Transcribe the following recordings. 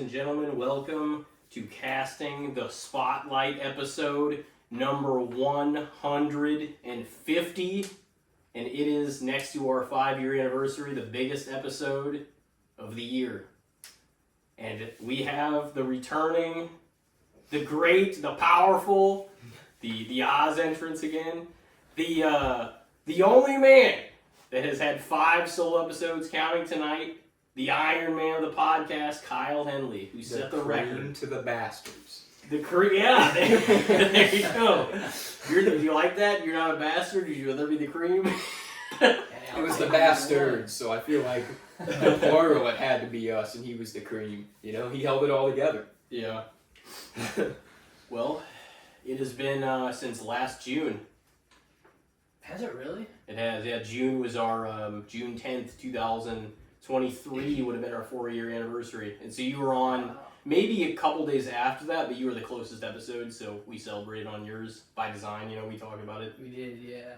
and gentlemen. Welcome to Casting the Spotlight episode number 150. And it is next to our 5-year anniversary, the biggest episode of the year. And we have the returning, the great, the powerful, the Oz entrance again. The only man that has had 5 solo episodes counting tonight. The Ironman of the podcast, Kyle Henley, who set the record. To the bastards. Yeah, there you go. Do you like that? You're not a bastard? Would you rather be the cream? It was the bastards, so I feel like the plural, it had to be us, and he was the cream. You know, he held it all together. Yeah. Well, it has been since last June. Has it really? It has, yeah. June was our, June 10th, 2023 would have been our 4-year anniversary. And so you were on maybe a couple days after that, but you were the closest episode, so we celebrated on yours by design. You know, we talked about it. We did, yeah.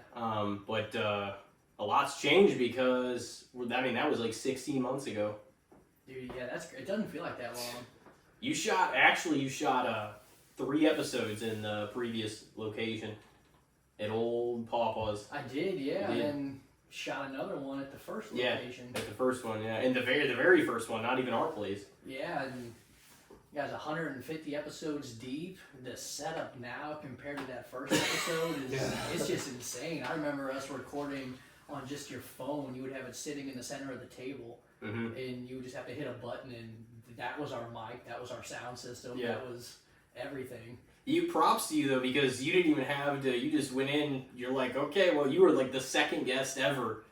But a lot's changed because, I mean, that was like 16 months ago. Dude, yeah, that's great. It doesn't feel like that long. You shot 3 episodes in the previous location at Old Pawpaw's. I did, yeah. And then shot another one at the first location. Yeah, at the first one, yeah. And the very first one, not even our place. Yeah, and you guys 150 episodes deep. The setup now compared to that first episode is it's just insane. I remember us recording on just your phone. You would have it sitting in the center of the table, and you would just have to hit a button, and that was our mic, that was our sound system, that was everything. Props to you though, because you didn't even have to, you just went in, you're like, okay, well, you were like the second guest ever,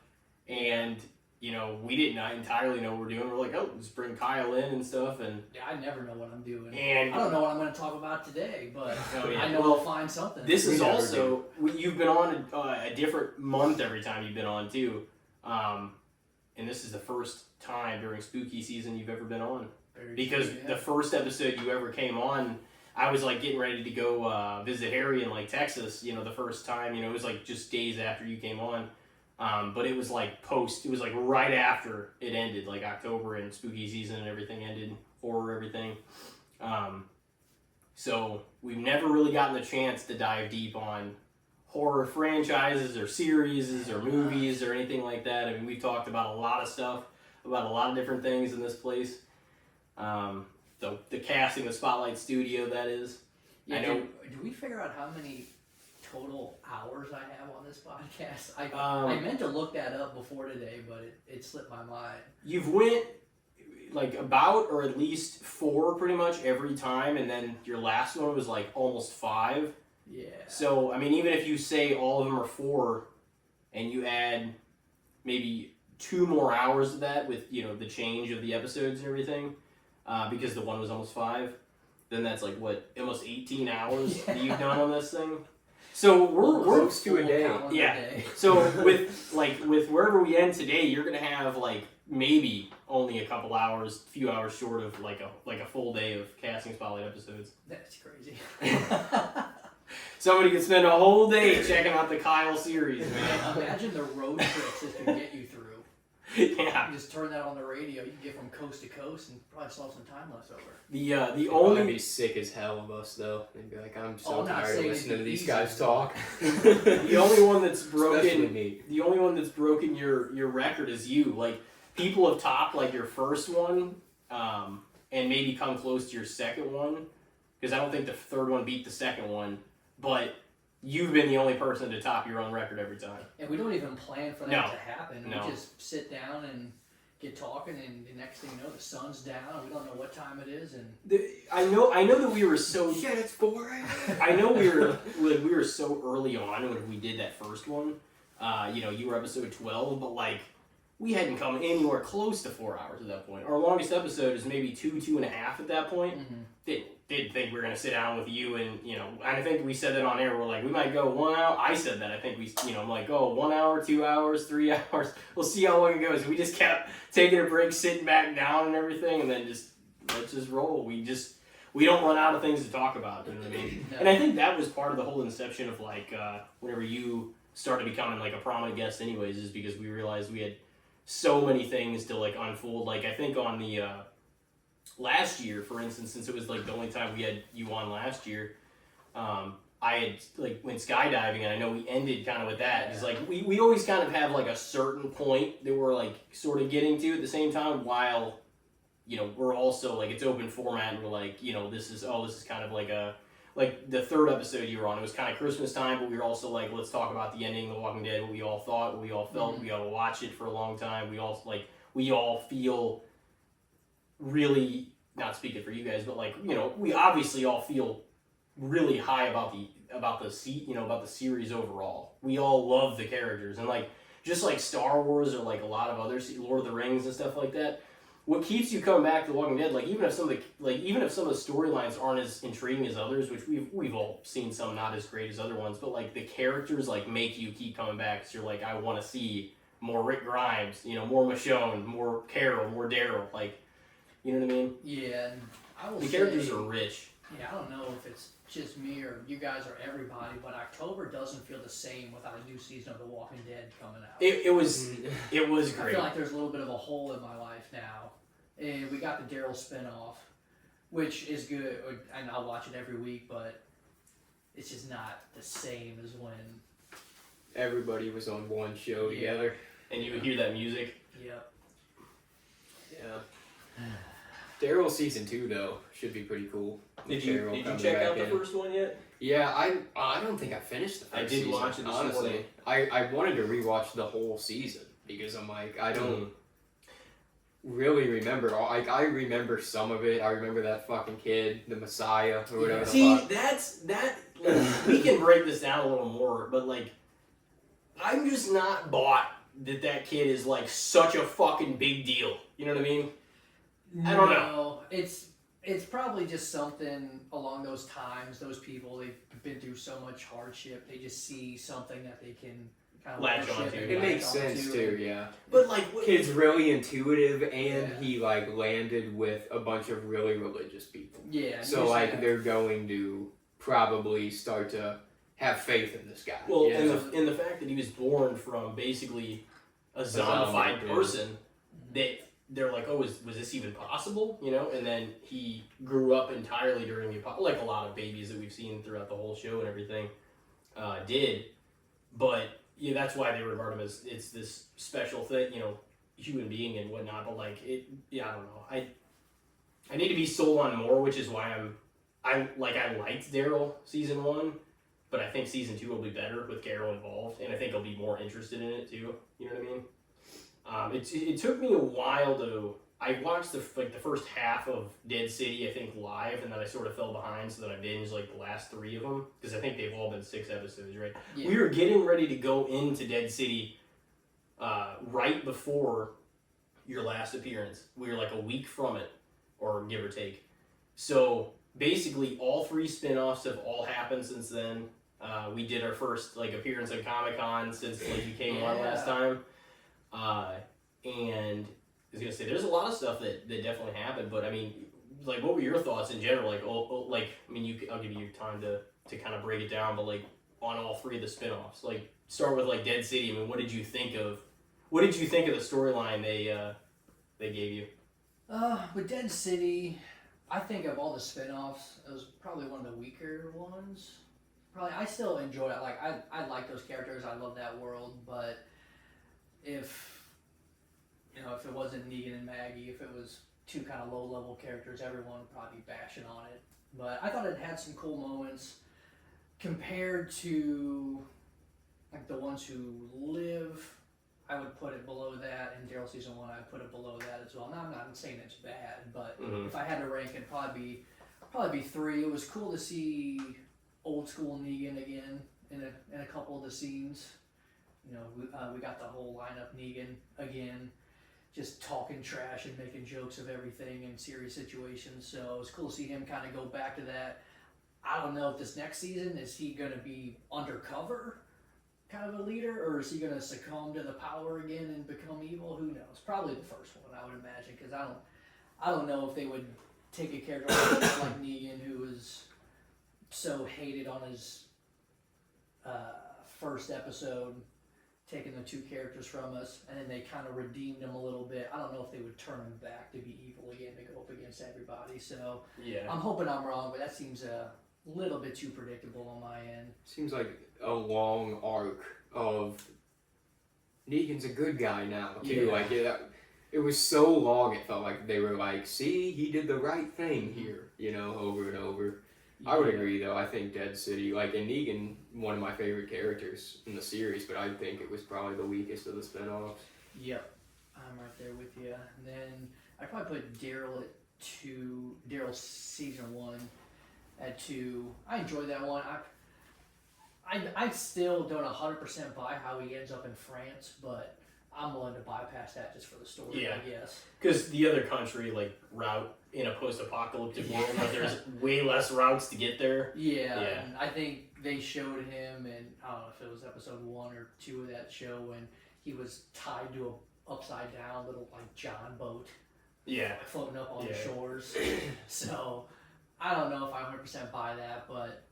and you know, we didn't entirely know what we're doing. We're like, oh, just bring Kyle in and stuff, and yeah, I never know what I'm doing. And I don't know what I'm going to talk about today, but I know I'll find something. This is also, you've been on a different month every time you've been on too, and this is the first time during spooky season you've ever been on. Because the first episode you ever came on, I was like getting ready to go visit Harry in like Texas, you know, the first time, you know, it was like just days after you came on. But it was like it was like right after it ended, like October and spooky season and everything ended, horror, everything. So we've never really gotten the chance to dive deep on horror franchises or series or movies or anything like that. I mean, we've talked about a lot of stuff, about a lot of different things in this place. The casting, the Spotlight studio, that is. Yeah, I know. Do we figure out how many total hours I have on this podcast? I meant to look that up before today, but it slipped my mind. You've went like about or at least 4 pretty much every time, and then your last one was like almost 5. Yeah. So, I mean, even if you say all of them are 4 and you add maybe 2 more hours of that with, you know, the change of the episodes and everything, because the one was almost 5, then that's like, what, almost 18 hours that you've done on this thing? So we're close to a day. Yeah. So with wherever we end today, you're gonna have like maybe only a couple hours, few hours short of like a full day of casting Spotlight episodes. That's crazy. Somebody could spend a whole day checking out the Kyle series, man. Imagine the road trips this could get you through. Yeah. You just turn that on the radio. You can get from coast to coast and probably still have some time left over. The Only only be sick as hell of us though. They'd be like, I'm so I'm not tired of saying listening to it'd be these easy. guys talk. the only one that's Especially broken me. the only one that's broken your record is you. Like, people have topped like your first one, and maybe come close to your second one, because I don't think the third one beat the second one, but you've been the only person to top your own record every time. And we don't even plan for that to happen. No. We just sit down and get talking, and the next thing you know, the sun's down. We don't know what time it is, and I know that we were so. Shit, it's 4 a.m. I know we were so early on when we did that first one. You know, you were episode 12, but like we hadn't come anywhere close to 4 hours at that point. Our longest episode is maybe 2.5 at that point. Didn't think we were gonna sit down with you, and you know, I think we said that on air. We're like, we might go 1 hour. I said that. I think I'm like, oh, 1 hour, 2 hours, 3 hours. We'll see how long it goes. We just kept taking a break, sitting back down, and everything, and then let's just roll. We don't run out of things to talk about. You know what I mean? No. And I think that was part of the whole inception of like whenever you started becoming like a prominent guest, anyways, is because we realized we had so many things to like unfold. Like I think on the last year, for instance, since it was like the only time we had you on last year, I had like went skydiving, and I know we ended kind of with that. It's like we always kind of have like a certain point that we're like sort of getting to at the same time, while we're also like it's open format, and we're like this is kind of like the third episode you were on. It was kind of Christmas time, but we were also like, let's talk about the ending of The Walking Dead, what we all thought, what we all felt. We got to watch it for a long time. We all feel really, not speaking for you guys, but like we obviously all feel really high about the series overall. We all love the characters, and like just like Star Wars or like a lot of other Lord of the Rings and stuff like that. What keeps you coming back to The Walking Dead, like even if some of the storylines aren't as intriguing as others, which we've all seen some not as great as other ones, but like the characters like make you keep coming back. because you're like, I want to see more Rick Grimes, more Michonne, more Carol, more Daryl, like you know what I mean? Yeah, and I will the say, characters are rich. Yeah, I don't know if it's just me or you guys or everybody, but October doesn't feel the same without a new season of The Walking Dead coming out. It was great. I feel like there's a little bit of a hole in my life now. And we got the Daryl spinoff, which is good, and I'll watch it every week, but it's just not the same as when everybody was on one show together. And you would hear that music. Yep. Yeah. Daryl season 2 though should be pretty cool. Did you check out the first one yet? Yeah, I don't think I finished the first season. I did watch it this honestly. morning. I wanted to rewatch the whole season because I'm like I don't really remember. I remember some of it. I remember that fucking kid, the Messiah or whatever. See, that's we can break this down a little more, but like I'm just not bought that kid is like such a fucking big deal. You know what I mean? I don't know. It's probably just something along those times. Those people, they've been through so much hardship. They just see something that they can kind of latch onto. It makes sense too, yeah. But like, kid's really intuitive, and he like landed with a bunch of really religious people. Yeah. So like they're going to probably start to have faith in this guy. Well, and the fact that he was born from basically a zombified person, that they're like, oh, was this even possible? And then he grew up entirely during the like a lot of babies that we've seen throughout the whole show and everything did. But yeah, that's why they regard him as it's this special thing, human being and whatnot. But like I don't know. I need to be sold on more, which is why I liked Daryl season 1. But I think season 2 will be better with Carol involved, and I think I'll be more interested in it too. You know what I mean? It took me a while to. I watched the first half of Dead City, I think, live, and then I sort of fell behind, so then I binged like the last 3 of them because I think they've all been 6 episodes, right? Yeah. We were getting ready to go into Dead City right before your last appearance. We were like a week from it, or give or take. So basically, all 3 spinoffs have all happened since then. We did our first appearance at Comic-Con since you came on last time, and I was gonna say there's a lot of stuff that definitely happened. But I mean, what were your thoughts in general? I'll give you time to kind of break it down, but on all 3 of the spinoffs, start with Dead City. I mean, what did you think of the storyline they gave you? With Dead City, I think of all the spinoffs, it was probably one of the weaker ones. Probably, I still enjoy it. I like those characters. I love that world. But if it wasn't Negan and Maggie, if it was 2 kind of low-level characters, everyone would probably be bashing on it. But I thought it had some cool moments compared to the ones who live. I would put it below that. In Daryl season 1, I'd put it below that as well. Now, I'm not saying it's bad, but if I had to rank, it'd probably be 3. It was cool to see old school Negan again in a couple of the scenes. We got the whole lineup Negan again, just talking trash and making jokes of everything in serious situations. So it was cool to see him kind of go back to that. I don't know if this next season, is he going to be undercover kind of a leader, or is he going to succumb to the power again and become evil? Who knows? Probably the first one, I would imagine, because I don't know if they would take a character like Negan, who was so hated on his first episode, taking the 2 characters from us, and then they kind of redeemed them a little bit. I don't know if they would turn them back to be evil again to go up against everybody. So Yeah. I'm hoping I'm wrong, but that seems a little bit too predictable on my end. Seems like a long arc of Negan's a good guy now too. Yeah. Like it was so long. It felt like they were like, see, he did the right thing here. Over and over. I would agree though. I think Dead City, and Negan, one of my favorite characters in the series, but I think it was probably the weakest of the spinoffs. Yep, I'm right there with you. And then I probably put Daryl at 2. Daryl season 1 at 2. I enjoyed that one. I still don't 100% buy how he ends up in France, but I'm willing to bypass that just for the story, Yeah. I guess. Because the other country, route in a post-apocalyptic world, but there's way less routes to get there. Yeah, Yeah. and I think they showed him in, I don't know if it was episode 1 or 2 of that show, when he was tied to a upside down little John boat Yeah. floating up on the Yeah. shores. So I don't know if I 100% buy that, but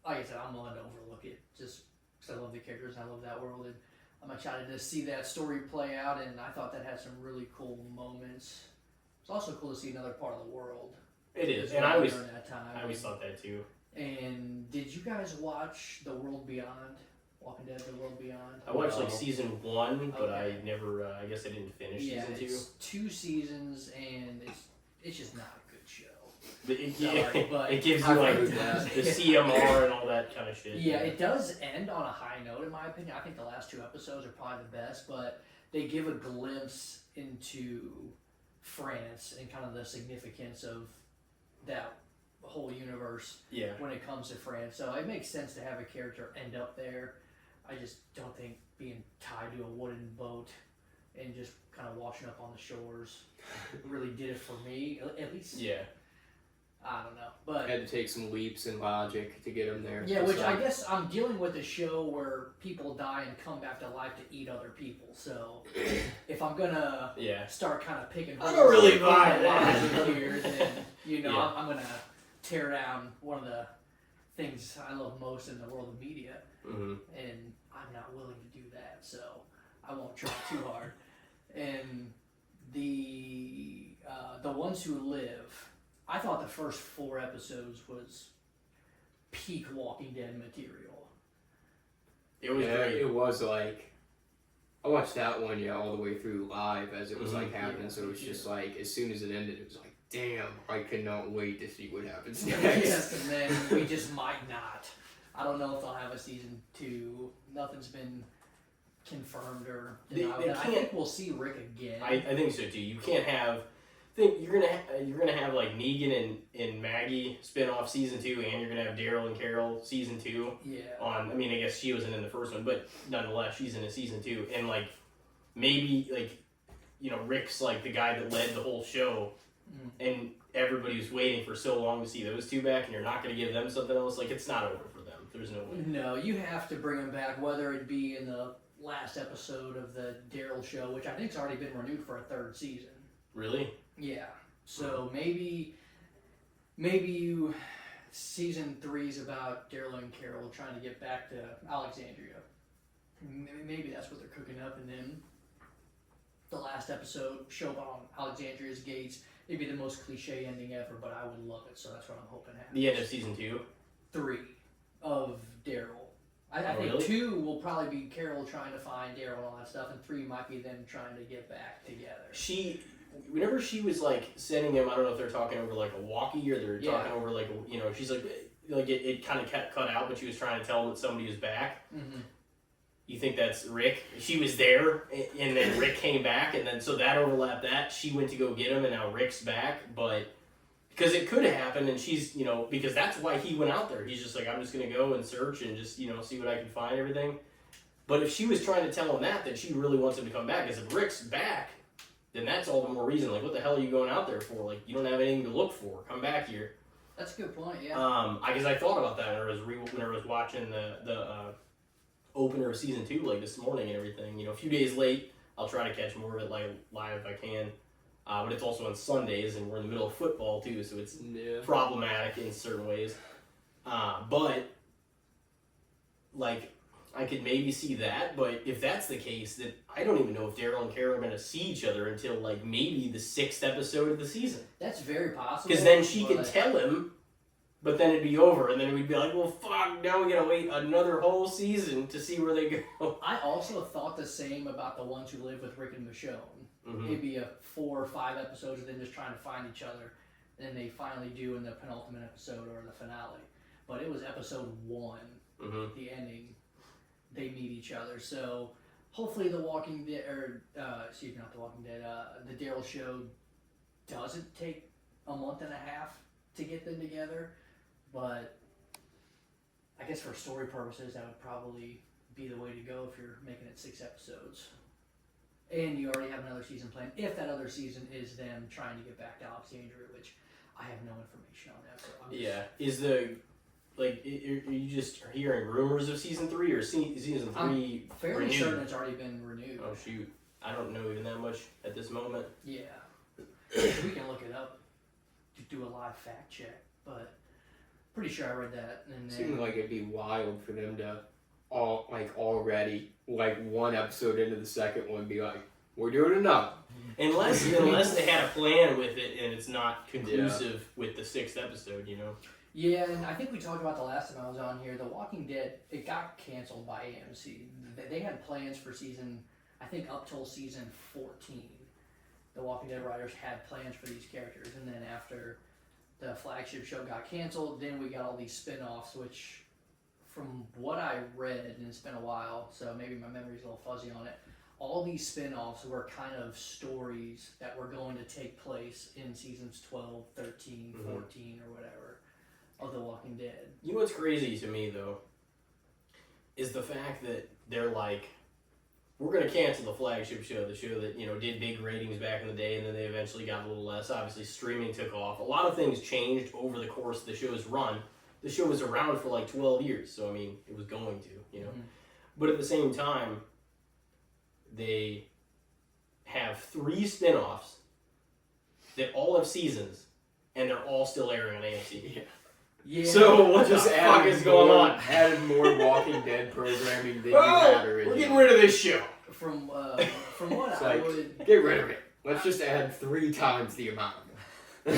like I said, I'm willing to overlook it just because I love the characters and I love that world, and I'm excited to see that story play out, and I thought that had some really cool moments. It's also cool to see another part of the world. It is, as and well I always during that time. thought that too. And did you guys watch The World Beyond? Walking Dead: The World Beyond? I watched No. season 1, but Okay. I never. I guess I didn't finish Yeah, season 2. it's 2 seasons, and it's just not a good show. But it, Sorry, but it gives you I've like heard that. the CMR and all that kind of shit. Yeah, it does end on a high note, in my opinion. I think the last 2 episodes are probably the best, but they give a glimpse into France and kind of the significance of that whole universe Yeah. when it comes to France. So it makes sense to have a character end up there. I just don't think being tied to a wooden boat and just kind of washing up on the shores really did it for me. At least, Yeah. I don't know. But Had to take some leaps in logic to get him there. yeah, Just which I guess I'm dealing with a show where people die and come back to life to eat other people. So if I'm gonna Yeah. start kind of picking I don't really holes buy in the that. logic here, then Yeah. I'm gonna tear down one of the things I love most in the world of media, Mm-hmm. and I'm not willing to do that. So I won't try too hard. And the ones who live, I thought the first 4 episodes was peak Walking Dead material. It was Yeah, great. it was I watched that one all the way through live as it was Mhm. happening. Yeah, So it was me just too. as soon as it ended, it was damn, I cannot wait to see what happens next. Yes, and then we just might not. I don't know if they'll have a season 2. Nothing's been confirmed or denied. They I can't- think we'll see Rick again. I think so too. You can't have. You're gonna have Negan and Maggie spin-off season 2, and you're gonna have Daryl and Carol season 2. yeah. I guess she wasn't in the first one, but nonetheless, she's in a season 2, and maybe Rick's the guy that led the whole show, Mm. and everybody was waiting for so long to see those 2 back, and you're not gonna give them something else. It's not over for them. There's no way. No, you have to bring him back, whether it be in the last episode of the Daryl show, which I think's already been renewed for a 3rd season. Really? Yeah. So maybe you season 3's about Daryl and Carol trying to get back to Alexandria. Maybe that's what they're cooking up, and then the last episode show up on Alexandria's gates. It'd be the most cliche ending ever, but I would love it. So that's what I'm hoping happens. The end of season 2. 3 of Daryl. I Oh, think really? 2 will probably be Carol trying to find Daryl and all that stuff, and 3 might be them trying to get back together. Whenever she was sending him, I don't know if they're talking over a walkie or they're Yeah. talking over she's it kind of cut out, but she was trying to tell him that somebody was back. Mm-hmm. You think that's Rick? She was there, and then Rick came back, and then so that overlapped that. She went to go get him, and now Rick's back, but because it could have happened, and she's, because that's why he went out there. He's just I'm just going to go and search and just, see what I can find, everything. But if she was trying to tell him that she really wants him to come back, because if Rick's back, then that's all the more reason. What the hell are you going out there for? You don't have anything to look for. Come back here. That's a good point, yeah. Because I thought about that when I was watching the opener of season 2 this morning and everything. A few days late. I'll try to catch more of it live if I can. But it's also on Sundays, and we're in the middle of football too, so it's problematic in certain ways. But I could maybe see that, but if that's the case, then I don't even know if Daryl and Kara are going to see each other until, like, maybe the 6th episode of the season. That's very possible. Because then she could tell him, but then it'd be over, and then we'd be like, well, fuck, now we gotta wait another whole season to see where they go. I also thought the same about the ones who live with Rick and Michonne. Mm-hmm. It'd be a 4 or 5 episodes of them just trying to find each other, and they finally do in the penultimate episode or the finale. But it was episode 1, the ending. They meet each other, so hopefully The Walking Dead, not The Walking Dead, the Daryl show doesn't take a month and a half to get them together, but I guess for story purposes, that would probably be the way to go if you're making it 6 episodes. And you already have another season planned, if that other season is them trying to get back to Alexandria, which I have no information on that. So Is are you just hearing rumors of season 3 or season 3 I'm fairly renewed? certain it's already been renewed. Oh shoot, I don't know even that much at this moment. Yeah, we can look it up to do a live fact check, but pretty sure I read that. And It seemed like it'd be wild for them to already one episode into the second one be like, we're doing enough. Unless they had a plan with it and it's not conclusive with the 6th episode, you know. Yeah, and I think we talked about the last time I was on here. The Walking Dead, it got canceled by AMC. They had plans for I think up till season 14. The Walking Dead writers had plans for these characters, and then after the flagship show got canceled, then we got all these spin-offs, which from what I read, and it's been a while, so maybe my memory's a little fuzzy on it, all these spin-offs were kind of stories that were going to take place in seasons 12, 13, 14, or whatever of The Walking Dead. You know what's crazy to me, though, is the fact that they're like, we're going to cancel the flagship show, the show that, did big ratings back in the day, and then they eventually got a little less. Obviously, streaming took off. A lot of things changed over the course of the show's run. The show was around for 12 years, so, it was going to, But at the same time, they have 3 spin-offs that all have seasons, and they're all still airing on AMC. Yeah. So what the fuck is going on? Added more Walking Dead programming than you had originally. We're getting rid of this show. From what It's I like, would... get rid of it. Let's just add 3 times the amount. I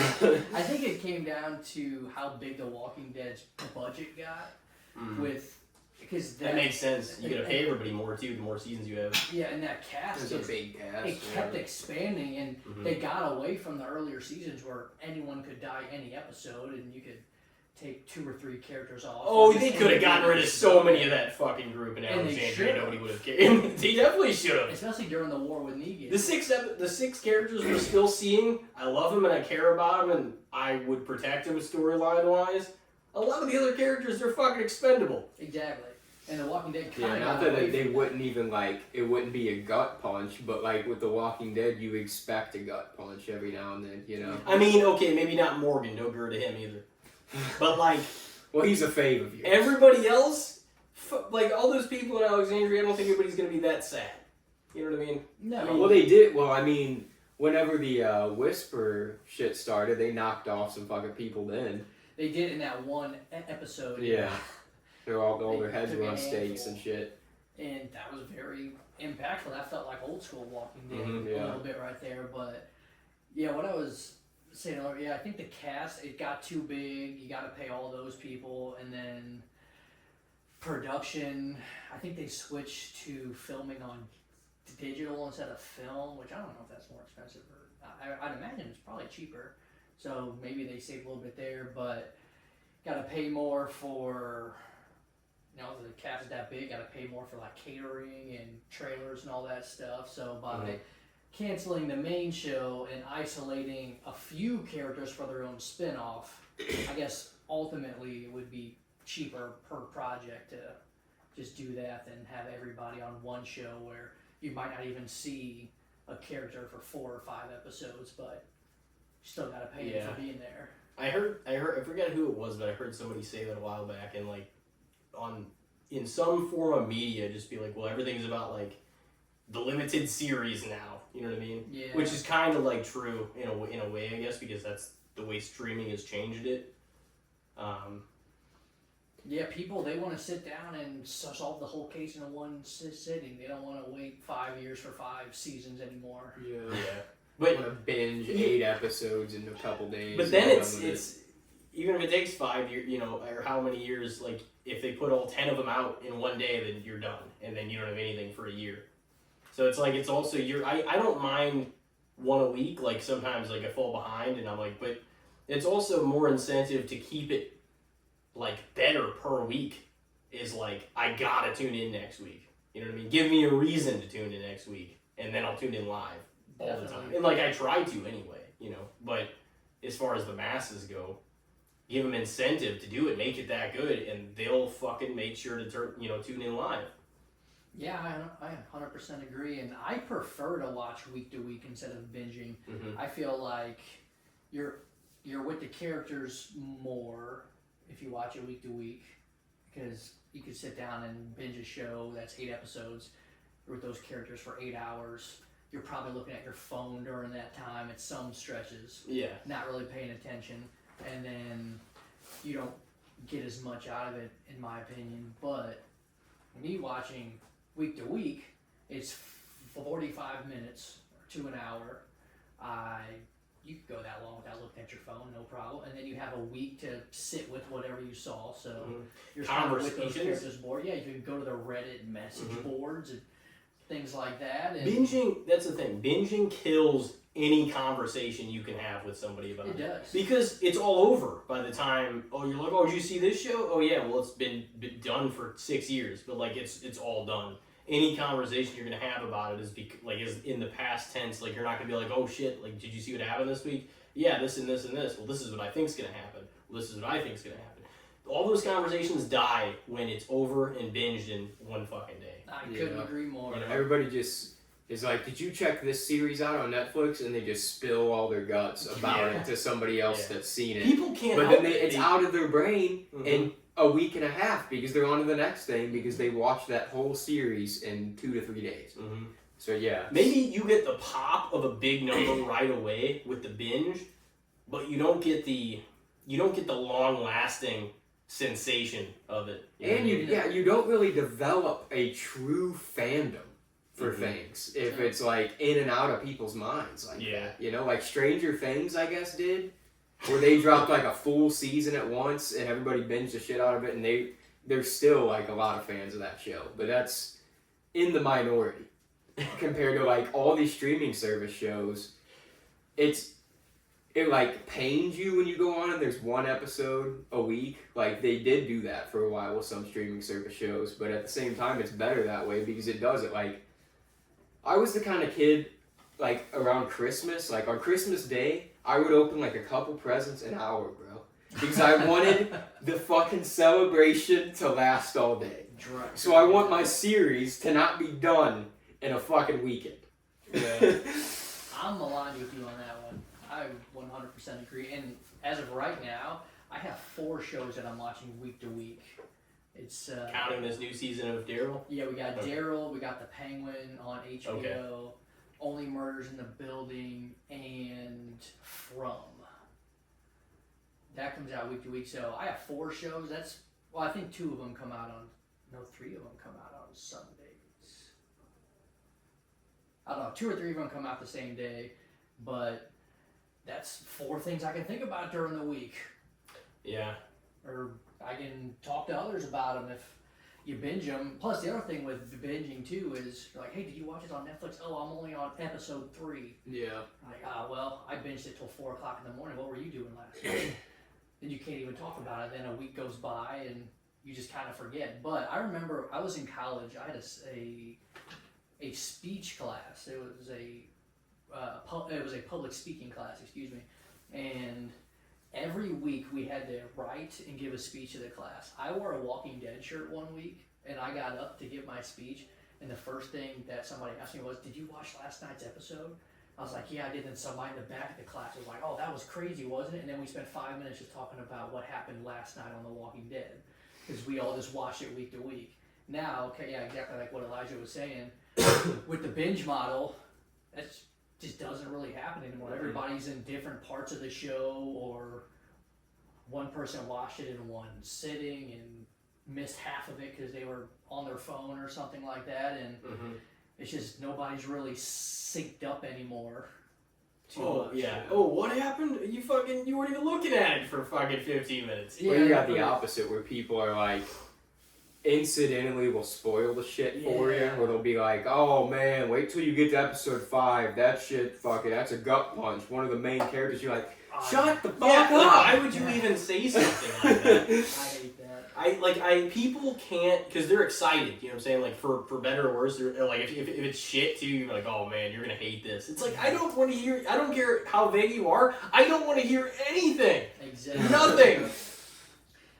think it came down to how big The Walking Dead's budget got because that makes sense. You gotta pay everybody more too, the more seasons you have. Yeah, and that cast, It's a big cast. it kept expanding, and they got away from the earlier seasons where anyone could die any episode, and you could take 2 or 3 characters off. Oh, they could have gotten rid of so many of that fucking group in Alexandria. Nobody would have cared. They definitely should have. Especially during the war with Negan. The 6 characters we're still seeing, I love them and I care about them and I would protect them storyline wise. A lot of the other characters, they're fucking expendable. Exactly. And The Walking Dead kind of not that they wouldn't even it wouldn't be a gut punch, but with The Walking Dead, you expect a gut punch every now and then, Okay, maybe not Morgan, no gur to him either. But well, he's a fave of yours. Everybody else, all those people in Alexandria, I don't think anybody's gonna be that sad. You know what I mean? No. Well, they did. Well, whenever the Whisper shit started, they knocked off some fucking people then. They did in that one episode. Yeah. All their heads were on stakes and shit. And that was very impactful. That felt like old school Walking Dead a little bit right there. But yeah, what I was saying, I think the cast, it got too big. You got to pay all those people, and then production. I think they switched to filming on digital instead of film, which I don't know if that's more expensive or I'd imagine it's probably cheaper. So maybe they saved a little bit there, but got to pay more for. The cast is that big, got to pay more for catering and trailers and all that stuff. So by canceling the main show and isolating a few characters for their own spin-off, I guess ultimately it would be cheaper per project to just do that than have everybody on one show where you might not even see a character for 4 or 5 episodes, but you still got to pay them for being there. I heard, I forget who it was, but I heard somebody say that a while back, and in some form of media, just be well, everything's about the limited series now. You know what I mean? Yeah. Which is kind of true in a way, I guess, because that's the way streaming has changed it. Yeah, people, they want to sit down and solve the whole case in one sitting. They don't want to wait 5 years for 5 seasons anymore. Yeah. But Want to binge 8 episodes in a couple days. But then and it's done with it's even if it takes 5 years, you know, or how many years, like if they put all 10 of them out in one day, then you're done, and then you don't have anything for a year. So it's like it's also I don't mind one a week. Like sometimes like I fall behind, and I'm like, but it's also more incentive to keep it like better per week. Is like I gotta tune in next week. You know what I mean? Give me a reason to tune in next week, and then I'll tune in live all the time. And like I try to anyway, you know. But as far as the masses go, give them incentive to do it, make it that good, and they'll fucking make sure to tune in live. Yeah, I 100% agree, and I prefer to watch week to week instead of binging. Mm-hmm. I feel like you're with the characters more if you watch it week to week, because you could sit down and binge a show that's 8 episodes with those characters for 8 hours. You're probably looking at your phone during that time at some stretches, not really paying attention, and then you don't get as much out of it, in my opinion. But me watching week to week, it's 45 minutes to an hour. You could go that long without looking at your phone, no problem. And then you have a week to sit with whatever you saw. So you're kind of with those characters board. Yeah, you can go to the Reddit message boards and things like that. And Binging, that's the thing. Binging kills any conversation you can have with somebody about it. It does. Because it's all over by the time, you're like, did you see this show? Oh yeah, well it's been done for 6 years, but like it's all done. Any conversation you're gonna have about it is is in the past tense. Like you're not gonna be like, oh shit, like did you see what happened this week? Yeah, this and this and this. Well, this is what I think's gonna happen. Well, this is what I think's gonna happen. All those conversations die when it's over and binged in one fucking day. I couldn't agree more. You know, everybody just is like, did you check this series out on Netflix? And they just spill all their guts about it to somebody else that's seen it. People can't But help then it's out of their brain in Mm-hmm. a week and a half because they're on to the next thing because they watched that whole series in 2 to 3 days. Mm-hmm. So yeah. Maybe you get the pop of a big number right away with the binge, but you don't get the long lasting sensation of it. And you don't really develop a true fandom for things if it's like in and out of people's minds like that. You know, like Stranger Things I guess did, where they dropped like a full season at once and everybody binged the shit out of it, and there's still like a lot of fans of that show, but that's in the minority compared to like all these streaming service shows. It like pains you when you go on and there's one episode a week. Like they did do that for a while with some streaming service shows, but at the same time it's better that way because it does it. Like I was the kind of kid, like around Christmas, like on Christmas Day, I would open like a couple presents an hour, bro. Because I wanted the fucking celebration to last all day. So I want my series to not be done in a fucking weekend. Yeah. I'm aligned with you on that one. I 100% agree. And as of right now, I have 4 shows that I'm watching week to week. It's counting this new season of Daryl. Yeah, we got Daryl, we got The Penguin on HBO, Okay. Only Murders in the Building, and From. That comes out week to week. So I have 4 shows. I think 2 of them come out on. No, 3 of them come out on Sundays. I don't know, 2 or 3 of them come out the same day, but that's 4 things I can think about during the week. Yeah. Or I can talk to others about them if you binge them. Plus, the other thing with binging too is you're like, hey, did you watch it on Netflix? Oh, I'm only on episode 3. Yeah. I'm like, well, I binged it till 4 o'clock in the morning. What were you doing last night? Then you can't even talk about it. Then a week goes by and you just kind of forget. But I remember I was in college. I had a speech class. It was a public speaking class, excuse me, and every week we had to write and give a speech to the class. I wore a Walking Dead shirt one week, and I got up to give my speech, and the first thing that somebody asked me was, did you watch last night's episode? I was like, yeah, I did. And somebody in the back of the class was like, oh, that was crazy, wasn't it? And then we spent 5 minutes just talking about what happened last night on The Walking Dead, because we all just watched it week to week. Now, okay, yeah, exactly like what Elijah was saying, with the binge model, that just doesn't really happen anymore. Everybody's in different parts of the show, or one person watched it in one sitting and missed half of it because they were on their phone or something like that, and it's just nobody's really synced up anymore. Oh yeah. Oh, what happened? You weren't even looking at it for fucking 15 minutes. Well, you got the opposite where people are like, incidentally will spoil the shit for you, or they'll be like, oh man, wait till you get to episode 5, that shit that's a gut punch, one of the main characters, you're like, shut the fuck up! Why would you even say something like that? I hate that. People can't, because they're excited, you know what I'm saying, like, for better or worse, they're like, if it's shit too, you're like, oh man, you're gonna hate this. It's like, I don't want to hear, I don't care how vague you are, I don't want to hear anything! Exactly. Nothing!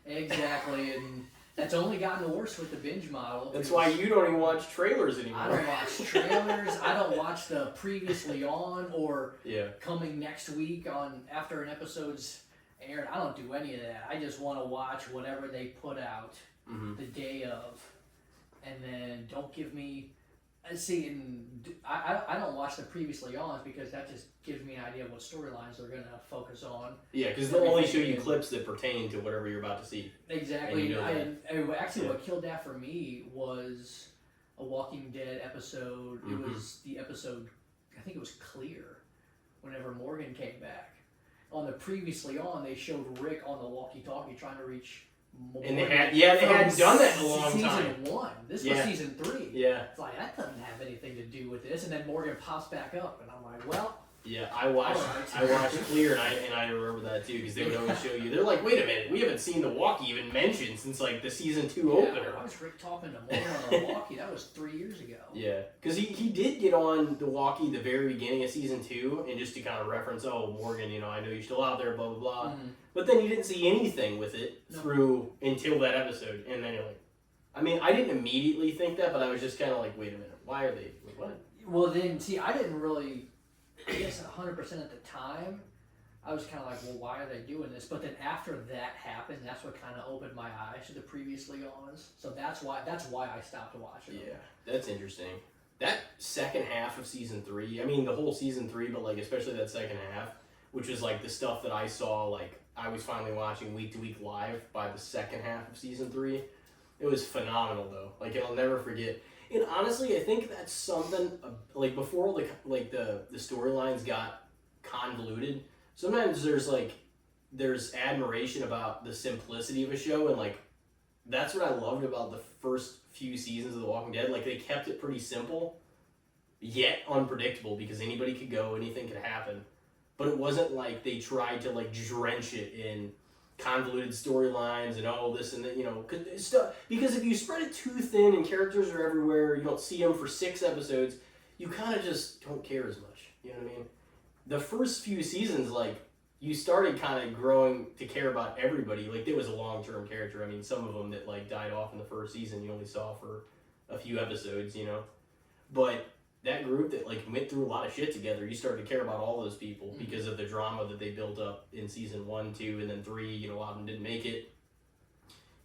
Exactly, and that's only gotten worse with the binge model. That's why you don't even watch trailers anymore. I don't watch trailers. I don't watch the previously on or coming next week on after an episode's aired. I don't do any of that. I just want to watch whatever they put out the day of, and then don't give me. See, I don't watch the previously ons because that just gives me an idea of what storylines they're gonna focus on. Yeah, because they'll only show you clips that pertain to whatever you're about to see. Exactly. And Actually, what killed that for me was a Walking Dead episode. It was the episode, I think it was Clear, whenever Morgan came back. On the previously on, they showed Rick on the walkie-talkie trying to reach Morgan. And they hadn't done that in a long time. Season 1. This was season 3. Yeah. It's like, that doesn't have anything to do with this. And then Morgan pops back up, and I'm like, well. Yeah, I watched Clear, and I remember that too, because they would always show you. They're like, wait a minute, we haven't seen the walkie even mentioned since like the season 2 opener. Why was Rick talking to Morgan on the walkie? That was 3 years ago. Yeah, because he did get on the walkie the very beginning of season 2, and just to kind of reference, oh Morgan, I know you're still out there, blah blah blah. But then you didn't see anything with it through until that episode, and then you're like, I mean, I didn't immediately think that, but I was just kind of like, wait a minute, why are they? What? Well, then see, I didn't really. I guess 100% at the time, I was kind of like, well, why are they doing this? But then after that happened, that's what kind of opened my eyes to the previously ons. So that's why I stopped watching them. Yeah, that's interesting. That second half of season 3, I mean the whole season 3, but like especially that second half, which is like the stuff that I saw, like I was finally watching week to week live by the second half of season 3. It was phenomenal though. Like I'll never forget. And honestly, I think that's something, like, before, like the storylines got convoluted, sometimes there's admiration about the simplicity of a show, and, like, that's what I loved about the first few seasons of The Walking Dead. Like, they kept it pretty simple, yet unpredictable, because anybody could go, anything could happen. But it wasn't like they tried to, like, drench it in convoluted storylines and all this and that, because if you spread it too thin and characters are everywhere, you don't see them for 6 episodes, you kind of just don't care as much, you know what I mean? The first few seasons, like, you started kind of growing to care about everybody. Like, there was a long-term character, I mean, some of them that, like, died off in the first season you only saw for a few episodes, but that group that, like, went through a lot of shit together, you started to care about all those people because of the drama that they built up in season 1, 2, and then 3. A lot of them didn't make it.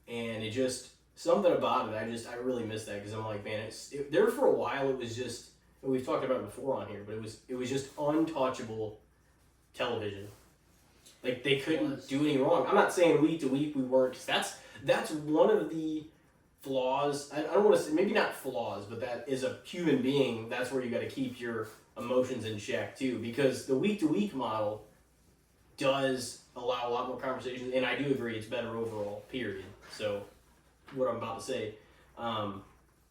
And it just, something about it, I really miss that, because I'm like, man, there for a while it was just, and we've talked about it before on here, but it was just untouchable television. Like, they couldn't do any wrong. I'm not saying week to week we weren't, because that's one of the flaws. I don't want to say, maybe not flaws, but that is a human being. That's where you got to keep your emotions in check too, because the week to week model does allow a lot more conversations, and I do agree it's better overall, period. So what I'm about to say,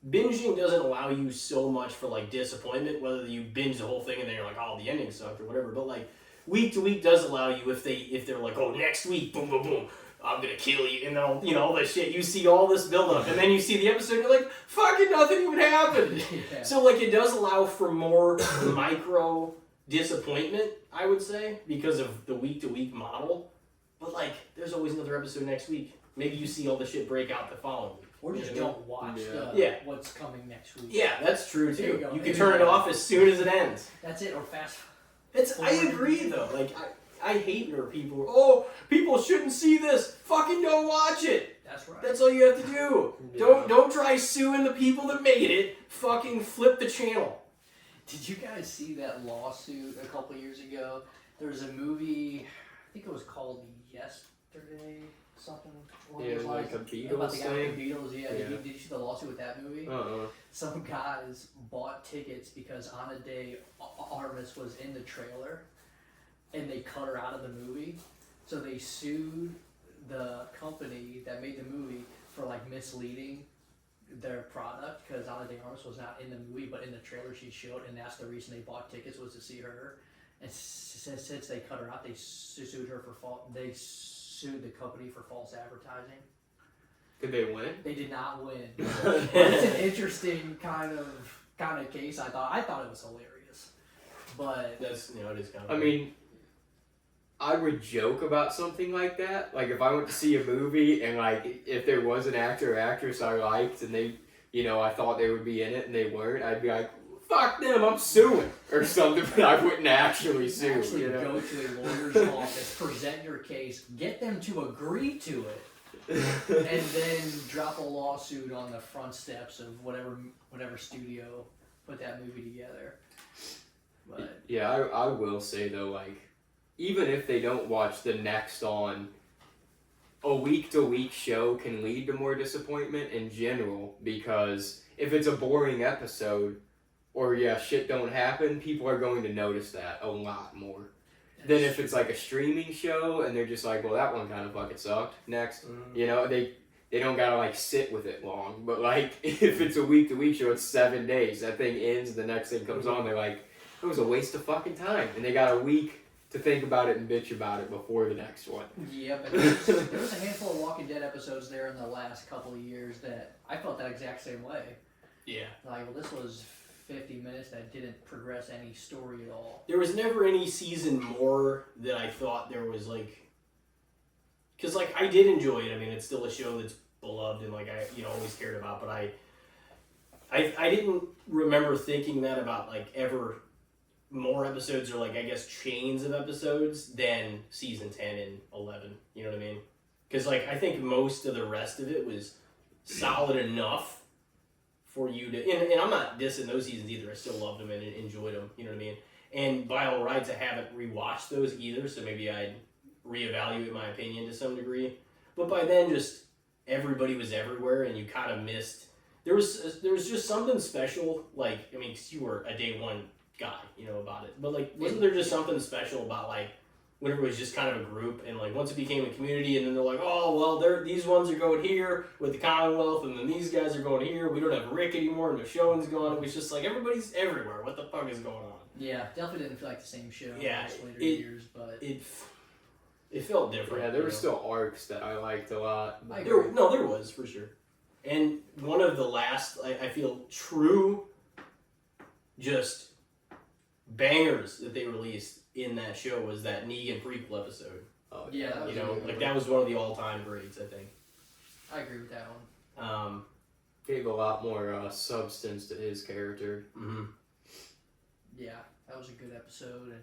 binging doesn't allow you so much for like disappointment, whether you binge the whole thing and then you're like, oh, the ending sucked or whatever, but like week to week does allow you, if they're like, oh, next week, boom boom boom, I'm gonna kill you, and then all that shit. You see all this build up, and then you see the episode, and you're like, fucking nothing even happened. Yeah. So like, it does allow for more micro disappointment, I would say, because of the week to week model. But like, there's always another episode next week. Maybe you see all the shit break out the following week. Or just don't watch what's coming next week. Yeah, that's true too. You can turn it off as soon as it ends. That's it, or fast. I agree though. Like, I hate where people shouldn't see this. Fucking don't watch it. That's right. That's all you have to do. Yeah. Don't try suing the people that made it. Fucking flip the channel. Did you guys see that lawsuit a couple years ago? There was a movie, I think it was called yesterday, something. Yeah, like a about the Beatles guy thing. with the Beatles. Yeah, Yeah. did you see the lawsuit with that movie? Some guys bought tickets because Ana de Armas was in the trailer, and they cut her out of the movie. So they sued the company that made the movie for like misleading their product because Ana de Armas was not in the movie, but in the trailer she showed, and that's the reason they bought tickets was to see her. And since they cut her out, they sued her for They sued the company for false advertising. Did they win? They did not win. But it's an interesting kind of case. I thought it was hilarious, but That's it is kind of. I mean, I would joke about something like that. Like if I went to see a movie and like if there was an actor or actress I liked and they, I thought they would be in it and they weren't, I'd be like, fuck them, I'm suing or something. But I wouldn't actually sue. actually go to a lawyer's office, present your case, get them to agree to it. And then drop a lawsuit on the front steps of whatever studio put that movie together. But Yeah, I will say though, like, even if they don't watch the next on, a week-to-week show can lead to more disappointment in general, because if it's a boring episode, or shit don't happen, people are going to notice that a lot more. Than if it's like a streaming show and they're just like, well, that one kind of fucking sucked. Next, they don't gotta like sit with it long. But like, if it's a week-to-week show, it's 7 days. That thing ends, the next thing comes on. They're like, it was a waste of fucking time, and they got a week to think about it and bitch about it before the next one. Yep, and there was a handful of Walking Dead episodes there in the last couple of years that I felt that exact same way. Yeah. Like, well, this was 50 minutes that didn't progress any story at all. There was never any season more that I thought there was like, because like I did enjoy it. I mean, it's still a show that's beloved and like I always cared about. But I didn't remember thinking that about like ever more episodes or like I guess chains of episodes than season 10 and 11. You know what I mean? Because like I think most of the rest of it was solid enough for you to, and I'm not dissing those seasons either. I still loved them and enjoyed them. You know what I mean? And by all rights, I haven't rewatched those either, so maybe I'd reevaluate my opinion to some degree. But by then, just everybody was everywhere, and you kind of missed. There was just something special. Like, I mean, 'cause you were a day one guy, about it. But like, wasn't there just something special about like when it was just kind of a group, and like once it became a community, and then they're like, oh well, these ones are going here with the Commonwealth, and then these guys are going here. We don't have Rick anymore, and Michonne's gone. It was just like everybody's everywhere. What the fuck is going on? Yeah, definitely didn't feel like the same show Yeah, as later years, but it felt different. Yeah, there were still arcs that I liked a lot. There was for sure. And one of the last, I feel, true, just bangers that they released in that show was that Negan prequel episode. Oh, yeah, that was that was one of the all-time greats, I think. I agree with that one. Gave a lot more substance to his character. Mm-hmm. Yeah, that was a good episode. And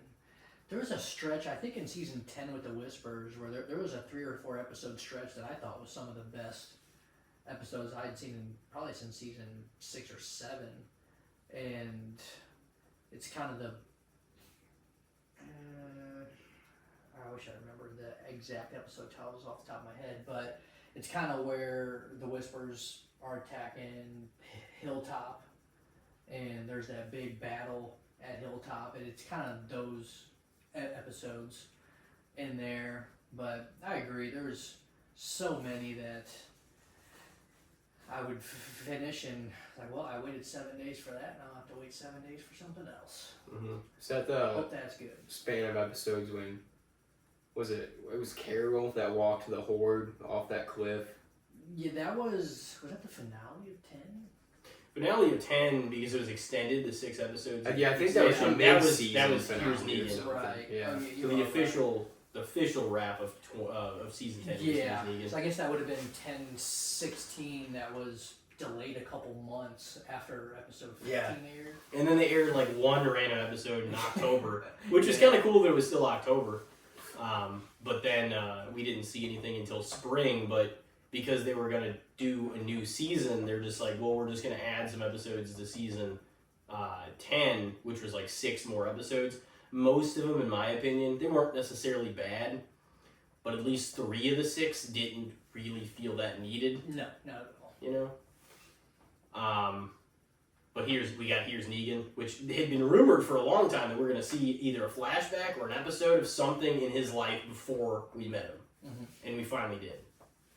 there was a stretch, I think in season 10 with the Whispers, where there was a 3 or 4 episode stretch that I thought was some of the best episodes I'd seen probably since season 6 or 7. And it's kind of the... I wish I remembered the exact episode titles off the top of my head, but it's kind of where the Whispers are attacking Hilltop, and there's that big battle at Hilltop, and it's kind of those episodes in there. But I agree, there's so many that I would finish and like, well, I waited 7 days for that, and I'll have to wait 7 days for something else. Mm-hmm. Is that Hope that's good. span of episodes when it was Carol that walked the horde off that cliff? Yeah, was that the finale of 10? Finale of 10 because it was extended to 6 episodes. Yeah, I think that was the mid-season that was finale Here's or Negan. something. Right. Yeah. Oh, So you're the right. official wrap of season 10 was Yeah, Here's Negan. so I guess that would have been 10-16 that was delayed a couple months after episode 15 aired. And then they aired like one random episode in October, which was kind of cool that it was still October. But then we didn't see anything until spring, but because they were going to do a new season, they're just like, well, we're just going to add some episodes to season 10, which was like 6 more episodes. Most of them, in my opinion, they weren't necessarily bad, but at least 3 of the 6 didn't really feel that needed. No, not at all. You know. But here's Negan, which had been rumored for a long time that we're gonna see either a flashback or an episode of something in his life before we met him, and we finally did.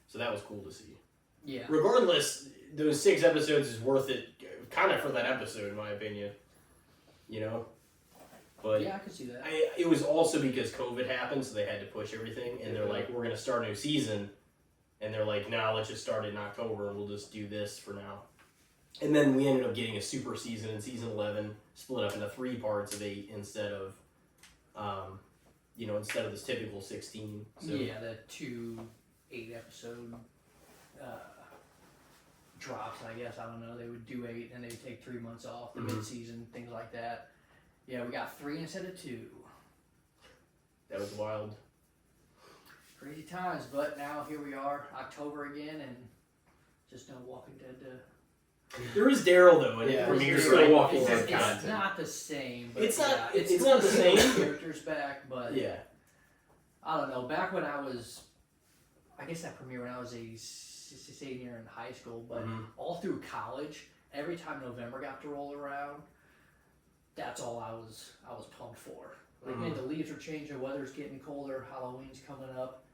So that was cool to see. Yeah. Regardless, those 6 episodes is worth it, kind of for that episode, in my opinion. You know. But yeah, I could see that. it was also because COVID happened, so they had to push everything, and they're like, we're gonna start a new season, and they're like, nah, let's just start it in October, and we'll just do this for now. And then we ended up getting a super season in season 11, split up into 3 parts of 8 instead of, instead of this typical 16. So. Yeah, the 2 8-episode drops, I guess. I don't know. They would do 8 and they'd take 3 months off, the mid-season, things like that. Yeah, we got 3 instead of 2. That was wild. Crazy times, but now here we are, October again, and just no Walking Dead to... There is Daryl though, and Yeah, premieres still right. Walking It's, Dead it's content. not the same. But It's not- Yeah, it's not the same. Characters back, but Yeah. I don't know. Back when I was, I guess that premiered when I was a senior in high school, but all through college, every time November got to roll around, that's all I was pumped for. Like, man, the leaves are changing, the weather's getting colder, Halloween's coming up,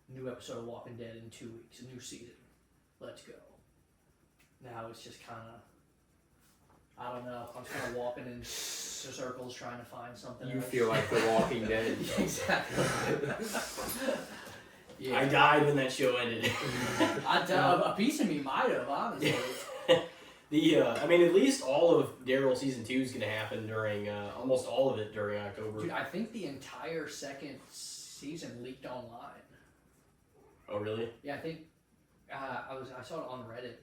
new episode of Walking Dead in 2 weeks, a new season. Let's go. Now it's just kind of, I don't know. I'm just kind of walking in circles trying to find something. You else. feel like The Walking Dead. Exactly. Yeah. I died when that show ended. A piece of me might have, honestly. At least all of Daryl season 2 is going to happen during, almost all of it during October. Dude, I think the entire second season leaked online. Oh, really? Yeah, I think I saw it on Reddit. It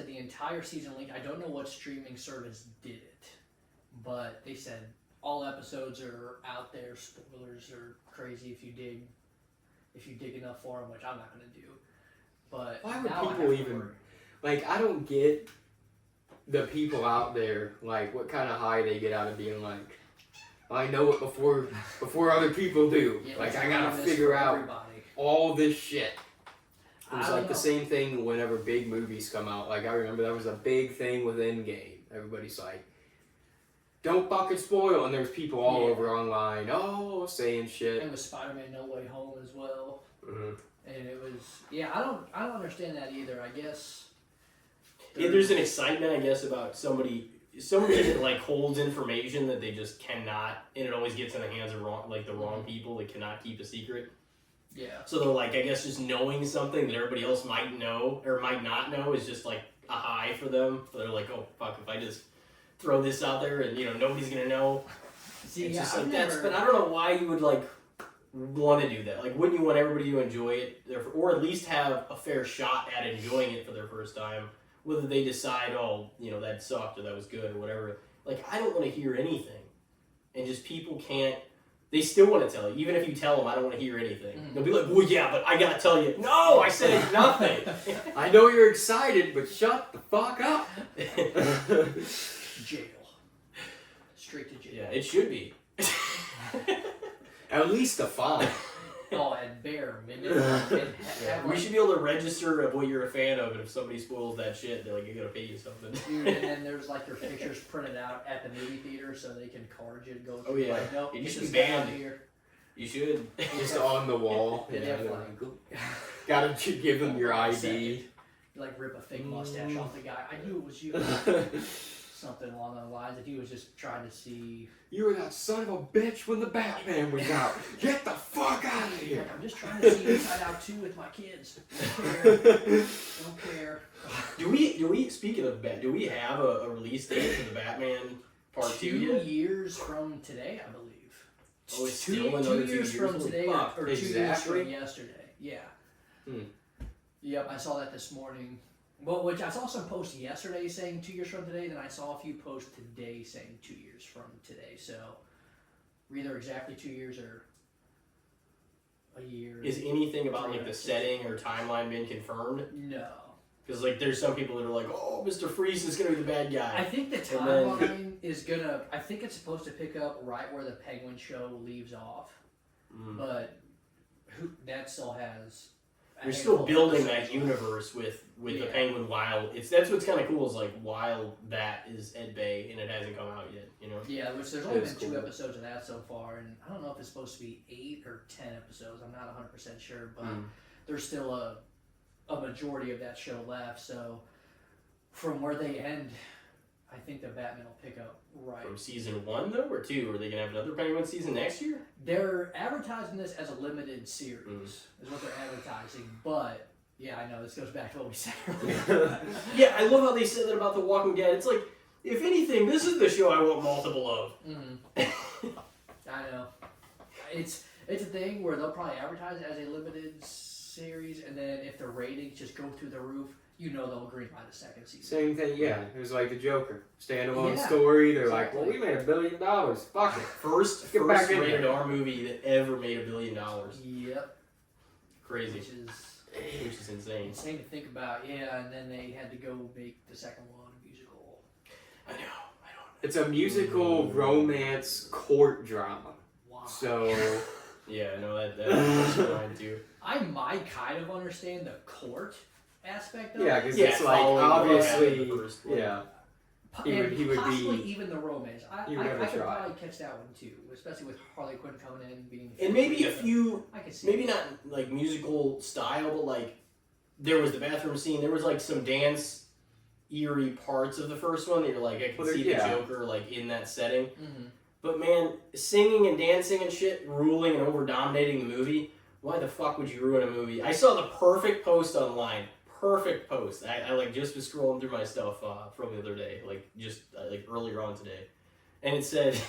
said the entire season leaked. I don't know what streaming service did it, but they said all episodes are out there. Spoilers are crazy if you dig enough for them, which I'm not going to do. But Why would now I people have to even worry. like? I don't get the people out there, like, what kind of high they get out of being like, I know it before other people do. Yeah, like, let's I gotta ruin this figure for out everybody. all this shit. It was I like don't the know. same thing whenever big movies come out. Like, I remember that was a big thing with Endgame. Everybody's like, don't fucking spoil. And there's people all Yeah. over online, saying shit. And with Spider-Man No Way Home as well. Mhm. And it was, I don't understand that either. I guess. Yeah, there's an excitement, I guess, about somebody that like holds information that they just cannot, and it always gets in the hands of the wrong people that cannot keep a secret. Yeah. So they're like, I guess just knowing something that everybody else might know or might not know is just like a high for them. So they're like, oh fuck, if I just throw this out there and nobody's gonna know. See, It's just I've like never, but I don't know why you would like want to do that. Like, wouldn't you want everybody to enjoy it, or at least have a fair shot at enjoying it for their first time? Whether they decide, that sucked or that was good or whatever. Like, I don't want to hear anything. And just people can't, they still want to tell you. Even if you tell them, I don't want to hear anything. They'll be like, well, yeah, but I got to tell you. No, I said nothing. I know you're excited, but shut the fuck up. jail. Straight to jail. Yeah, it should be. At least a fine. Oh, at bare minimum. We should be able to register of what you're a fan of, and if somebody spoils that shit, they're like, you gotta pay you something. Dude, and then there's like your pictures printed out at the movie theater so they can card you and go through. Oh, yeah. Like, nope, It get used to this be guy out banned. here. You should. Just on the wall. Yeah, Yeah, like- gotta give them your ID. You like rip a fake mustache off the guy. I knew it was you. Something along those lines. That he was just trying to see. You were that son of a bitch when the Batman was out. Get the fuck out of here. Like, I'm just trying to see Inside Out 2 with my kids. Don't care. Do we speaking of Bat, do we have a release date for the Batman Part 2 2 yet? years from today, I believe. Oh, it's two, still another 2 2 years years? from Holy today, fuck. or 2 years Exactly. from yesterday. Yeah. Hmm. Yep, I saw that this morning. Well, which I saw some posts yesterday saying 2 years from today. Then I saw a few posts today saying 2 years from today. So, we're either exactly 2 years or a year. Is anything about like the setting or timeline been confirmed? No. Because like there's some people that are like, oh, Mr. Freeze is gonna be the bad guy. I think the And then- timeline is gonna. I think it's supposed to pick up right where the Penguin show leaves off. But that still has. You're still building that universe with the Penguin while that's what's kind of cool is like while that is Ed Bay and it hasn't come out yet, you know. Yeah, which there's only been 2 episodes of that so far, and I don't know if it's supposed to be 8 or 10 episodes. I'm not 100% sure, but there's still a majority of that show left. So from where they end, I think the Batman will pick up right. From season 1 though, or 2? Are they gonna have another Penguin season next year? They're advertising this as a limited series, is what they're advertising. But yeah, I know this goes back to what we said earlier. Yeah, I love how they said that about The Walking Dead. It's like, if anything, this is the show I want multiple of. I know. It's a thing where they'll probably advertise it as a limited series, and then if the ratings just go through the roof, you know they'll agree by the second season. Same thing, yeah. It was like the Joker. Standalone story. They're like, well, we made $1 billion. Fuck it. First rated R movie that ever made $1 billion. Yep. Crazy. Which is insane. Insane to think about, yeah, and then they had to go make the second one a musical. I know. It's a musical romance court drama. Wow. So... yeah, no, that's mine too. I might kind of understand the court aspect of it. Yeah, because it's like, obviously, yeah. He would possibly be, even the romance. I could probably catch that one too, especially with Harley Quinn coming in being. And maybe a few, I could see maybe not like musical style, but like there was the bathroom scene. There was like some dance eerie parts of the first one that you're like, I can see the Joker like in that setting. But man, singing and dancing and shit, ruling and over dominating the movie. Why the fuck would you ruin a movie? I saw the perfect post online. Perfect post. I like just was scrolling through my stuff from the other day, like just like earlier on today, and it said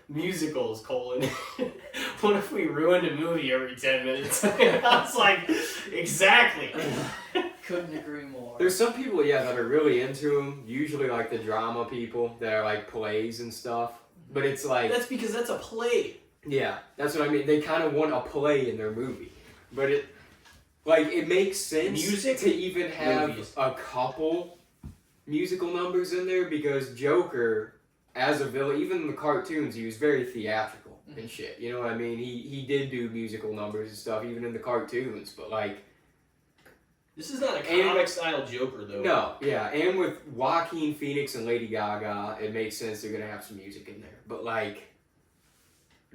musicals : what if we ruined a movie every 10 minutes? I was like, exactly. Couldn't agree more. There's some people, that are really into them. Usually like the drama people that are like plays and stuff. But it's like that's because that's a play. Yeah, that's what I mean. They kind of want a play in their movie, but it makes sense to even have a couple musical numbers in there because Joker, as a villain, even in the cartoons, he was very theatrical and shit. You know what I mean? He did do musical numbers and stuff, even in the cartoons. But like, this is not a comic style Joker though. No, yeah, and with Joaquin Phoenix and Lady Gaga, it makes sense they're gonna have some music in there. But like,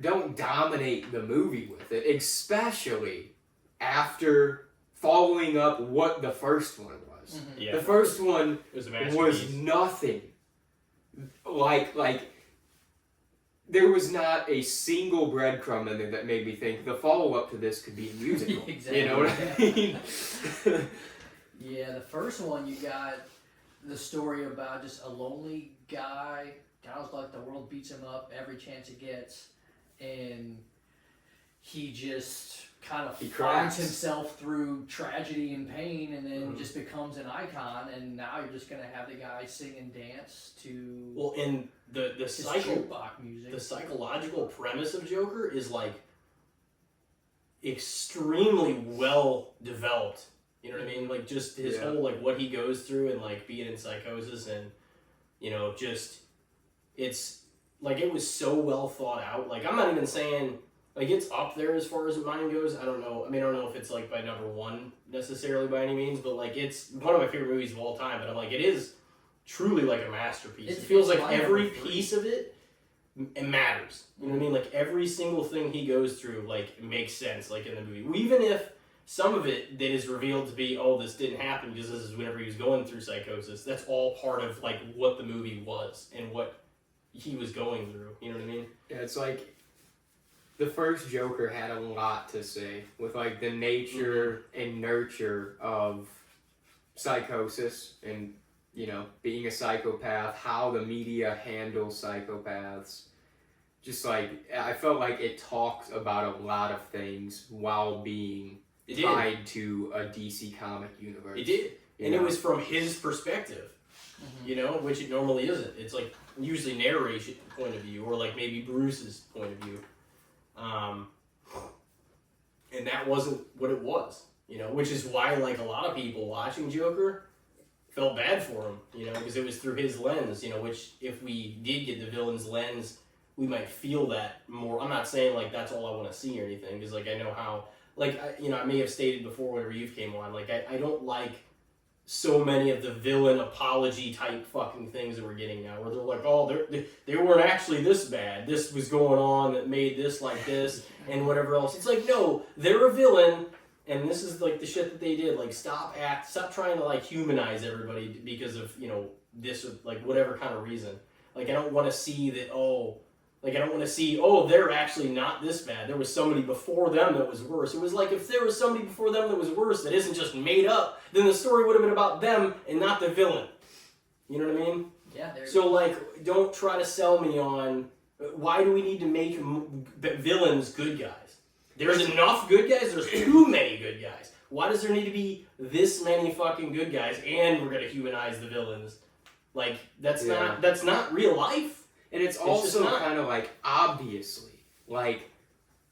don't dominate the movie with it, especially after following up what the first one was. Yeah. The first one was nothing. Like there was not a single breadcrumb in there that made me think the follow-up to this could be a musical. Exactly. You know what I mean? Yeah, the first one you got the story about just a lonely guy. Sounds like the world beats him up every chance it gets, and he just kind of finds himself through tragedy and pain, and then just becomes an icon. And now you're just gonna have the guy sing and dance to in the psychological premise of Joker is like extremely well developed. You know what I mean? Like just his whole like what he goes through and like being in psychosis and just it's like it was so well thought out. Like I'm not even saying like it's up there as far as mine goes. I don't know. I mean I don't know if it's like by number 1 necessarily by any means, but like it's one of my favorite movies of all time. But I'm like it is truly like a masterpiece. It feels like every piece of it matters. You know what I mean? Like every single thing he goes through like makes sense like in the movie. Even if some of it that is revealed to be, oh, this didn't happen because this is whenever he was going through psychosis. That's all part of like what the movie was and what he was going through. You know what I mean? Yeah, it's like the first Joker had a lot to say with like the nature and nurture of psychosis and being a psychopath, how the media handles psychopaths. Just like I felt like it talked about a lot of things while being tied to a DC comic universe. It did. And it was from his perspective, which it normally isn't. It's like usually narration point of view or like maybe Bruce's point of view. And that wasn't what it was, which is why like a lot of people watching Joker felt bad for him, because it was through his lens, which if we did get the villain's lens, we might feel that more. I'm not saying like that's all I want to see or anything, because like I know how like I may have stated before whenever you came on, like I don't like so many of the villain apology type fucking things that we're getting now, where they're like, oh, they weren't actually this bad. This was going on that made this like this and whatever else. It's like, no, they're a villain, and this is like the shit that they did. Like, stop trying to like humanize everybody because of this or like whatever kind of reason. Like, I don't want to see that. They're actually not this bad. There was somebody before them that was worse. It was like if there was somebody before them that was worse that isn't just made up, then the story would have been about them and not the villain. You know what I mean? Yeah. So, like, don't try to sell me on why do we need to make villains good guys? There's enough good guys. There's too many good guys. Why does there need to be this many fucking good guys and we're going to humanize the villains? Like, that's not real life. And it's also kind of like, obviously, like,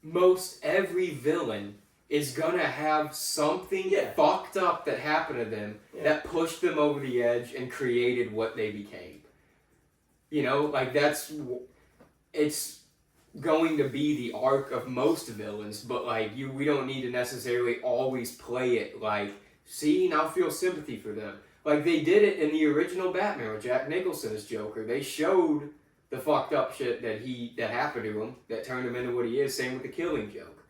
most every villain is gonna have something fucked up that happened to them that pushed them over the edge and created what they became. Like, it's going to be the arc of most villains, but, like, we don't need to necessarily always play it like, see, now feel sympathy for them. Like, they did it in the original Batman with Jack Nicholson as Joker. They showed the fucked up shit that happened to him, that turned him into what he is. Same with the Killing Joke.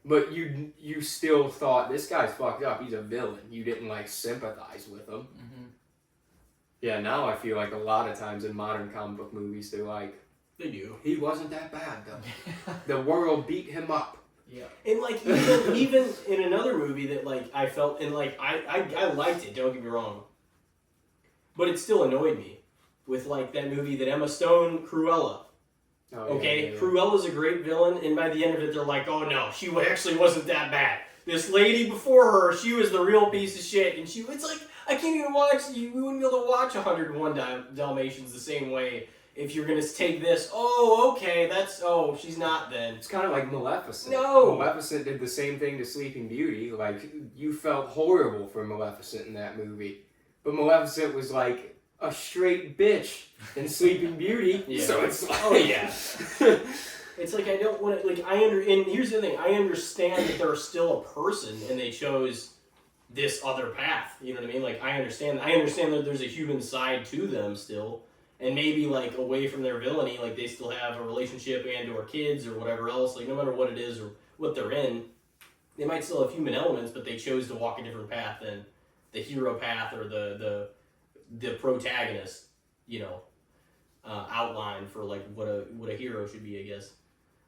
But you still thought, this guy's fucked up, he's a villain. You didn't, like, sympathize with him. Mm-hmm. Yeah, now I feel like a lot of times in modern comic book movies, they're like, they do. He wasn't that bad, though. The world beat him up. Yeah. And, like, even in another movie that, like, I felt, and, like, I liked it, don't get me wrong. But it still annoyed me. With, like, that movie that Emma Stone, Cruella. Oh, Okay, yeah. Cruella's a great villain, and by the end of it, they're like, oh no, she actually wasn't that bad. This lady before her, she was the real piece of shit, and it's like, I can't even watch, we wouldn't be able to watch 101 Dalmatians the same way if you're going to take this, she's not then. It's kind of like Maleficent. No! Maleficent did the same thing to Sleeping Beauty. Like, you felt horrible for Maleficent in that movie. But Maleficent was like a straight bitch in Sleeping Beauty. Yeah. So it's like... Oh, yeah. It's like, I don't want to, like, and here's the thing, I understand that they're still a person and they chose this other path, you know what I mean? Like, I understand that there's a human side to them still, and maybe, like, away from their villainy, like, they still have a relationship and or kids or whatever else, like, no matter what it is or what they're in, they might still have human elements, but they chose to walk a different path than the hero path or the protagonist, outline for, like, what a hero should be, I guess.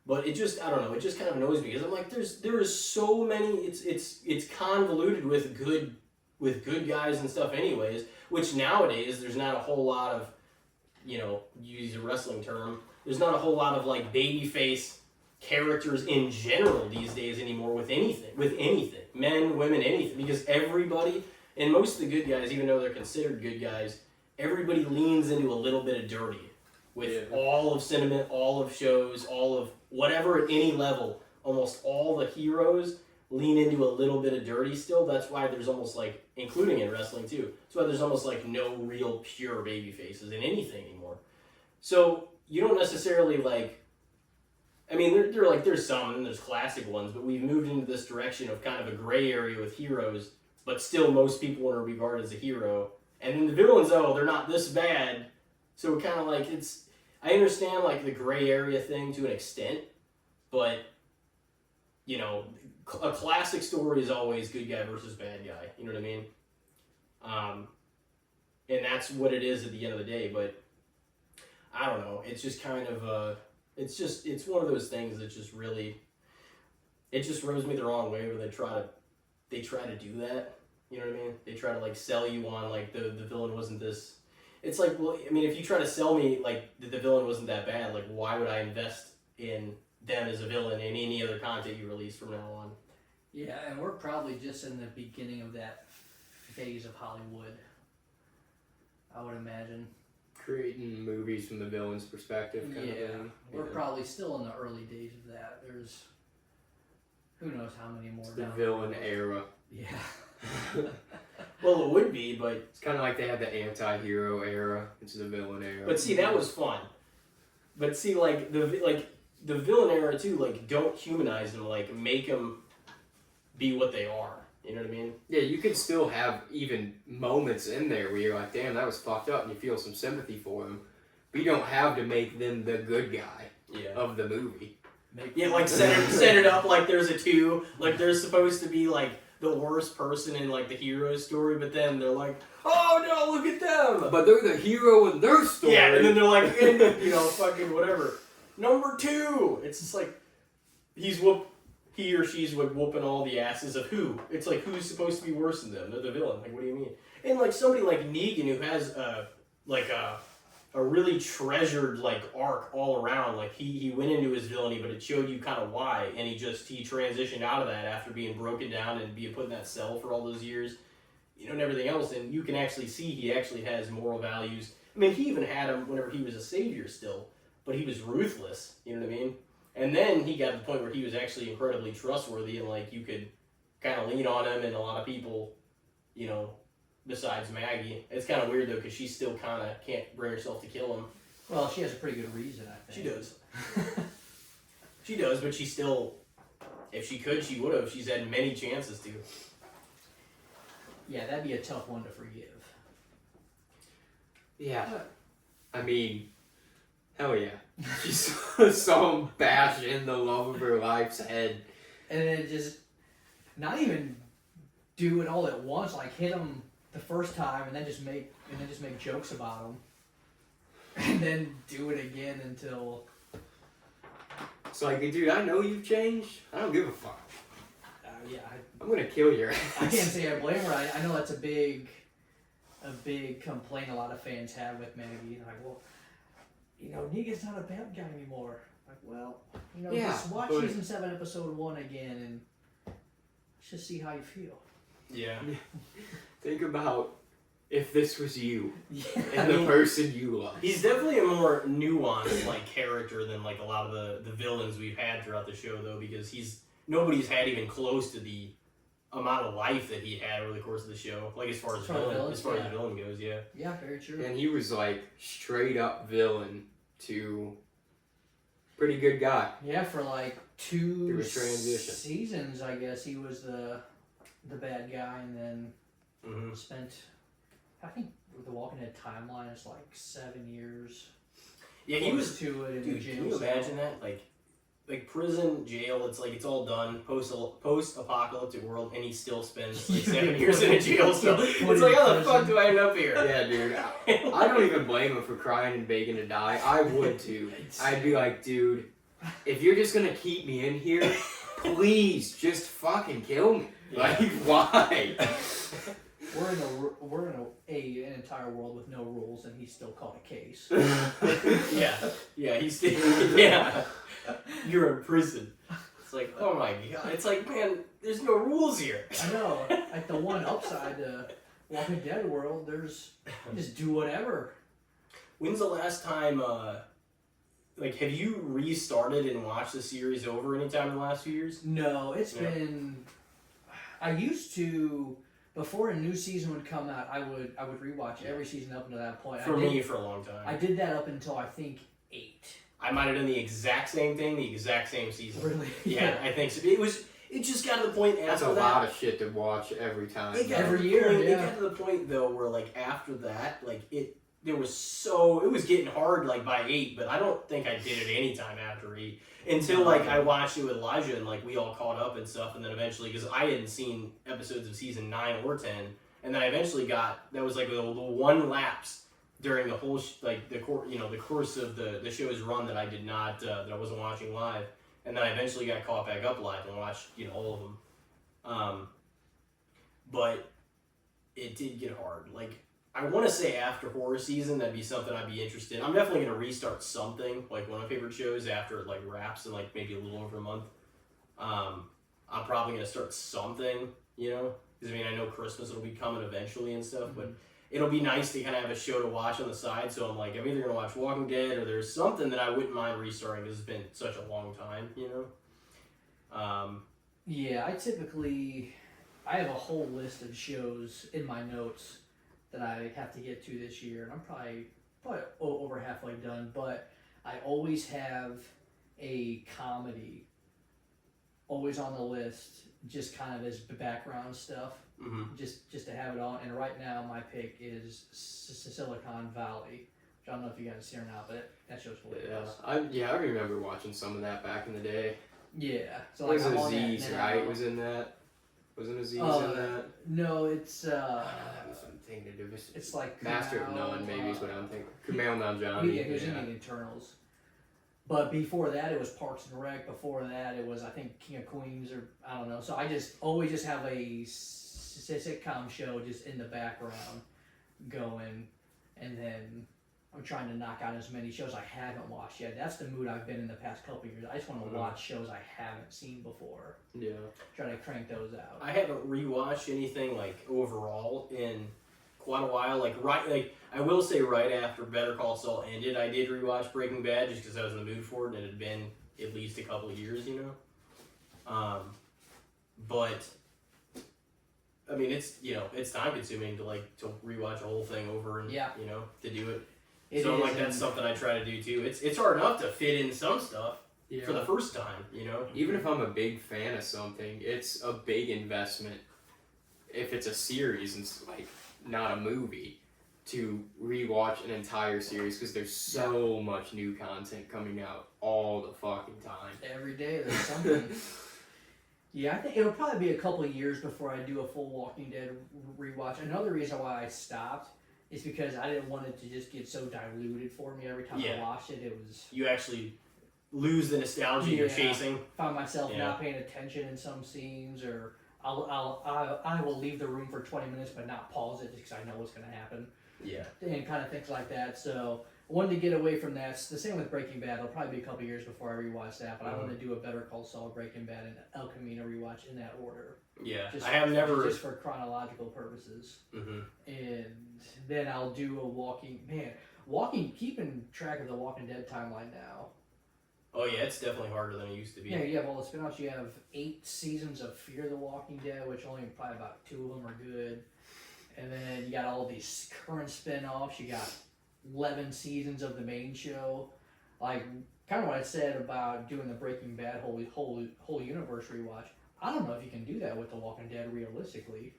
But it just, I don't know, it just kind of annoys me because I'm like, there is so many, it's convoluted with good guys and stuff anyways, which nowadays there's not a whole lot of, use a wrestling term, there's not a whole lot of, like, babyface characters in general these days anymore with anything, men, women, anything, because everybody, and most of the good guys, even though they're considered good guys, everybody leans into a little bit of dirty with all of cinema, all of shows, all of whatever at any level. Almost all the heroes lean into a little bit of dirty still. That's why there's almost like, including in wrestling too, that's why there's almost like no real pure baby faces in anything anymore. So you don't necessarily like, I mean, there's some and there's classic ones, but we've moved into this direction of kind of a gray area with heroes, but still most people want to regard as a hero. And then the villains, they're not this bad. So we're kind of like, I understand like the gray area thing to an extent, but a classic story is always good guy versus bad guy. You know what I mean? And that's what it is at the end of the day. But I don't know. It's just kind of it's one of those things that just really, it just rubs me the wrong way where they try to do that. You know what I mean? They try to like sell you on like the villain wasn't this. It's like, well, I mean, if you try to sell me like that the villain wasn't that bad, like why would I invest in them as a villain in any other content you release from now on? Yeah, and we're probably just in the beginning of that phase of Hollywood, I would imagine. Creating movies from the villain's perspective kind of thing. We're probably still in the early days of that. There's who knows how many more. The villain era. Yeah. Well, it would be, but it's kind of like they had the anti-hero era. It's the villain era. But see, that was fun. But see, like the villain era too. Like, don't humanize them. Like, make them be what they are. You know what I mean? Yeah, you can still have even moments in there where you're like, damn, that was fucked up, and you feel some sympathy for them. But you don't have to make them the good guy of the movie. Yeah, like set it up like there's a two, like they're supposed to be like the worst person in like the hero story, but then they're like, oh no, look at them. But they're the hero in their story. Yeah, and then they're like, fucking whatever. Number 2. It's just like he or she's whooping all the asses of who? It's like, who's supposed to be worse than them? They're the villain. Like, what do you mean? And like somebody like Negan who has a really treasured like arc all around. Like he went into his villainy, but it showed you kind of why, and he transitioned out of that after being broken down and being put in that cell for all those years, and everything else. And you can actually see he actually has moral values. I mean, he even had them whenever he was a savior still, but he was ruthless. You know what I mean? And then he got to the point where he was actually incredibly trustworthy, and like you could kind of lean on him, and a lot of people, besides Maggie. It's kind of weird though, because she still kind of can't bring herself to kill him. Well, she has a pretty good reason, I think. She does. She does, but she still, if she could, she would have. She's had many chances to. Yeah, that'd be a tough one to forgive. Yeah. I mean, hell yeah. She saw him bash in the love of her life's head. And then just not even do it all at once, like hit him the first time and then just make jokes about him. And then do it again until it's like, dude, I know you've changed. I don't give a fuck. Yeah, I'm gonna kill your ass. I can't say I blame her. I know that's a big complaint a lot of fans have with Maggie. Like, well, Negan's not a bad guy anymore. Like, well, just watch season 7, episode 1 again, and let's just see how you feel. Yeah. Think about if this was you and the person you love. He's definitely a more nuanced like character than like a lot of the villains we've had throughout the show, though, because nobody's had even close to the amount of life that he had over the course of the show. Like as far as the villain goes, yeah. Yeah, very true. And he was like straight up villain to pretty good guy. Yeah, for like 2 seasons, I guess he was the bad guy, and then spent, I think the Walking Dead timeline is like 7 years. Yeah, he was to it in dude, the jail. can you imagine that? Like prison, jail, it's like it's all done, post-apocalyptic world, and he still spends like 7 years in a jail cell. It's like, how the fuck do I end up here? Yeah, dude. I don't even blame him for crying and begging to die. I would too. I'd be like, dude, if you're just gonna keep me in here, please just fucking kill me. Yeah. Like, why? We're in an entire world with no rules, and he's still caught a case. Yeah, he's still, yeah. You're in prison. It's like, oh my god. It's like, man, there's no rules here. I know. Like the one upside to Walking Dead world, you just do whatever. When's the last time, have you restarted and watched the series over any time in the last few years? No, it's been. I used to. Before a new season would come out, I would rewatch every season up until that point. For a long time. I did that up until I think 8. I might have done the exact same thing, the exact same season. Really? Yeah, I think so. It just got to the point after That's a that. lot of shit to watch every time. It got to the point though where like after that, it was getting hard like by 8, but I don't think I did it any time after 8 until like I watched it with Elijah and like we all caught up and stuff, and then eventually because I hadn't seen episodes of season 9 or 10, and then I eventually that was like the one lapse during the whole the course of the show's run that I did not that I wasn't watching live, and then I eventually got caught back up live and watched all of them, but it did get hard. Like I want to say after horror season that'd be something I'd be interested in. I'm definitely gonna restart something like one of my favorite shows after it like wraps in like maybe a little over a month. I'm probably gonna start something, because I know Christmas will be coming eventually and stuff, but it'll be nice to kind of have a show to watch on the side. So I'm like, I'm either going to watch Walking Dead or there's something that I wouldn't mind restarting because it's been such a long time, Yeah, I have a whole list of shows in my notes that I have to get to this year, and I'm probably over halfway done, but I always have a comedy always on the list, just kind of as background stuff, just to have it on. And right now, my pick is Silicon Valley. Which I don't know if you guys see or not, but that show's hilarious. I remember watching some of that back in the day. Yeah. So It like was I'm on that Aziz, now. right? Was in that? Wasn't Aziz in that? No, it's I'm thinking of it. it's like Master of Kumail, None, maybe is what I'm thinking. Kumail Nanjiani. Yeah, he was in the Eternals. But before that, it was Parks and Rec. Before that, it was, I think, King of Queens, or I don't know. So I just always just have a sitcom show just in the background going, and then I'm trying to knock out as many shows I haven't watched yet. That's the mood I've been in the past couple of years. I just want to watch shows I haven't seen before. Yeah. Try to crank those out. I haven't rewatched anything like overall in quite a while. Like I will say, right after Better Call Saul ended, I did rewatch Breaking Bad just because I was in the mood for it, and it had been at least a couple of years, you know. But I mean, it's it's time consuming to rewatch a whole thing over and to do it. So that's something I try to do too. It's hard enough to fit in some stuff for the first time, you know. Even if I'm a big fan of something, it's a big investment. If it's a series and like not a movie, to rewatch an entire series because there's so much new content coming out all the fucking time. Every day there's something. Yeah, I think it'll probably be a couple of years before I do a full Walking Dead rewatch. Another reason why I stopped is because I didn't want it to just get so diluted for me every time I watched it. It was you actually lose the nostalgia you're chasing. Found myself not paying attention in some scenes, or I will leave the room for 20 minutes but not pause it just because I know what's going to happen. Yeah. And kind of things like that. So I wanted to get away from that. It's the same with Breaking Bad. It'll probably be a couple years before I rewatch that, but I want to do a Better Call Saul, Breaking Bad, and El Camino rewatch in that order. Yeah, I have never just for chronological purposes. And then I'll do keeping track of the Walking Dead timeline now. Oh yeah, it's definitely harder than it used to be. Yeah, you have all the spin-offs. You have 8 seasons of Fear the Walking Dead, which only probably about 2 of them are good. And then you got all these current spin-offs. You got 11 seasons of the main show. Like, kind of what I said about doing the Breaking Bad whole universe rewatch. I don't know if you can do that with The Walking Dead realistically.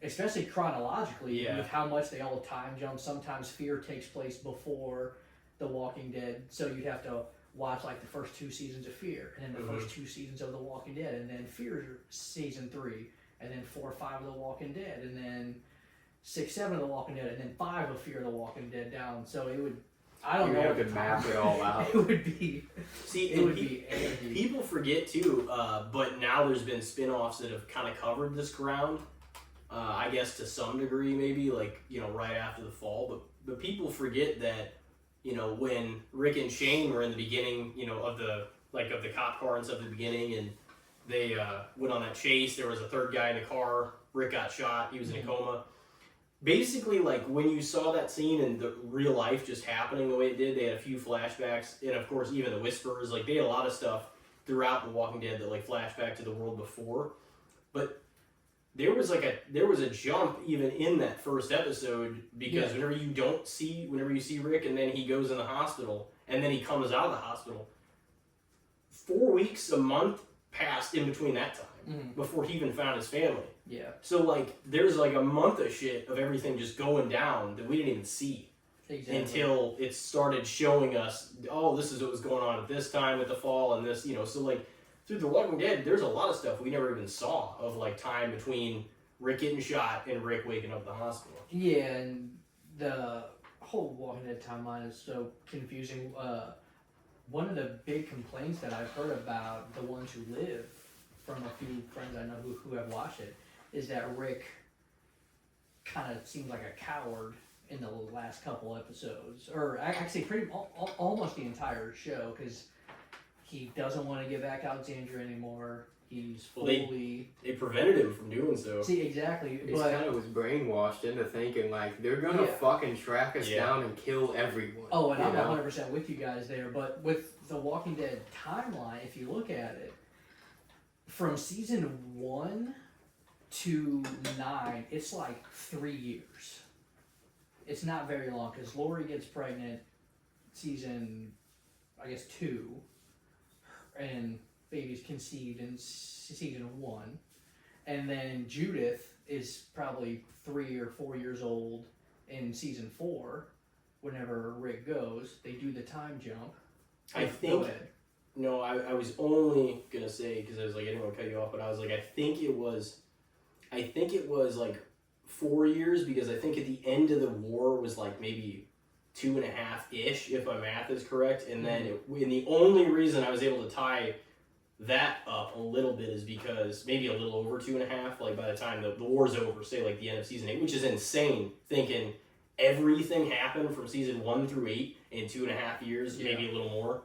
Especially chronologically, with how much they all time jump. Sometimes Fear takes place before The Walking Dead, so you'd have to watch like the first 2 seasons of Fear, and then the first 2 seasons of The Walking Dead, and then Fear season 3, and then 4 or 5 of The Walking Dead, and then 6, 7 of The Walking Dead, and then 5 of Fear the Walking Dead down. So it would, I don't know. You have to map it all out. It would be. People forget too, but now there's been spin-offs that have kind of covered this ground. I guess to some degree, maybe right after the fall, but people forget that when Rick and Shane were in the beginning, of the cop car and stuff at the beginning, and they went on that chase. There was a third guy in the car. Rick got shot. He was in a coma. Basically, when you saw that scene and the real life just happening the way it did, they had a few flashbacks, and of course, even the Whisperers. They had a lot of stuff throughout The Walking Dead that flashback to the world before. But there was a jump even in that first episode because whenever you see Rick and then he goes in the hospital and then he comes out of the hospital, 4 weeks, a month passed in between that time before he even found his family. Yeah. So there's a month of shit of everything just going down that we didn't even see until it started showing us, oh, this is what was going on at this time at the fall and this, so through The Walking Dead, there's a lot of stuff we never even saw of time between Rick getting shot and Rick waking up in the hospital. Yeah, and the whole Walking Dead timeline is so confusing. One of the big complaints that I've heard about the ones who live, from a few friends I know who have watched it, is that Rick kind of seems like a coward in the last couple episodes, or actually almost the entire show, because he doesn't want to give back Alexandria anymore. He's fully... They prevented him from doing so. See, exactly. He kind of was brainwashed into thinking, they're going to fucking track us down and kill everyone. Oh, and I'm 100% with you guys there, but with the Walking Dead timeline, if you look at it, from season 1 to 9, it's 3 years. It's not very long, because Lori gets pregnant season, I guess, 2, and baby's conceived in season 1, and then Judith is probably 3 or 4 years old in season 4. Whenever Rick goes, they do the time jump. I think. No, I was only gonna say, because I was like, I didn't want to cut you off, but I was like, I think it was like 4 years, because I think at the end of the war was like maybe 2.5-ish, if my math is correct, and then and the only reason I was able to tie that up a little bit is because maybe a little over 2.5, like by the time the war's over, say like the end of season 8, which is insane, thinking everything happened from season 1 through 8 in 2.5 years, maybe a little more.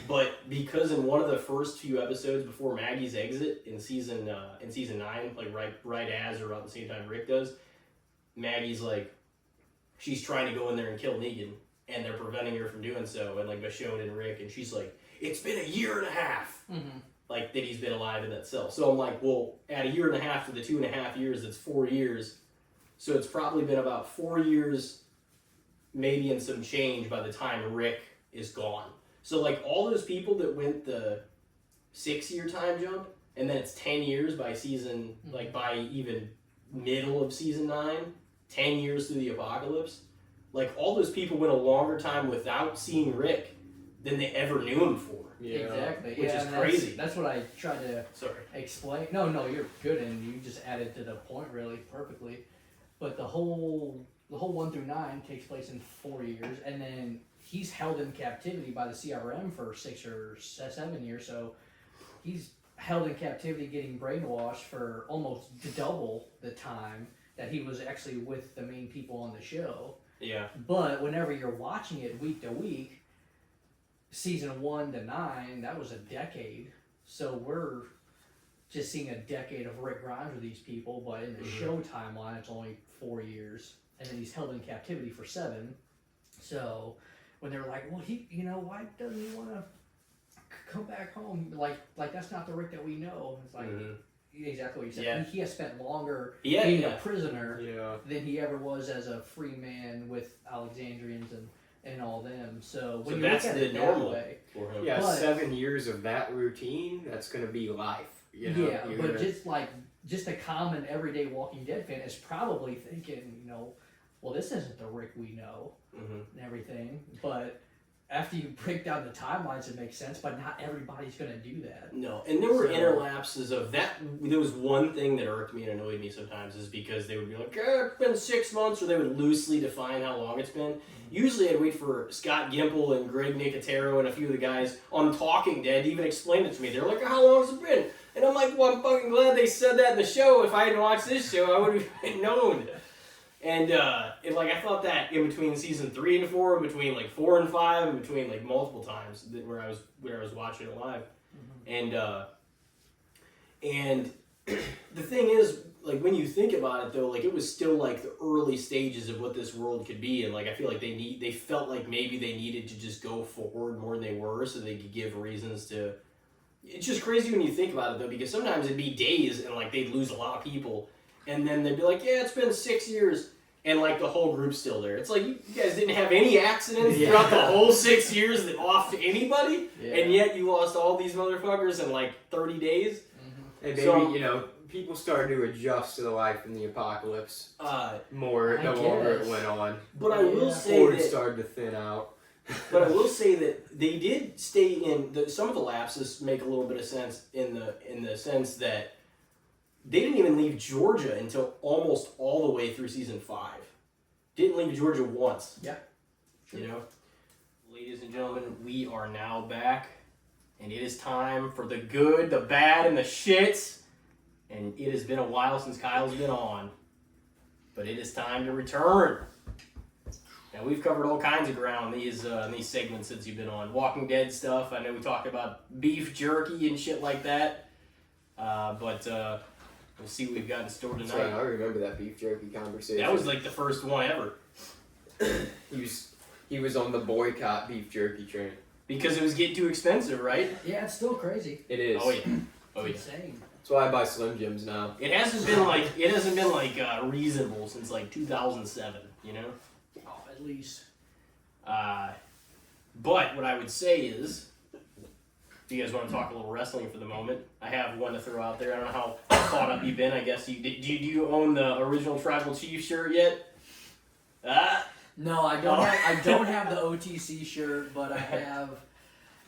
But because in one of the first few episodes before Maggie's exit in season 9, like right as or around the same time Rick does, Maggie's like, she's trying to go in there and kill Negan, and they're preventing her from doing so, and like Michonne and Rick, and she's like, it's been 1.5 years, like that he's been alive in that cell. So I'm like, well, add 1.5 years to the 2.5 years, that's 4 years. So it's probably been about 4 years, maybe in some change by the time Rick is gone. So like all those people that went the 6-year time jump, and then it's 10 years by season, like by even middle of season 9, 10 years through the apocalypse, like all those people went a longer time without seeing Rick than they ever knew him for. Yeah. Exactly. Which is crazy. That's what I tried to explain. No, you're good, and you just added to the point really perfectly. But the whole 1 through 9 takes place in 4 years, and then he's held in captivity by the CRM for 6 or 7 years. So he's held in captivity, getting brainwashed for almost double the time that he was actually with the main people on the show. Yeah. But whenever you're watching it week to week, season 1 to 9, that was a decade. So we're just seeing a decade of Rick Grimes with these people, but in the show timeline, it's only 4 years, and then he's held in captivity for 7. So when they were like, well, why doesn't he want to come back home? Like that's not the Rick that we know. It's like exactly what you said. Yeah. He has spent longer being a prisoner Yeah. than he ever was as a free man with Alexandrians and all them. So when you that's look at the it normal that way, for him. Yeah, But- 7 years of that routine, that's going to be life. You know? yeah, You're but gonna- just a common everyday Walking Dead fan is probably thinking, well, this isn't the Rick we know and everything. But after you break down the timelines, it makes sense. But not everybody's going to do that. No, and there were interlapses of that. There was one thing that irked me and annoyed me sometimes is because they would be like, it's been 6 months, or they would loosely define how long it's been. Usually I'd wait for Scott Gimple and Greg Nicotero and a few of the guys on Talking Dead to even explain it to me. They're like, how long has it been? And I'm like, well, I'm fucking glad they said that in the show. If I hadn't watched this show, I would have known. And like I thought that in between season 3 and 4, in between like 4 and 5, in between like multiple times where I was watching it live, and the thing is, like when you think about it though, like it was still like the early stages of what this world could be, and like I feel like they felt like maybe they needed to just go forward more than they were, so they could give reasons to. It's just crazy when you think about it though, because sometimes it'd be days and like they'd lose a lot of people, and then they'd be like, yeah, it's been 6 years. And like the whole group's still there. It's like you guys didn't have any accidents throughout the whole 6 years that off to anybody, and yet you lost all these motherfuckers in like 30 days. And maybe, people started to adjust to the life in the apocalypse more the longer it went on. But I will say Horde that started to thin out. But I will say that they did stay in some of the lapses make a little bit of sense in the sense that they didn't even leave Georgia until almost all the way through season 5. Didn't leave Georgia once. Yeah. Sure. Ladies and gentlemen, we are now back, and it is time for the good, the bad, and the shits. And it has been a while since Kyle's been on, but it is time to return. Now we've covered all kinds of ground in these segments since you've been on. Walking Dead stuff. I know we talked about beef jerky and shit like that, but. We'll see what we've got in store tonight. That's right, I remember that beef jerky conversation. That was like the first one ever. He was on the boycott beef jerky train. Because it was getting too expensive, right? Yeah, it's still crazy. It is. Oh yeah. Oh yeah. Insane. That's why I buy Slim Jims now. It hasn't been like reasonable since like 2007. Oh, at least. But what I would say is, Do you guys want to talk a little wrestling for the moment? I have one to throw out there. I don't know how caught up you've been. I guess you do. You own the original Tribal Chief shirt yet? No, I don't. I don't have the OTC shirt, but I have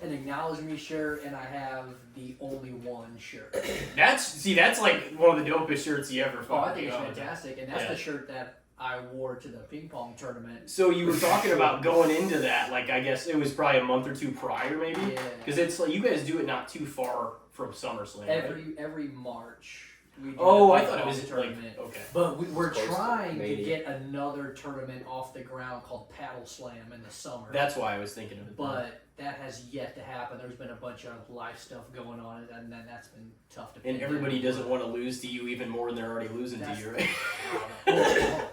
an Acknowledge Me shirt, and I have the Only One shirt. That's like one of the dopest shirts you ever Oh, fucking I think it's owned. fantastic, and that's the shirt that I wore to the ping pong tournament. So you were talking about going into that, like I guess it was probably a month or two prior, maybe. Yeah. Because it's like you guys do it not too far from SummerSlam. Right? Every March. We do Oh, a I ping thought it pong was tournament. like okay. But we're Close to trying to Mania. get another tournament off the ground called Paddle Slam in the summer. That's why I was thinking of it. But that has yet to happen. There's been a bunch of live stuff going on, and then that's been tough to. And pin everybody down. doesn't want to lose to you even more than they're already losing to you, right?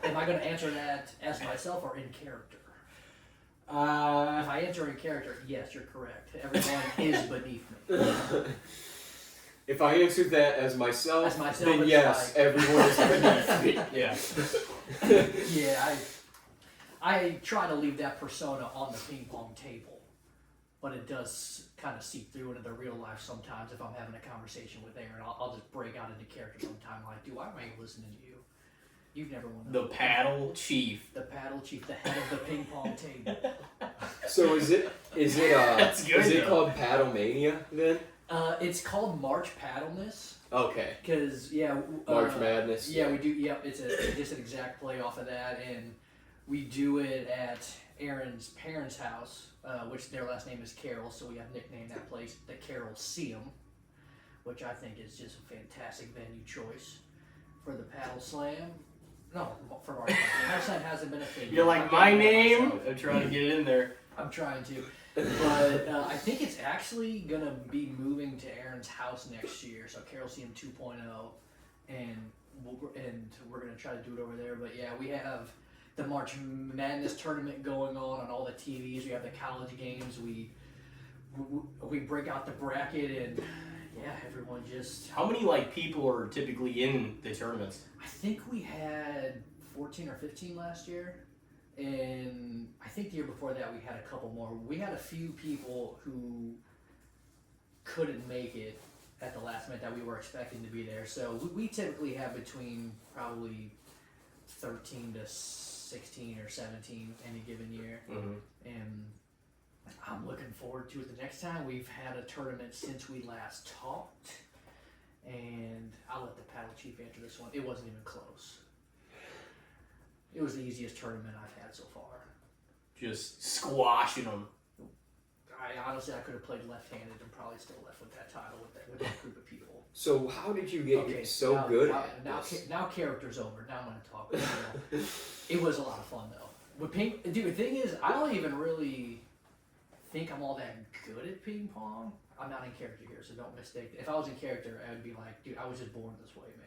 Am I going to answer that as myself or in character? If I answer in character, yes, you're correct. Everyone is beneath me. If I answered that as myself, then it's yes, like- everyone is beneath me. Yeah. Yeah, I try to leave that persona on the ping pong table, but it does kind of seep through into the real life sometimes. If I'm having a conversation with Aaron, I'll just break out into character sometime. Like, dude, why am I listening to you? You've never won The Paddle Chief. the paddle chief, the head of the ping pong table. So is it That's good, is it though. called Paddlemania then? It's called March Paddleness. Okay. Because March Madness. Yeah, we do. Yep, it's just an exact play off of that, and we do it at Aaron's parents' house, which their last name is Carroll, so we have nicknamed that place the Carroll-seum, which I think is just a fantastic venue choice for the Paddle Slam. No, for March Madness. Paddle Slam hasn't been a thing. You're like, I'm my getting ahead of name? myself. I'm trying to get it in there. I'm trying to. But I think it's actually gonna be moving to Aaron's house next year, so Carroll-seum 2.0, and we're gonna try to do it over there. But yeah, we have the March Madness tournament going on all the TVs. We have the college games. We break out the bracket, and yeah, everyone just. How many like people are typically in the tournaments? I think we had 14 or 15 last year. And I think the year before that we had a couple more. We had a few people who couldn't make it at the last minute that we were expecting to be there. So we typically have between probably 13 to 16 or 17 any given year. Mm-hmm. And I'm looking forward to it the next time. We've had a tournament since we last talked. And I'll let the paddle chief answer this one. It wasn't even close. It was the easiest tournament I've had so far. Just squashing them. I honestly could have played left-handed and probably still left with that title with that group of people. So how did you get so now, good now, at now, this? now character's over. Now I'm going to talk. It was a lot of fun though. But dude, the thing is, I don't even really think I'm all that good at ping pong. I'm not in character here, so don't mistake it. If I was in character, I would be like, dude, I was just born this way, man.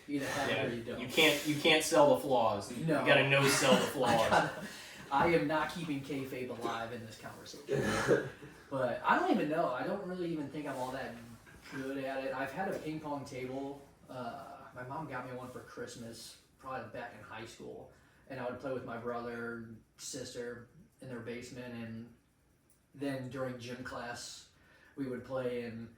You either have it or you don't. You can't sell the flaws. No. You gotta no sell the flaws. I am not keeping kayfabe alive in this conversation. But I don't even know. I don't really even think I'm all that good at it. I've had a ping pong table. My mom got me one for Christmas, probably back in high school. And I would play with my brother, sister in their basement. And then during gym class, we would play. And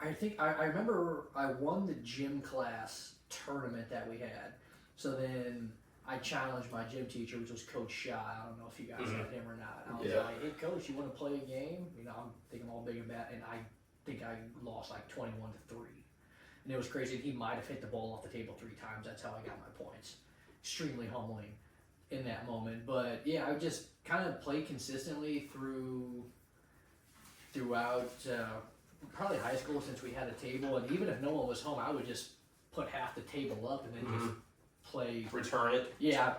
I remember I won the gym class tournament that we had. So then I challenged my gym teacher, which was Coach Shaw. I don't know if you guys had him or not. I was like, hey, Coach, you want to play a game? You know, I'm thinking all big and bad. And I think I lost like 21-3. And it was crazy. He might have hit the ball off the table 3 times. That's how I got my points. Extremely humbling in that moment. But yeah, I would just kind of play consistently throughout probably high school since we had a table. And even if no one was home, I would just put half the table up and then just play. Return it. Yeah,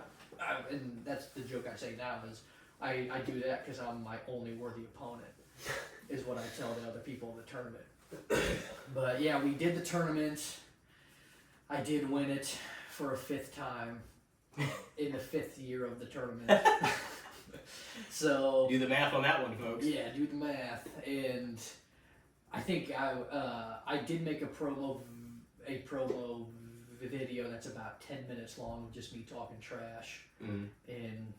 and that's the joke I say now is I do that because I'm my only worthy opponent, is what I tell the other people in the tournament. But yeah, we did the tournament. I did win it for a 5th time in the 5th year of the tournament. So Do the math on that one, folks. yeah, do the math. And I think I did make a promo video that's about 10 minutes long of just me talking trash. And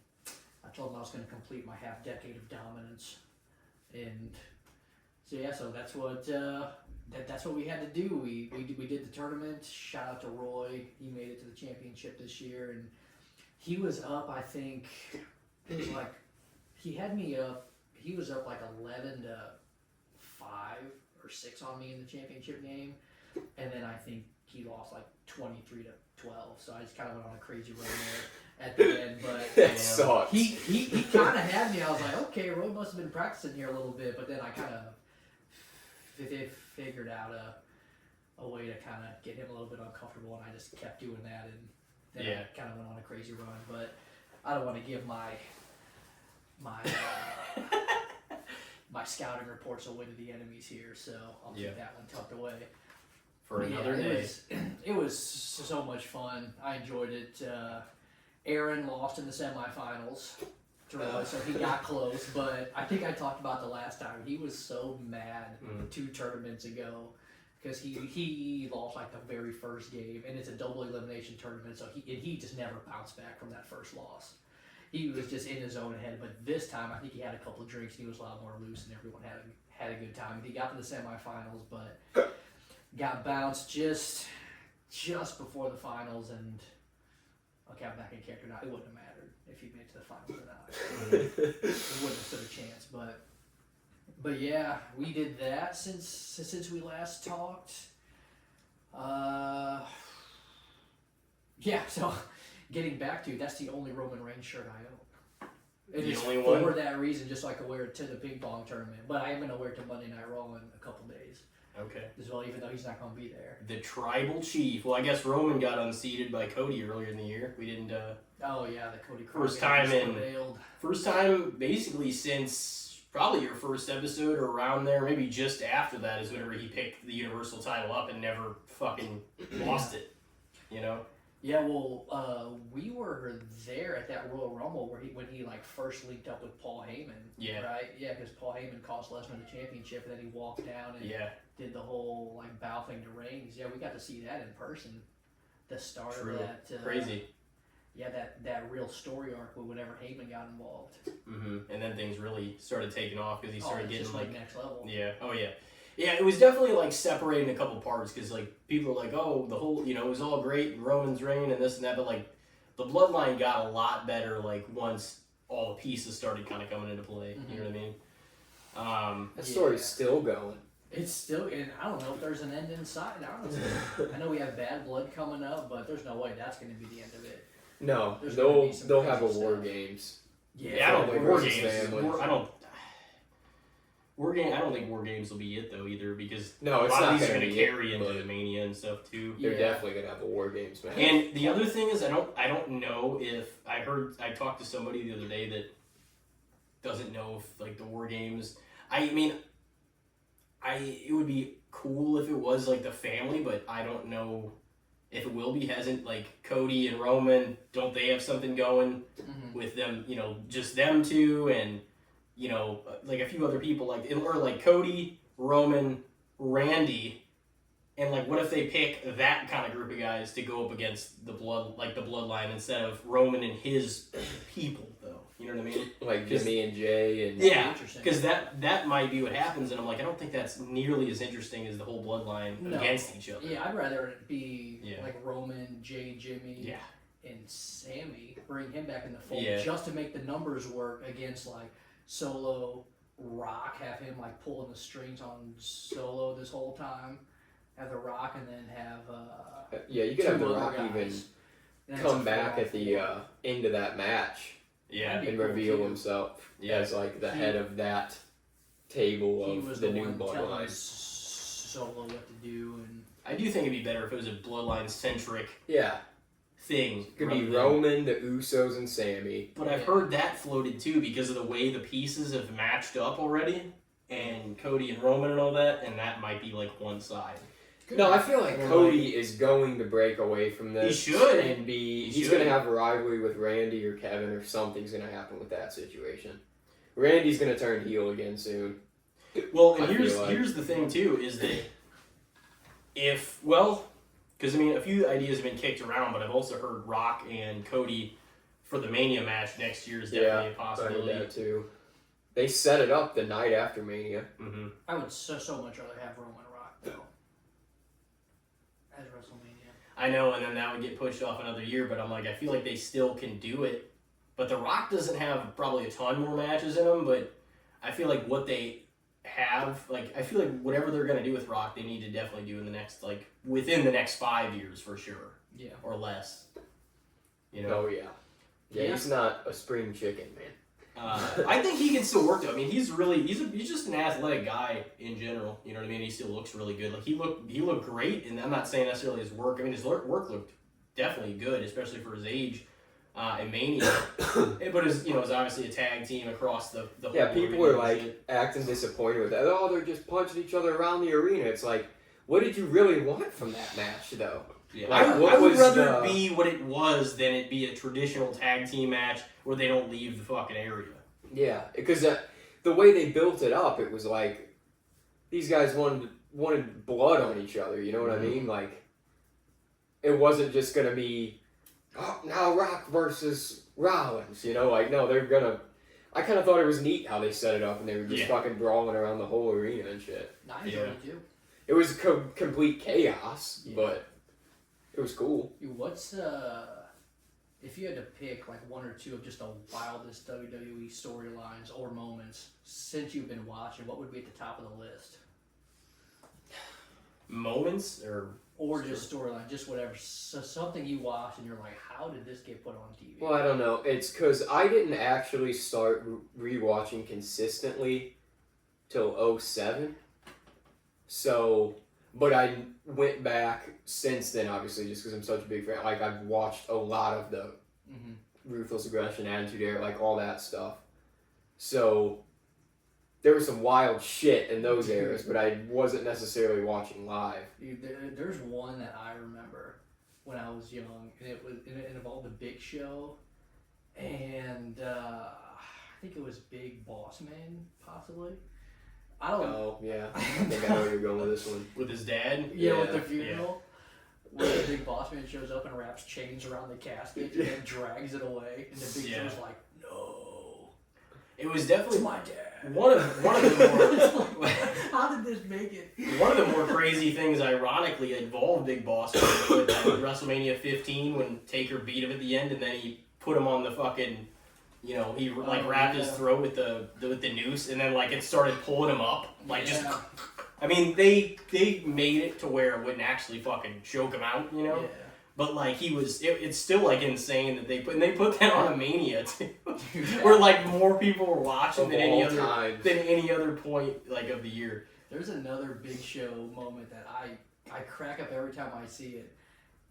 I told him I was going to complete my half decade of dominance. And So that's what that's what we had to do. We did the tournament. Shout out to Roy. He made it to the championship this year, and he was up. I think it was like he had me up. He was up like 11-5 or 6 on me in the championship game, and then I think he lost like 23-12. So I just kind of went on a crazy run there at the end. But That sucks. he kind of had me. I was like, okay, Roy must have been practicing here a little bit, but then I kind of figured out a way to kind of get him a little bit uncomfortable, and I just kept doing that, and then I kind of went on a crazy run. But I don't want to give my my scouting reports away to the enemies here, so I'll keep that one tucked away. For another day. It was so much fun. I enjoyed it. Aaron lost in the semifinals to Roy, so he got close. But I think I talked about the last time. He was so mad 2 tournaments ago because he lost like the very first game, and it's a double elimination tournament. So he just never bounced back from that first loss. He was just in his own head. But this time, I think he had a couple of drinks, and he was a lot more loose, and everyone had a good time. He got to the semifinals, but got bounced just before the finals, and okay, I'm back in character now. It wouldn't have mattered if he made it to the finals or not. It wouldn't have stood a chance. But yeah, we did that since we last talked. Yeah, so getting back to that's the only Roman Reigns shirt I own. It is for that reason, just so I could wear it to the ping pong tournament. But I am gonna wear it to Monday Night Raw in a couple days. Okay. As well, even though he's not going to be there. The tribal chief. Well, I guess Roman got unseated by Cody earlier in the year. We didn't. Oh yeah, the Cody. First time basically since probably your first episode or around there, maybe just after that is whenever he picked the Universal title up and never fucking lost it. You know. Yeah, well, we were there at that Royal Rumble when he like first linked up with Paul Heyman. Yeah. Right. Yeah, because Paul Heyman cost Lesnar the championship, and then he walked down and did the whole like bow thing to Reigns. Yeah, we got to see that in person. The start of that. Crazy. Yeah, that real story arc whenever Heyman got involved. Mm-hmm. And then things really started taking off because he started getting like next level. Yeah. Oh yeah. Yeah, it was definitely like separating a couple parts because like people are like, oh, the whole it was all great in Roman's reign and this and that, but like the bloodline got a lot better like once all the pieces started kind of coming into play. Mm-hmm. You know what I mean? That story's still going. It's still, and I don't know if there's an end in sight. Honestly, I know we have Bad Blood coming up, but there's no way that's going to be the end of it. No, they'll have a War Games. Yeah, I don't think War Games. I don't think War Games will be it though either because a lot of these are going to carry into Mania and stuff too. They're definitely going to have a War Games match. And the other thing is, I don't know if I talked to somebody the other day that doesn't know if like the War Games. I mean, it would be cool if it was like the family, but I don't know if it will be. Hasn't like Cody and Roman? Don't they have something going with them? You know, just them two and. You know, like a few other people, or like Cody, Roman, Randy, and like, what if they pick that kind of group of guys to go up against the bloodline instead of Roman and his people, though? You know what I mean? Like Jimmy and Jay, and because that might be what happens, and I'm like, I don't think that's nearly as interesting as the whole bloodline against each other. Yeah, I'd rather it be like Roman, Jay, Jimmy, and Sammy, bring him back in the fold just to make the numbers work against like. Solo, Rock, have him like pulling the strings on Solo this whole time. Have the Rock, and then have you could have the Rock even come back at the end of that match, and reveal himself as like the head of that table of the new bloodline. Solo what to do, and I do think it'd be better if it was a bloodline centric. Thing. It could be Roman, the Usos, and Sammy. But I've heard that floated too because of the way the pieces have matched up already, and Cody and Roman and all that, and that might be like one side. No, I feel like Cody is going to break away from this. He should. And he's going to have a rivalry with Randy or Kevin, or something's going to happen with that situation. Randy's going to turn heel again soon. Well, and here's the thing too, is that because, I mean, a few ideas have been kicked around, but I've also heard Rock and Cody for the Mania match next year is definitely a possibility. I heard that too. they set it up the night after Mania. Mm-hmm. I would so much rather have Roman Rock though as WrestleMania. I know, and then that would get pushed off another year. But I'm like, I feel like they still can do it. But The Rock doesn't have probably a ton more matches in him. But I feel like what they have, like, I feel like whatever they're gonna do with Rock, they need to definitely do in the next, like, within the next 5 years for sure. Yeah. Or less. You know. Oh yeah. Yeah, he's not a spring chicken, man. I think he can still work though. I mean, he's just an athletic guy in general. You know what I mean? He still looks really good. Like he looked great, and I'm not saying necessarily his work. I mean, his work looked definitely good, especially for his age. In Mania, but it was obviously a tag team across the whole Yeah, people arena were like shit. acting disappointed with that. Oh, they're just punching each other around the arena. It's like, what did you really want from that match, though? Yeah. Like, I what would was rather it be what it was than it be a traditional tag team match where they don't leave the fucking area. Yeah, because the way they built it up, it was like these guys wanted blood on each other. You know what I mean? Like, it wasn't just gonna be, oh, now Rock versus Rollins. You know, like no, they're gonna. I kind of thought it was neat how they set it up, and they were just fucking brawling around the whole arena and shit. I enjoyed it too. It was complete chaos, but it was cool. What's if you had to pick like one or two of just the wildest WWE storylines or moments since you've been watching, what would be at the top of the list? Moments or just storyline, just whatever. So something you watched and you're like, how did this get put on TV? Well, I don't know. It's because I didn't actually start rewatching consistently till 2007. So, but I went back since then, obviously, just because I'm such a big fan. Like, I've watched a lot of the Ruthless Aggression, Attitude Era, like, all that stuff. So, there was some wild shit in those eras, but I wasn't necessarily watching live. Dude, there's one that I remember when I was young, and it involved the Big Show, and I think it was Big Boss Man, possibly. I don't know. Oh, yeah. I think I know where you're going with this one. with his dad. Yeah, with the funeral. Where the Big Boss Man shows up and wraps chains around the casket and then drags it away, and the Big Show's like, no. It was definitely my dad. One of the more how did this make it? one of the more crazy things, ironically, involved Big Boss Man with WrestleMania 15 when Taker beat him at the end, and then he put him on the fucking, he wrapped his throat with the noose, and then like it started pulling him up, like just. I mean, they made it to where it wouldn't actually fucking choke him out, Yeah. But like he was, it's still like insane that they put that on a Mania too, where like more people were watching than any other point like of the year. There's another Big Show moment that I crack up every time I see it,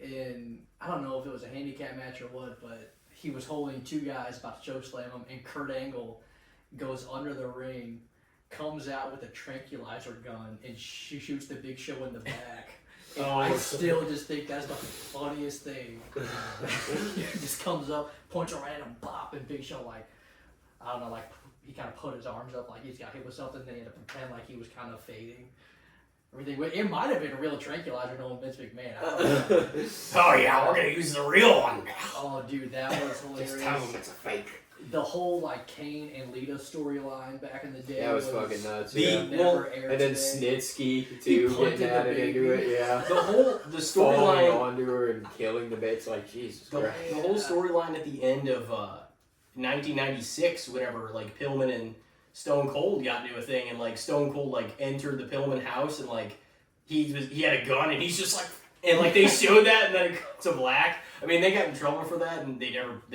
and I don't know if it was a handicap match or what, but he was holding two guys about to chokeslam him, and Kurt Angle goes under the ring, comes out with a tranquilizer gun, and shoots the Big Show in the back. And I still just think that's the funniest thing. He just comes up, points right at him, bop, and Big Show I don't know, he kind of put his arms up like he's got hit with something. Then he had to pretend like he was kind of fading. Everything. It might have been a real tranquilizer, knowing Vince McMahon. I don't know. Oh yeah, we're gonna use the real one now. Oh dude, that was hilarious. Just tell them it's a fake. The whole Kane and Lita storyline back in the day. That was fucking nuts. And then Snitsky too getting added into it. Yeah. The falling storyline onto her and killing the bits like Jesus Christ. The whole storyline at the end of 1996, whenever Pillman and Stone Cold got into a thing, and Stone Cold entered the Pillman house, and he had a gun, and he's just and they showed that, and then it cut to black. I mean, they got in trouble for that, and they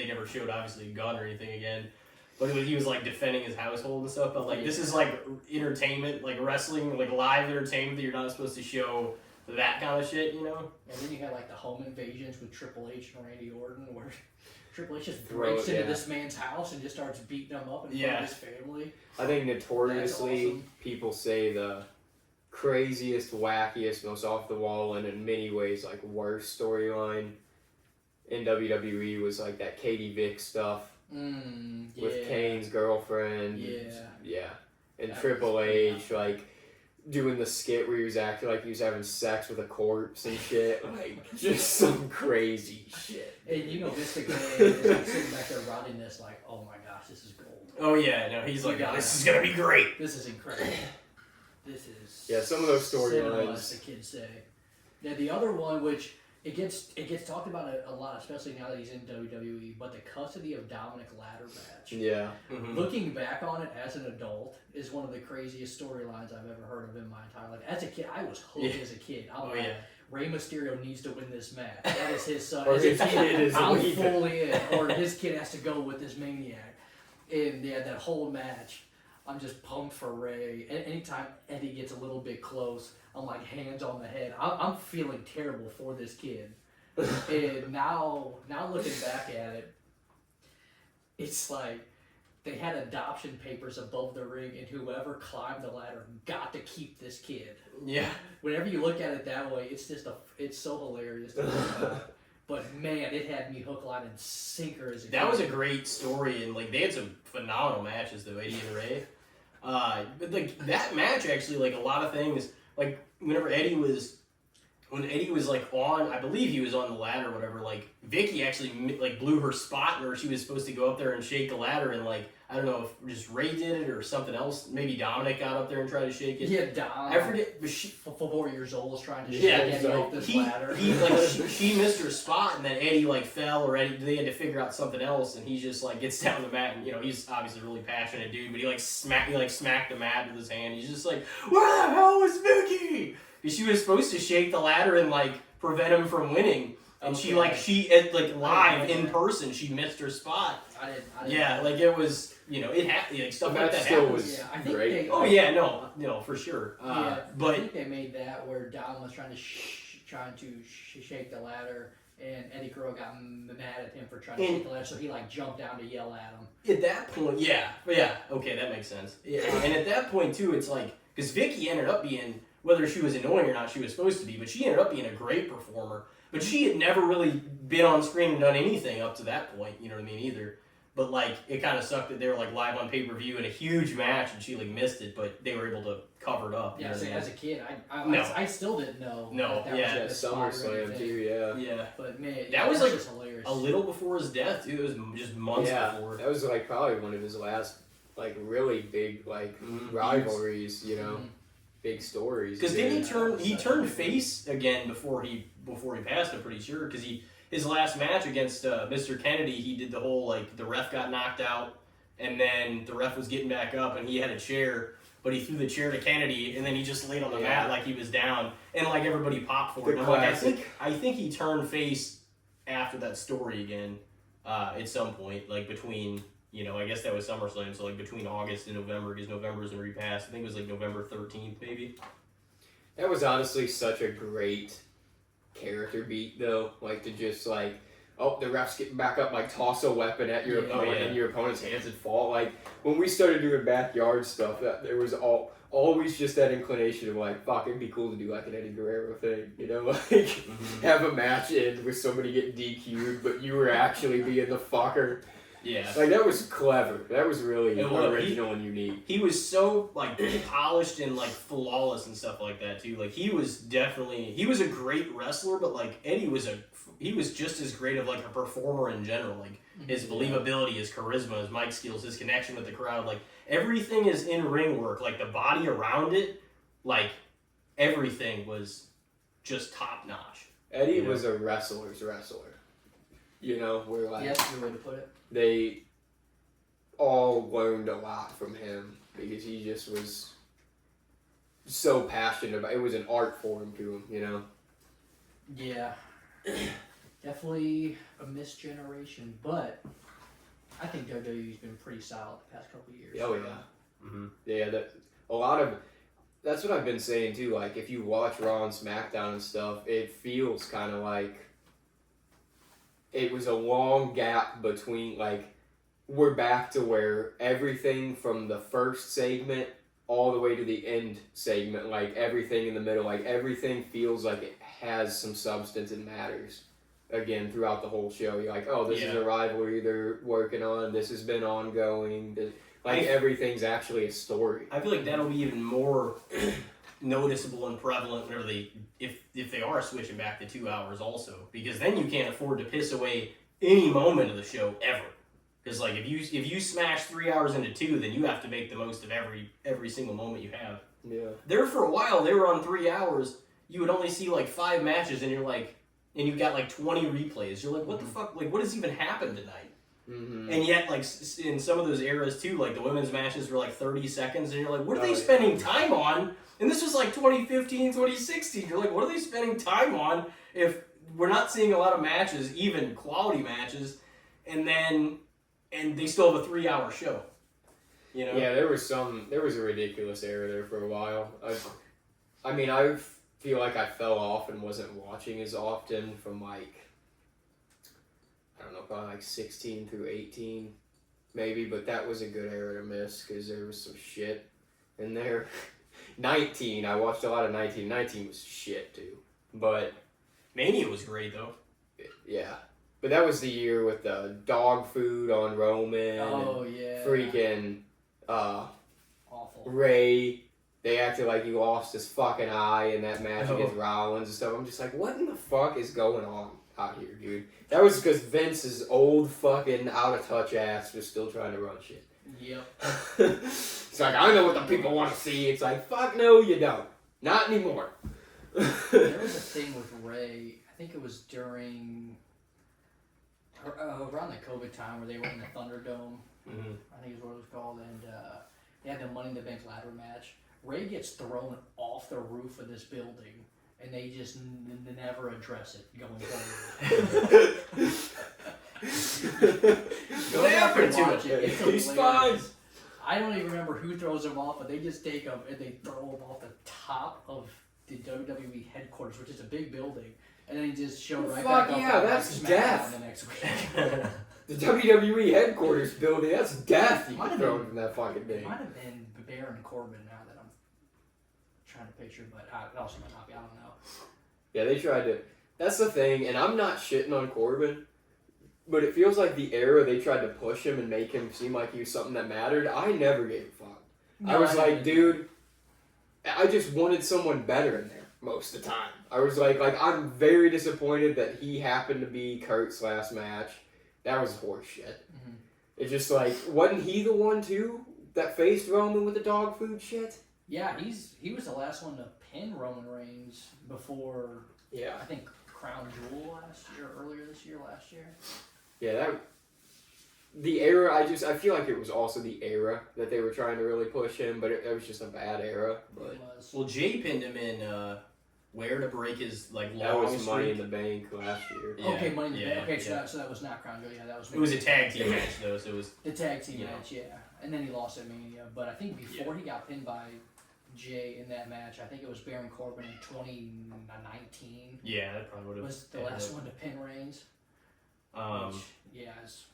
never showed obviously a gun or anything again. But he was defending his household and stuff. But this is entertainment, wrestling, live entertainment that you're not supposed to show that kind of shit, And then you had the home invasions with Triple H and Randy Orton, where Triple H just breaks into this man's house and just starts beating him up in front of his family. I think notoriously awesome. People say the craziest, wackiest, most off the wall, and in many ways worst storyline in WWE was that Katie Vick stuff with Kane's girlfriend. Yeah. And That Triple H, doing the skit where he was acting like he was having sex with a corpse and shit. Like, just some crazy shit. And you know, Mr. K is like sitting back there writing this, like, oh my gosh, this is gold. Oh yeah, no, he's like, oh, this is gonna be great. This is incredible. This is Yeah, some of those cinema, storylines. as the kids say. Yeah, the other one, which it gets talked about a lot, especially now that he's in WWE, but the custody of Dominic ladder match. Yeah. Mm-hmm. Looking back on it as an adult is one of the craziest storylines I've ever heard of in my entire life. As a kid, I was hooked as a kid. I'm like, Rey Mysterio needs to win this match. That is his son. Or As a his kid, kid is I'm leaving. fully in. Or his kid has to go with this maniac. And yeah, that whole match, I'm just pumped for Rey. Anytime Eddie gets a little bit close, I'm like hands on the head. I'm feeling terrible for this kid. And now looking back at it, it's like they had adoption papers above the ring, and whoever climbed the ladder got to keep this kid. Yeah. Whenever you look at it that way, it's so hilarious to think about. But man, it had me hook, line, and sinker as a kid. That was a great story, and like they had some phenomenal matches though, Eddie and Ray. But like that match actually, like a lot of things, like whenever Eddie was like on, I believe he was on the ladder or whatever, like Vicky actually like blew her spot where she was supposed to go up there and shake the ladder, and like I don't know if just Ray did it or something else. Maybe Dominic got up there and tried to shake it. Yeah, Dom. I forget, but she, 4 years old, was trying to shake Yeah, Eddie off this ladder. she missed her spot, and then Eddie like fell, or they had to figure out something else, and he just like gets down the mat, and you know he's obviously a really passionate dude, but he smacked the mat with his hand. He's just like, where the hell was Vicky? Because she was supposed to shake the ladder and like prevent him from winning, and she live in person, she missed her spot. I didn't. Yeah, like it was, you know, it happened, like stuff like that still happens. was I think great. they. Oh yeah, no, for sure. I But think they made that where Dom was trying to shake the ladder, and Eddie Guerrero got mad at him for trying to shake the ladder, so he like jumped down to yell at him. at that point, yeah, okay, that makes sense. Yeah, and at that point too, it's like because Vicky ended up being, whether she was annoying or not, she was supposed to be, but she ended up being a great performer. But she had never really been on screen and done anything up to that point, you know what I mean, either. But like it kind of sucked that they were like live on pay-per-view in a huge match and she like missed it, but they were able to cover it up. Yeah, as a kid, No. I still didn't know. No, that yeah, was a spot or SummerSlam anything. too, yeah. Yeah. But man, That was, that's like, just hilarious. A little before his death, too. It was just months before. That was like probably one of his last like really big like Mhm. rivalries, you know. Mhm. Big stories. Because yeah. didn't he turned face again before he passed, I'm pretty sure. Because his last match against Mr. Kennedy, he did the whole like the ref got knocked out, and then the ref was getting back up, and he had a chair, but he threw the chair to Kennedy, and then he just laid on the mat like he was down, and like everybody popped for it. The And, like, classic. I think he turned face after that story again, at some point, like between. You know, I guess that was SummerSlam, so like between August and November, because November's in repass. I think it was like November 13th, maybe. That was honestly such a great character beat, though. Like to just like, oh, the ref's getting back up, like toss a weapon at your opponent, and your opponent's hands would fall. Like when we started doing backyard stuff, there was always just that inclination of like, fuck, it'd be cool to do like an Eddie Guerrero thing, you know, like have a match end with somebody getting DQ'd, but you were actually being the fucker. Yeah. Like that was clever. That was really It was. original and unique. He was so like polished and like flawless and stuff like that too. Like he was a great wrestler, but like Eddie was just as great of like a performer in general. Like his believability, his charisma, his mic skills, his connection with the crowd, like everything is in ring work. Like the body around it, like everything was just top notch. Eddie was a wrestler's wrestler. You know, where like Yes, good way to put it. They all learned a lot from him because he just was so passionate about it. Was an art form to him, you know. Yeah, definitely a missed generation, but I think WWE's been pretty solid the past couple of years. Oh yeah, Mm-hmm. yeah. That's what I've been saying too. Like if you watch Raw and SmackDown and stuff, it feels kind of like it was a long gap between, like, we're back to where everything from the first segment all the way to the end segment, like everything in the middle, like everything feels like it has some substance and matters again throughout the whole show. You're like, oh, this is a rivalry they're working on, this has been ongoing, everything's actually a story. I feel like that'll be even more noticeable and prevalent whenever if they are switching back to 2 hours also, because then you can't afford to piss away any moment of the show ever. Because like if you smash 3 hours into 2, then you have to make the most of every single moment you have. Yeah. There for a while they were on 3 hours. You would only see like 5 matches, and you've got like 20 replays. You're like, what the fuck? Like, what has even happened tonight? Mm-hmm. And yet, like in some of those eras too, like the women's matches were like 30 seconds, and you're like, what are they spending time on? And this was like 2015, 2016. You're like, what are they spending time on if we're not seeing a lot of matches, even quality matches, and they still have a 3-hour show? You know? Yeah, there was a ridiculous era there for a while. I feel like I fell off and wasn't watching as often from like, I don't know, probably like 16 through 18 maybe, but that was a good era to miss because there was some shit in there. 19, I watched a lot of 19. 19 was shit too, but Mania was great though. yeah. But that was the year with the dog food on Roman. Oh yeah. Freaking Awful. Ray. They acted like he lost his fucking eye in that match Oh. against Rollins and stuff. I'm just like, what in the fuck is going on out here, dude? That was because Vince's old fucking out of touch ass was still trying to run shit. Yep. It's like, I know what the people want to see. It's like, fuck no, you don't. Not anymore. There was a thing with Ray. I think it was during around the COVID time where they were in the Thunderdome. Mm-hmm. I think is what it was called, and they had the Money in the Bank ladder match. Ray gets thrown off the roof of this building, and they just never address it going forward. What happened to Watch it? It's He's hilarious. fine. I don't even remember who throws him off, but they just take him and they throw him off the top of the WWE headquarters, which is a big building, and then he just showed right Fuck back up. yeah, on that's SmackDown death. The next week. The WWE headquarters building, that's death you Might can have throw been- from that fucking It thing. might have been Baron Corbin now that I'm trying to picture, but it also might not be. I don't know. Yeah, they tried to. That's the thing, and I'm not shitting on Corbin, but it feels like the era they tried to push him and make him seem like he was something that mattered. I never gave a fuck. I was like, dude, I just wanted someone better in there most of the time. I was like I'm very disappointed that he happened to be Kurt's last match. That was horseshit. Mhm. It's just like, wasn't he the one too that faced Roman with the dog food shit? Yeah, he was the last one to pin Roman Reigns before Yeah. I think Crown Jewel earlier this year, last year. Yeah, the era, I feel like it was also the era that they were trying to really push him, but it was just a bad era. But It was. Well, Jay pinned him in where to break his like that long was Money in streak. the Bank last year. Yeah, Okay, Money in the yeah, Bank. Okay, yeah. so that was not Crown Jewel. Yeah, that was. It was a tag team match though, so it was. The tag team Yeah. match, yeah, and then he lost at Mania. But I think before he got pinned by Jay in that match, I think it was Baron Corbin in 2019 Yeah, that probably would have. was the last one to pin Reigns. Which, yeah, it's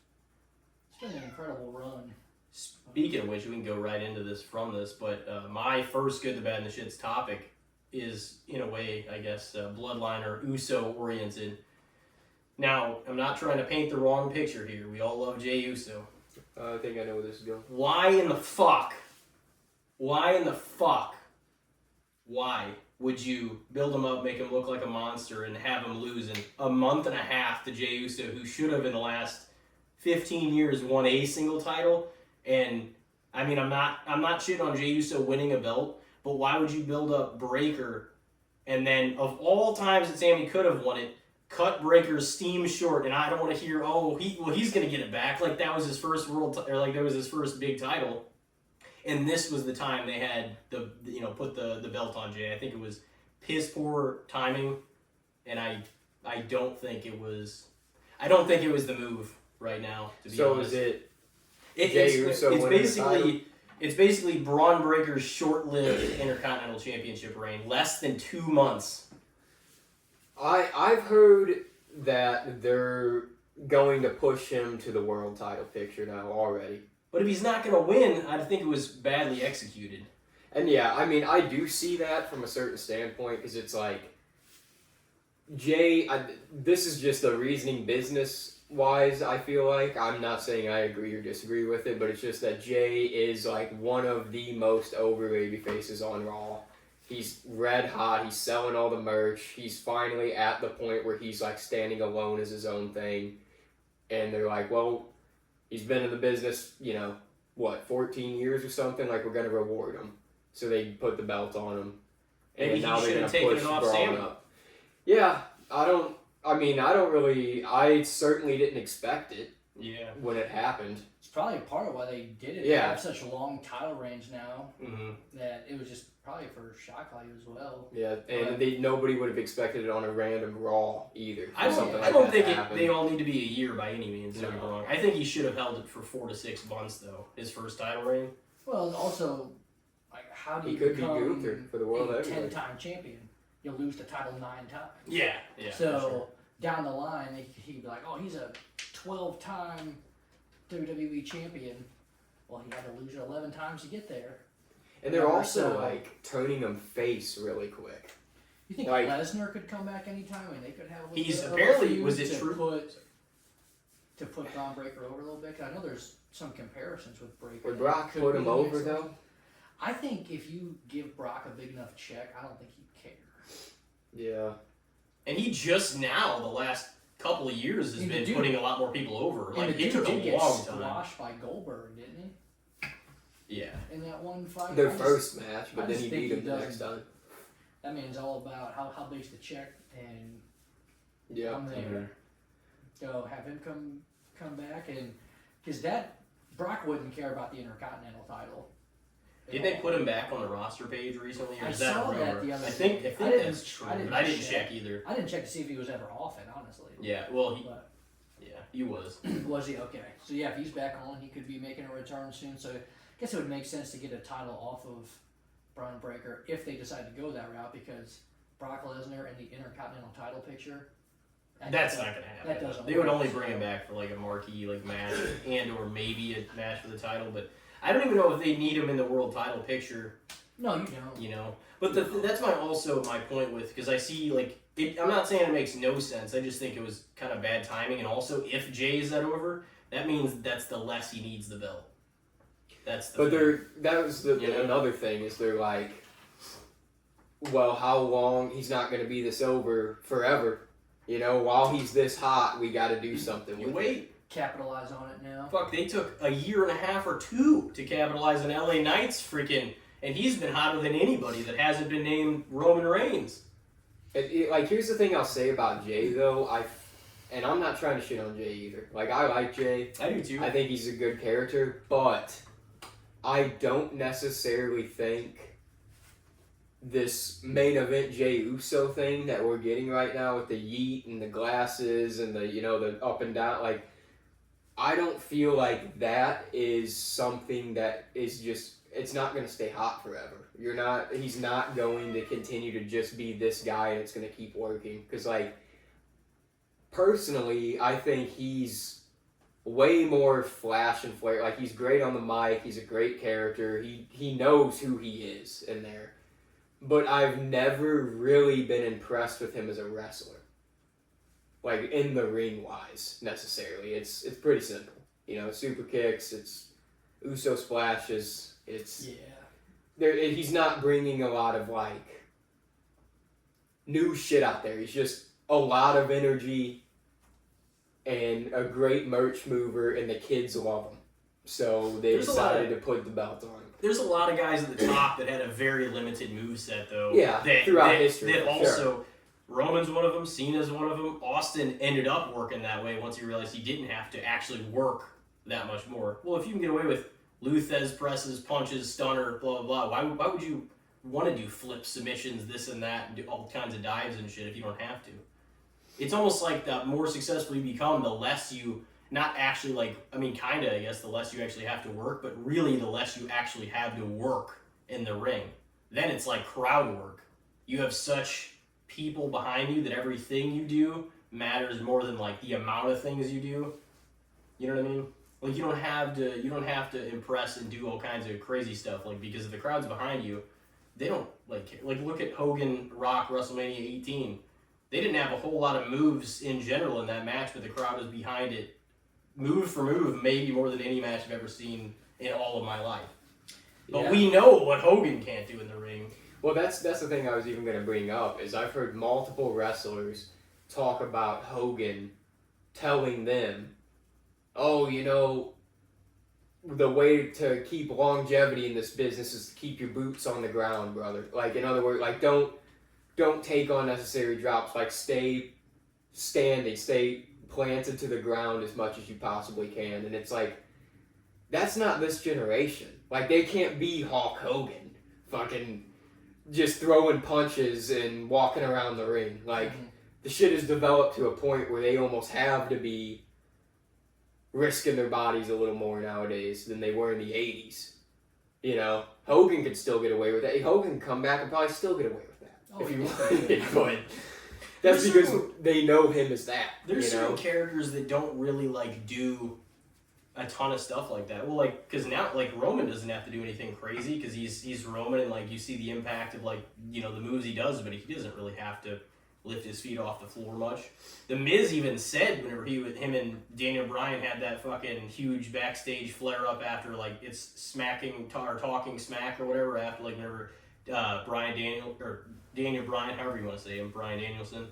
been an incredible run. Speaking of which, we can go right into this from this, but my first good, the bad, and the shits topic is, in a way, I guess, bloodline or Uso-oriented. Now, I'm not trying to paint the wrong picture here. We all love Jey Uso. I think I know where this is going. Why in the fuck would you build him up, make him look like a monster, and have him lose in a month and a half to Jey Uso, who should have in the last 15 years won a single title? And I mean, I'm not shitting on Jey Uso winning a belt, but why would you build up Breakker and then of all times that Sammy could have won it, cut Breaker's steam short? And I don't want to hear, he's gonna get it back, like that was his first that was his first big title. And this was the time they had put the belt on Jay. I think it was piss poor timing, and I don't think it was the move right now. To be So honest. is it? It's winning the title? It's basically Braun Breaker's short-lived Intercontinental Championship reign, less than 2 months. I've heard that they're going to push him to the world title picture now already. But if he's not going to win, I think it was badly executed. And yeah, I mean, I do see that from a certain standpoint because it's like, Jay, this is just a reasoning business-wise, I feel like. I'm not saying I agree or disagree with it, but it's just that Jay is like one of the most over baby faces on Raw. He's red hot. He's selling all the merch. He's finally at the point where he's like standing alone as his own thing. And they're like, well, he's been in the business, 14 years or something. Like, we're going to reward him. So they put the belt on him. And Maybe now he they're going should to have push taken it off Braun Sammy. up. Yeah, I certainly didn't expect it Yeah. when it happened. It's probably part of why they did it. Yeah. They have such a long title range now Mm-hmm. that it was just probably for shock value as well. Yeah, and nobody would have expected it on a random Raw either. I something don't like think that they all need to be a year by any means. Don't get me No. wrong. I think he should have held it for 4 to 6 months though. His first title reign. Well, also, like, how do He you could be become Gunther for the world a heavyweight. 10-time champion? You'll lose the title 9 times. Yeah. Yeah. So for sure. down the line, he'd be like, "Oh, he's a 12-time WWE champion." Well, he had to lose it 11 times to get there. And they're Yeah, also so- like turning him face really quick. You think Like- Lesnar could come back anytime? I mean, they could have. A little He's bit of a apparently feud was it to true? To put Braun Breaker over a little bit. 'Cause I know there's some comparisons with Breaker. Would that Brock could put be him the over next one. though? I think if you give Brock a big enough check, I don't think he'd care. Yeah. And he just now, the last couple of years, has And the been dude- putting a lot more people over. And Like, the it dude took did a get long time. squashed by Goldberg, didn't he? Yeah. In that one fight. Their I just- first match, I but then just he think beat he him the doesn't- next time. That man's all about how big's the check, and Yeah. I'm there. So have him come back, and because Brock wouldn't care about the Intercontinental title. Did they put him back on the roster page recently, or I is that saw a that rumor? the other I think day. I didn't- that's true, I didn't but I didn't check. check either. I didn't check to see if he was ever off it, honestly. Yeah. Well, But he was. was he okay? So yeah, if he's back on, he could be making a return soon. So I guess it would make sense to get a title off of Braun Breaker if they decide to go that route, because Brock Lesnar and the Intercontinental title picture. That's not gonna happen. That doesn't They would work, only so- bring him back for like a marquee match and or maybe a match for the title, but I don't even know if they need him in the world title picture. No, you don't. But that's my point with, because I see I'm not saying it makes no sense. I just think it was kind of bad timing, and also if Jay is that over, that means that's the less he needs the belt. That's the. But that was Yeah. another thing is they're like, well, how long? He's not going to be this over forever. While he's this hot, we got to do something You with wait. it. Capitalize on it now. Fuck, they took a year and a half or 2 to capitalize on LA Knight's freaking, and he's been hotter than anybody that hasn't been named Roman Reigns. Here's the thing I'll say about Jay though. And I'm not trying to shit on Jay either. Like, I like Jay. I do too. I think he's a good character, but I don't necessarily think this main event Jey Uso thing that we're getting right now with the yeet and the glasses and the the up and down, like, I don't feel like that is something that is just, it's not going to stay hot forever. He's not going to continue to just be this guy and it's going to keep working. Because, like, personally, I think he's way more flash and flare. Like, he's great on the mic. He's a great character. He knows who he is in there. But I've never really been impressed with him as a wrestler. Like, in the ring wise, necessarily. It's pretty simple. Super kicks, it's Uso splashes, it's... Yeah. He's not bringing a lot of, like, new shit out there. He's just a lot of energy and a great merch mover, and the kids love him. So they decided to put the belt on him. There's a lot of guys at the top that had a very limited moveset, though. Yeah, throughout history, That for also, sure. Roman's one of them, Cena's one of them. Austin ended up working that way once he realized he didn't have to actually work that much more. Well, if you can get away with Luthez presses, punches, stunner, blah, blah, blah, why would you want to do flip submissions, this and that, and do all kinds of dives and shit if you don't have to? It's almost like the more successful you become, the less you, not actually kind of, I guess, the less you actually have to work, but really the less you actually have to work in the ring. Then it's like crowd work. You have such people behind you that everything you do matters more than like the amount of things you do. You know what I mean? Like, you don't have to impress and do all kinds of crazy stuff, like, because if the crowd's behind you, they don't like look at Hogan Rock WrestleMania 18. They didn't have a whole lot of moves in general in that match, but the crowd was behind it move for move, maybe more than any match I've ever seen in all of my life. But we know what Hogan can't do in the ring. Well, that's the thing I was even going to bring up, is I've heard multiple wrestlers talk about Hogan telling them, oh, you know, the way to keep longevity in this business is to keep your boots on the ground, brother. Like, in other words, like, don't take unnecessary drops. Like, stay standing, stay planted to the ground as much as you possibly can. And it's like, that's not this generation. Like, they can't be Hulk Hogan, fucking just throwing punches and walking around the ring. Like, the shit has developed to a point where they almost have to be risking their bodies a little more nowadays than they were in the 80s. You know, Hogan could still get away with that. Hogan can come back and probably still get away with that. Oh, if he yeah. would. That's because they know him as that. There's you know? certain characters that don't really like do a ton of stuff like that. Well, like, because now, like, Roman doesn't have to do anything crazy because he's Roman, and like you see the impact of, like, you know, the moves he does, but he doesn't really have to lift his feet off the floor much. The Miz even said whenever him and Daniel Bryan had that fucking huge backstage flare up after, like, it's smacking or talking smack or whatever, after, like, whenever Daniel Bryan, however you want to say him, Bryan Danielson,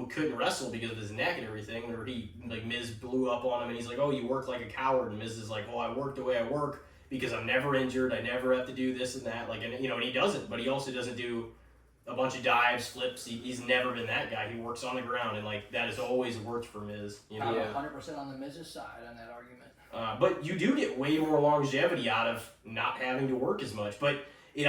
couldn't wrestle because of his neck and everything. Whenever Miz blew up on him and he's like, oh, you work like a coward, and Miz is like, well, I work the way I work because I'm never injured, I never have to do this and that, like, and you know, and he doesn't, but he also doesn't do a bunch of dives, flips. He's never been that guy. He works on the ground, and like that has always worked for Miz. You know? I'm 100% on the Miz's side on that argument. But you do get way more longevity out of not having to work as much. But it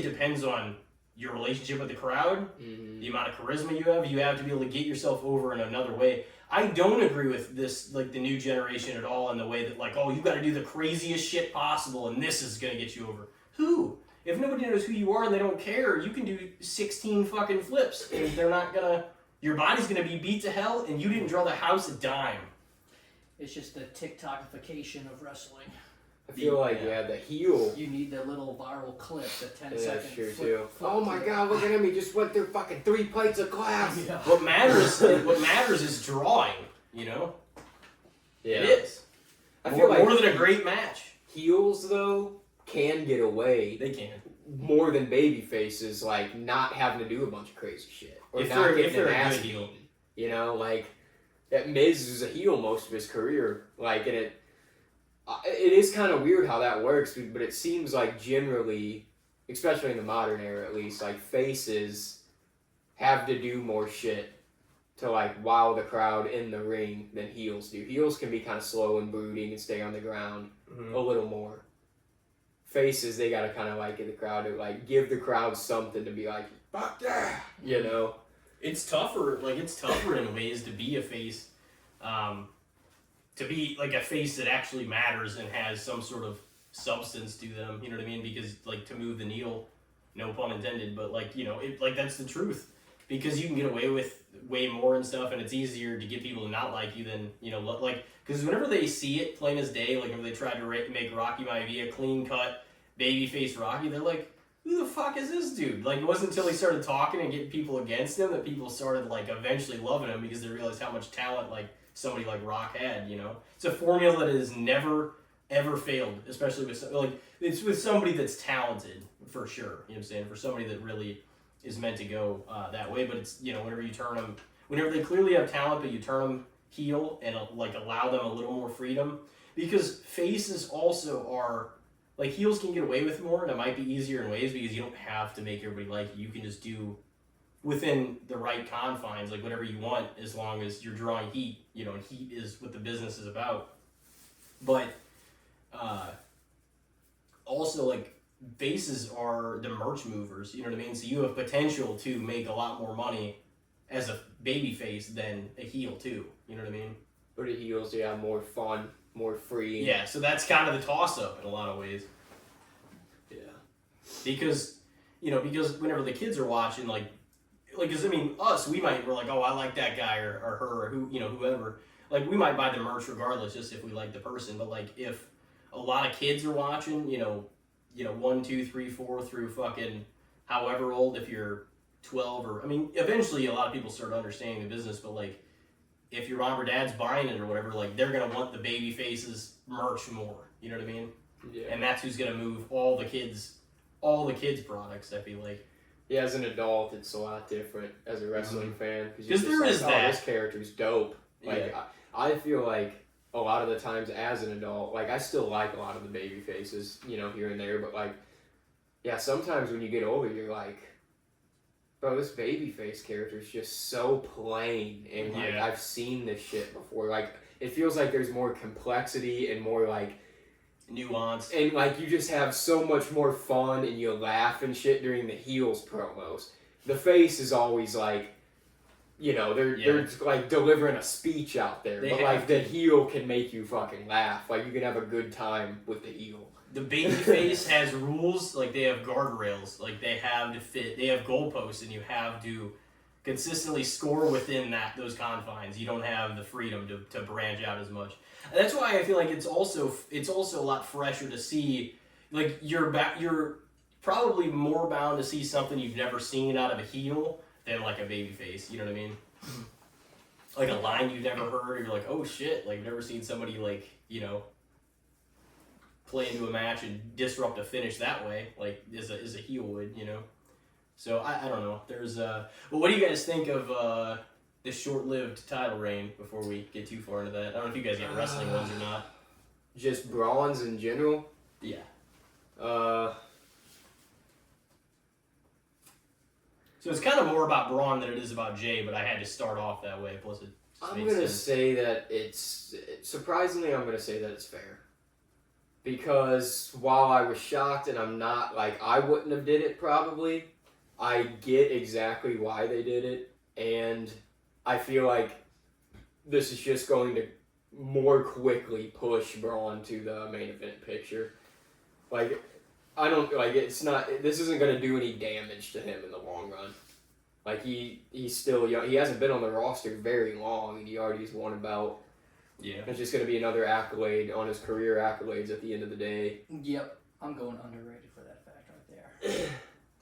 depends on your relationship with the crowd, the amount of charisma you have. You have to be able to get yourself over in another way. I don't agree with this, like, the new generation at all, in the way that, like, oh, you got to do the craziest shit possible, and this is gonna get you over. Who? If nobody knows who you are and they don't care, you can do 16 fucking flips, and they're not gonna. Your body's gonna be beat to hell, and you didn't draw the house a dime. It's just the TikTokification of wrestling. I feel like, the heel. You need the little viral clip, the 10-second That's true, flip, too. Oh my god, look at him, he just went through fucking 3 plates of glass. Yeah. What matters is drawing, you know? Yeah. It is. I feel like more than a great match. heels, though, can get away. They can. More than baby faces, like, not having to do a bunch of crazy shit. Or If not they're getting a an ass good heel. beaten. You know, like, that Miz is a heel most of his career. Like, and it is kind of weird how that works, but it seems like generally, especially in the modern era at least, like, faces have to do more shit to, like, wow the crowd in the ring than heels do. Heels can be kind of slow and brooding and stay on the ground a little more. Faces, they gotta kind of, like, get the crowd to, like, give the crowd something to be like, fuck yeah, you know? It's tougher in ways to be a face, to be, like, a face that actually matters and has some sort of substance to them, you know what I mean? Because, like, to move the needle, no pun intended, but, like, you know, that's the truth. Because you can get away with way more and stuff, and it's easier to get people to not like you than, you know, like, because whenever they see it plain as day, like, when they tried to make Rocky Maivia clean-cut, babyface Rocky, they're like, who the fuck is this dude? Like, it wasn't until he started talking and getting people against him that people started, like, eventually loving him, because they realized how much talent, like, somebody like Rock had, you know? It's a formula that has never, ever failed, especially with, like, it's with somebody that's talented, for sure, you know what I'm saying? For somebody that really is meant to go that way, but it's, you know, whenever you turn them, whenever they clearly have talent, but you turn them heel and, like, allow them a little more freedom, because faces also are, like, heels can get away with more, and it might be easier in ways because you don't have to make everybody like you. You can just do within the right confines, like, whatever you want, as long as you're drawing heat, you know, and heat is what the business is about. But also, like, faces are the merch movers, you know what I mean? So you have potential to make a lot more money as a baby face than a heel too, you know what I mean? But the heels, more fun, more free. Yeah, so that's kind of the toss-up in a lot of ways. Yeah. Because whenever the kids are watching, like, because, I mean, we're like, oh, I like that guy or her or who, you know, whoever. Like, we might buy the merch regardless, just if we like the person. But, like, if a lot of kids are watching, you know, 1, 2, 3, 4 through fucking however old, if you're 12 or, I mean, eventually a lot of people start understanding the business, but, like, if your mom or dad's buying it or whatever, like, they're going to want the baby faces merch more, you know what I mean? Yeah. And that's who's going to move all the kids all the kids' products. I feel like. Yeah, as an adult, it's a lot different as a wrestling fan. Because there is that. This character's dope. Like, I feel like a lot of the times as an adult, like, I still like a lot of the baby faces, you know, here and there, but, like, yeah, sometimes when you get older, you're like, bro, this babyface character is just so plain, and, like, I've seen this shit before. Like, it feels like there's more complexity and more, like, nuance, and like you just have so much more fun and you laugh and shit during the heels promos. The face is always like, you know, they're like delivering a speech out there, but like the heel can make you fucking laugh. Like you can have a good time with the heel. The baby face has rules, like they have guardrails, like they have to fit, they have goalposts, and you have to consistently score within those confines. You don't have the freedom to branch out as much. And that's why I feel like it's also a lot fresher to see. Like you're probably more bound to see something you've never seen out of a heel than like a baby face. You know what I mean? Like a line you've never heard, you're like, oh shit! Like you've never seen somebody like, you know, play into a match and disrupt a finish that way, like as a heel would, you know. So I don't know. There's well, what do you guys think of this short-lived title reign? Before we get too far into that, I don't know if you guys get wrestling ones or not. Just brawns in general. Yeah. So it's kind of more about Braun than it is about Jay, but I had to start off that way. Plus, I'm gonna say that it's surprisingly. I'm gonna say that it's fair. Because while I was shocked and I'm not like I wouldn't have did it probably. I get exactly why they did it, and I feel like this is just going to more quickly push Braun to the main event picture. Like, I don't, like, it's not, this isn't going to do any damage to him in the long run. Like, he's still young. He hasn't been on the roster very long, and he already has won a belt. Yeah. It's just going to be another accolade on his career accolades at the end of the day. Yep, I'm going underrated for that fact right there.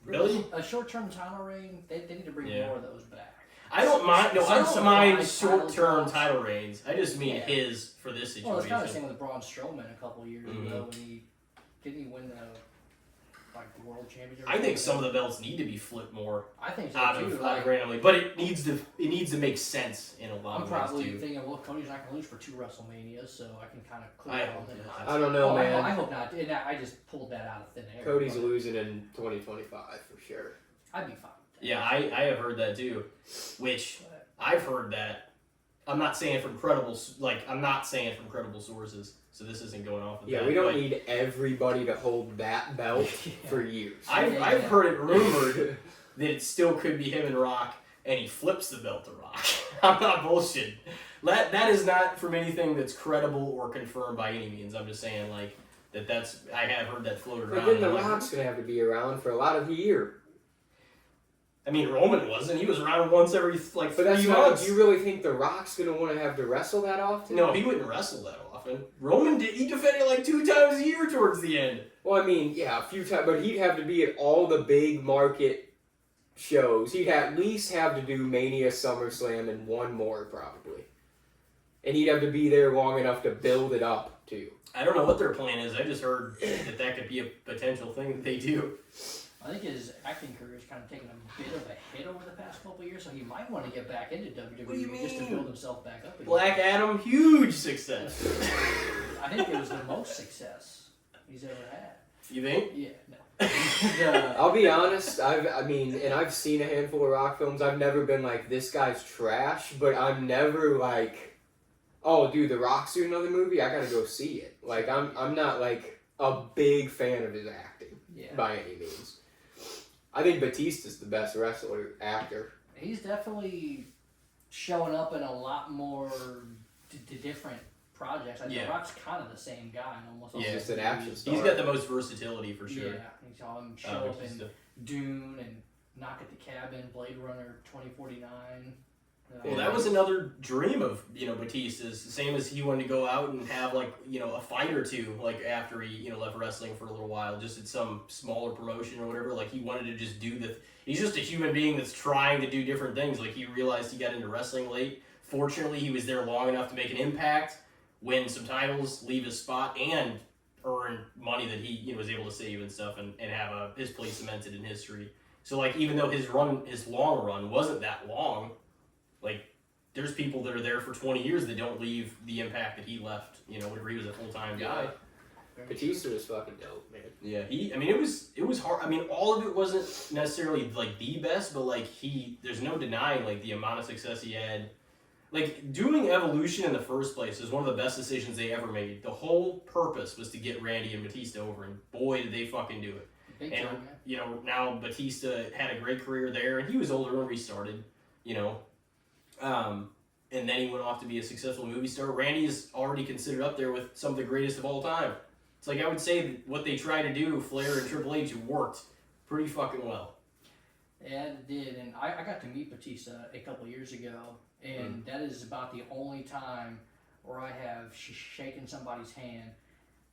Really? A short-term title reign, they need to bring more of those back. I don't mind. No, I don't mind short-term titles. title reigns. I just mean his for this situation. Well, it's kind of the same with Braun Strowman a couple of years ago when didn't he win the world championship? I think some of the belts need to be flipped more. I think so out too. of randomly, but it needs to make sense in a lot of ways too. I'm probably thinking, well, Cody's not going to lose for 2 WrestleManias, so I can kind of clear on it. I don't know, man. I hope not. And I just pulled that out of thin air. Cody's losing in 2025 for sure. I'd be fine. Yeah, I have heard that too, which I've heard that. I'm not saying from credible sources, so this isn't going off of that. Yeah, we don't need everybody to hold that belt for years. I've heard it rumored that it still could be him and Rock, and he flips the belt to Rock. I'm not bullshitting. That is not from anything that's credible or confirmed by any means. I'm just saying like that's I have heard that floated around. But then the Rock's gonna have to be around for a lot of the year. I mean, Roman wasn't. He was around once every 3 months. months. Do you really think The Rock's going to want to have to wrestle that often? No, he wouldn't wrestle that often. Roman did. He defended like 2 times a year towards the end. Well, I mean, yeah, a few times, but he'd have to be at all the big market shows. He'd at least have to do Mania, SummerSlam, and one more probably. And he'd have to be there long enough to build it up too. I don't know what their plan is. I just heard that could be a potential thing that they do. I think his acting career has kind of taken a bit of a hit over the past couple of years, so he might want to get back into WWE just to build himself back up again. Black Adam, huge success. I think it was the most success he's ever had. You think? Yeah, no. I'll be honest, I've seen a handful of Rock films. I've never been like, this guy's trash, but I'm never like, oh, dude, The Rock's doing another movie? I gotta go see it. Like, I'm not like a big fan of his acting by any means. I think Batista's the best wrestler actor. He's definitely showing up in a lot more different projects. I think The Rock's kind of the same guy in almost all He's just an action star. He's got the most versatility for sure. Yeah, you saw him show up in Dune and Knock at the Cabin, Blade Runner 2049. Well, that was another dream of Batista's. The same as he wanted to go out and have a fight or two after he left wrestling for a little while, just at some smaller promotion or whatever. Like he wanted to just do he's just a human being that's trying to do different things. Like he realized he got into wrestling late. Fortunately, he was there long enough to make an impact, win some titles, leave his spot, and earn money that he was able to save and stuff, and have his place cemented in history. So like even though his long run wasn't that long, like there's people that are there for 20 years that don't leave the impact that he left. Whenever he was a full-time guy. Batista was fucking dope, man. Yeah, it was hard. I mean, all of it wasn't necessarily like the best, but like there's no denying like the amount of success he had. Like doing Evolution in the first place is one of the best decisions they ever made. The whole purpose was to get Randy and Batista over, and boy did they fucking do it. Big And time, man. now Batista had a great career there, and he was older when we started. And then he went off to be a successful movie star. Randy is already considered up there with some of the greatest of all time. It's like I would say that what they tried to do, Flair and Triple H, worked pretty fucking well. Yeah, it did, and I got to meet Batista a couple years ago, and that is about the only time where I have shaken somebody's hand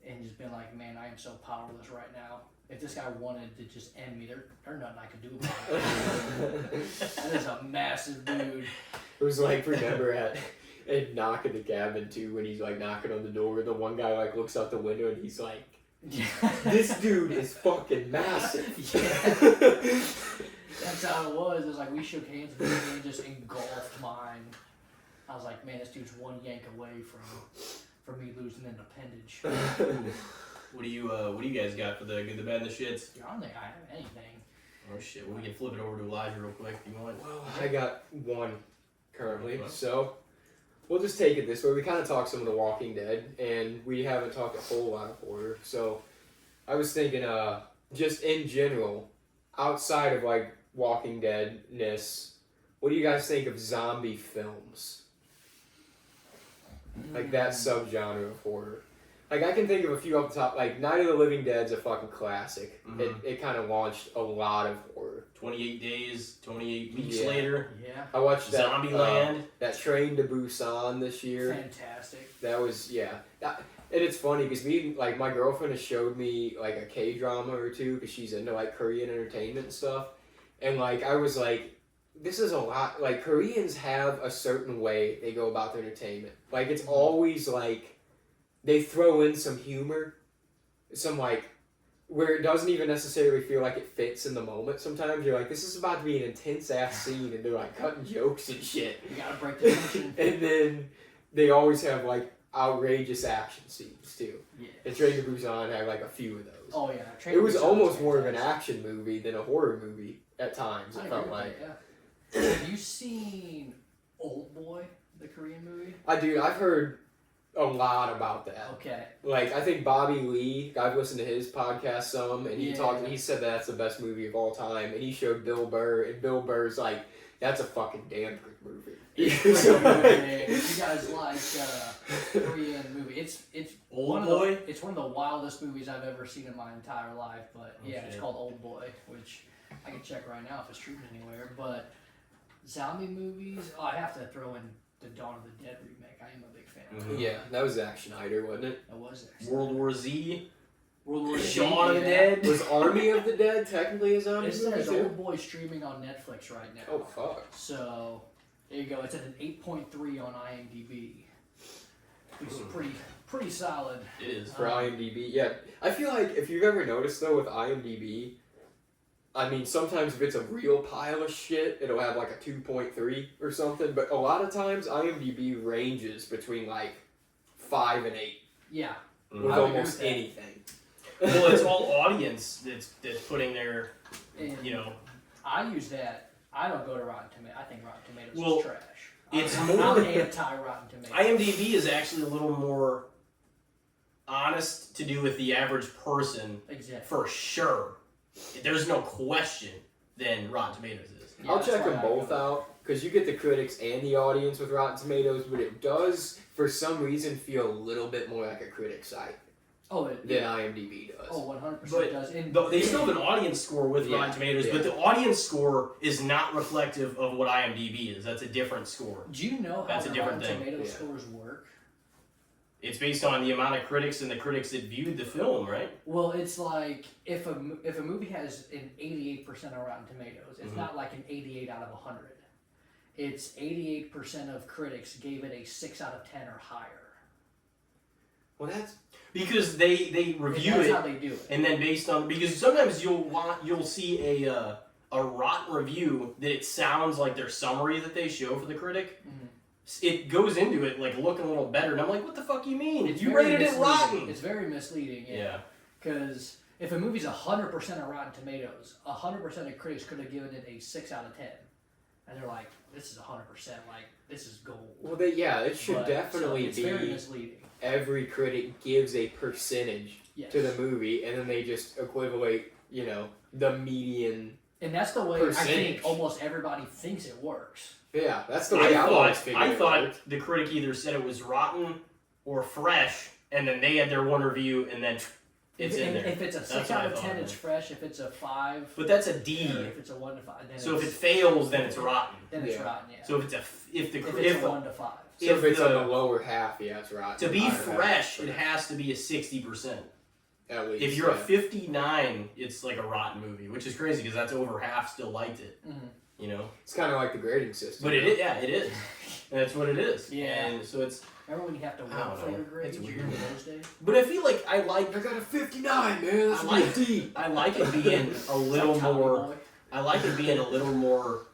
and just been like, man, I am so powerless right now. If this guy wanted to just end me, there's nothing I could do about it. That is a massive dude. It was like, remember at Knock in the Cabin too, when he's like knocking on the door, the one guy like looks out the window and he's like, this dude is fucking massive. Yeah. That's how it was. It was like we shook hands and his hand just engulfed mine. I was like, man, this dude's one yank away from me losing an appendage. What do you guys got for the good, the bad, and the shits? I don't think I have anything. Oh shit! Well, we can flip it over to Elijah real quick if you want. Well, I got one currently, so we'll just take it this way. We kind of talked some of The Walking Dead, and we haven't talked a whole lot of horror. So I was thinking, just in general, outside of like Walking Deadness, what do you guys think of zombie films? Like that subgenre of horror. Like I can think of a few off the top. Like Night of the Living Dead's a fucking classic. Mm-hmm. It kind of launched a lot of horror. 28 days, 28 weeks Yeah. later. Yeah. I watched that Zombieland. that Train to Busan this year. Fantastic. That was and it's funny because my girlfriend has showed me like a K-drama or two because she's into like Korean entertainment and stuff, and like I was like, this is a lot. Like Koreans have a certain way they go about their entertainment. Like it's always like they throw in some humor, some like where it doesn't even necessarily feel like it fits in the moment. Sometimes you're like, this is about to be an intense ass scene, and they're like cutting jokes and shit. You gotta break the tension. And then they always have like outrageous action scenes too. Yeah. And Train to Busan had like a few of those. Oh yeah. It was almost more of an fantastic. action movie than a horror movie at times. I It agree felt with like. that, yeah. Have you seen Old Boy, the Korean movie? I've heard a lot about that. Okay. Like I think Bobby Lee, I've listened to his podcast some, and Yeah. he said that's the best movie of all time, and he showed Bill Burr, and Bill Burr's like, that's a fucking damn good movie. It's pretty good, man. If you guys like Korean movie, it's Old Boy. It's one of the wildest movies I've ever seen in my entire life. But Oh, yeah, it's shit. called Old Boy, which I can check right now if it's streaming anywhere. But zombie movies, I have to throw in the Dawn of the Dead remake. I am a big fan. Mhm. Yeah, that was Zack Snyder, wasn't it? It was actually. World War Z. World War Z, Shaun of the yeah. Dead. Was Army of the Dead technically a zombie It movie says too? Old Boy streaming on Netflix right now. Oh fuck. So there you go. It's at an 8.3 on IMDb. Which is pretty solid. It is. For IMDb, yeah. I feel like if you've ever noticed though with IMDb, I mean sometimes if it's a real pile of shit, it'll have like a 2.3 or something, but a lot of times IMDb ranges between like 5 and 8 Yeah. with Mhm. I would agree almost with that. anything. Well, it's all audience that's putting their, And I use that. I don't go to Rotten Tomatoes. I think Rotten Tomatoes Well, is trash. it's I'm more- anti-Rotten Tomatoes. IMDb is actually a little more honest to do with the average person Exactly. for sure. There's no question than Rotten Tomatoes is. Yeah, I'll that's check why them I both go. out because you get the critics and the audience with Rotten Tomatoes, but it does for some reason feel a little bit more like a critic site Oh, it, than IMDb does. oh, 100% But does. And They still have an audience score with Yeah, Rotten Tomatoes, yeah. but the audience score is not reflective of what IMDb is. That's a different score. do you know how That's a the different Rotten thing. Tomatoes Yeah. scores work? It's based on the amount of critics and the critics that viewed the film, right? Well, it's like if a movie has an 88% on Rotten Tomatoes, it's Mhm. not like an 88 out of 100. It's 88% of critics gave it a 6 out of 10 or higher. Well, that's because they review that's it, how they do it. and then based on because sometimes you'll see a rotten review that it sounds like their summary that they show for the critic. Mhm. It goes into it like looking a little better, and I'm like, what the fuck you mean? It's You very rated it misleading. rotten. It's very misleading. Yeah. Because if a movie's 100% on Rotten Tomatoes, 100% of critics could have given it a 6 out of 10, and they're like, "This is 100%. Like this is gold." Well, it should But, definitely it's very be misleading. every critic gives a percentage Yes. to the movie, and then they just equivalate, the median. And that's the way Percentage. I think almost everybody thinks it works. Yeah, that's the way I've always figured I it thought worked. the critic either said it was rotten or fresh, and then they had their one review, and then it's in there. If it's a 6 That's out what I of 10, thought, it's fresh. If it's a 5, But that's a D. or if it's a 1 to 5, then So if it it's, fails, then it's rotten. then it's Yeah. rotten. Yeah. So if it's if it's a 1 to 5. So if it's on the- the lower half, yeah, it's right. to be fresh, it has to be a 60%. At least, If you're a yeah. 59, it's like a rotten movie, which is crazy because that's over half still liked it. Mhm. You know, It's kind of like the grading system. but it is, yeah, it is. And that's what it is. Yeah. And so it's. Remember when you have to I don't work for know. your grades? It's You weird. remember those days? But I feel like I like. I got a 59, man. That's I like- a D. I like it being a little Tommy more. Boy. I like it being a little more.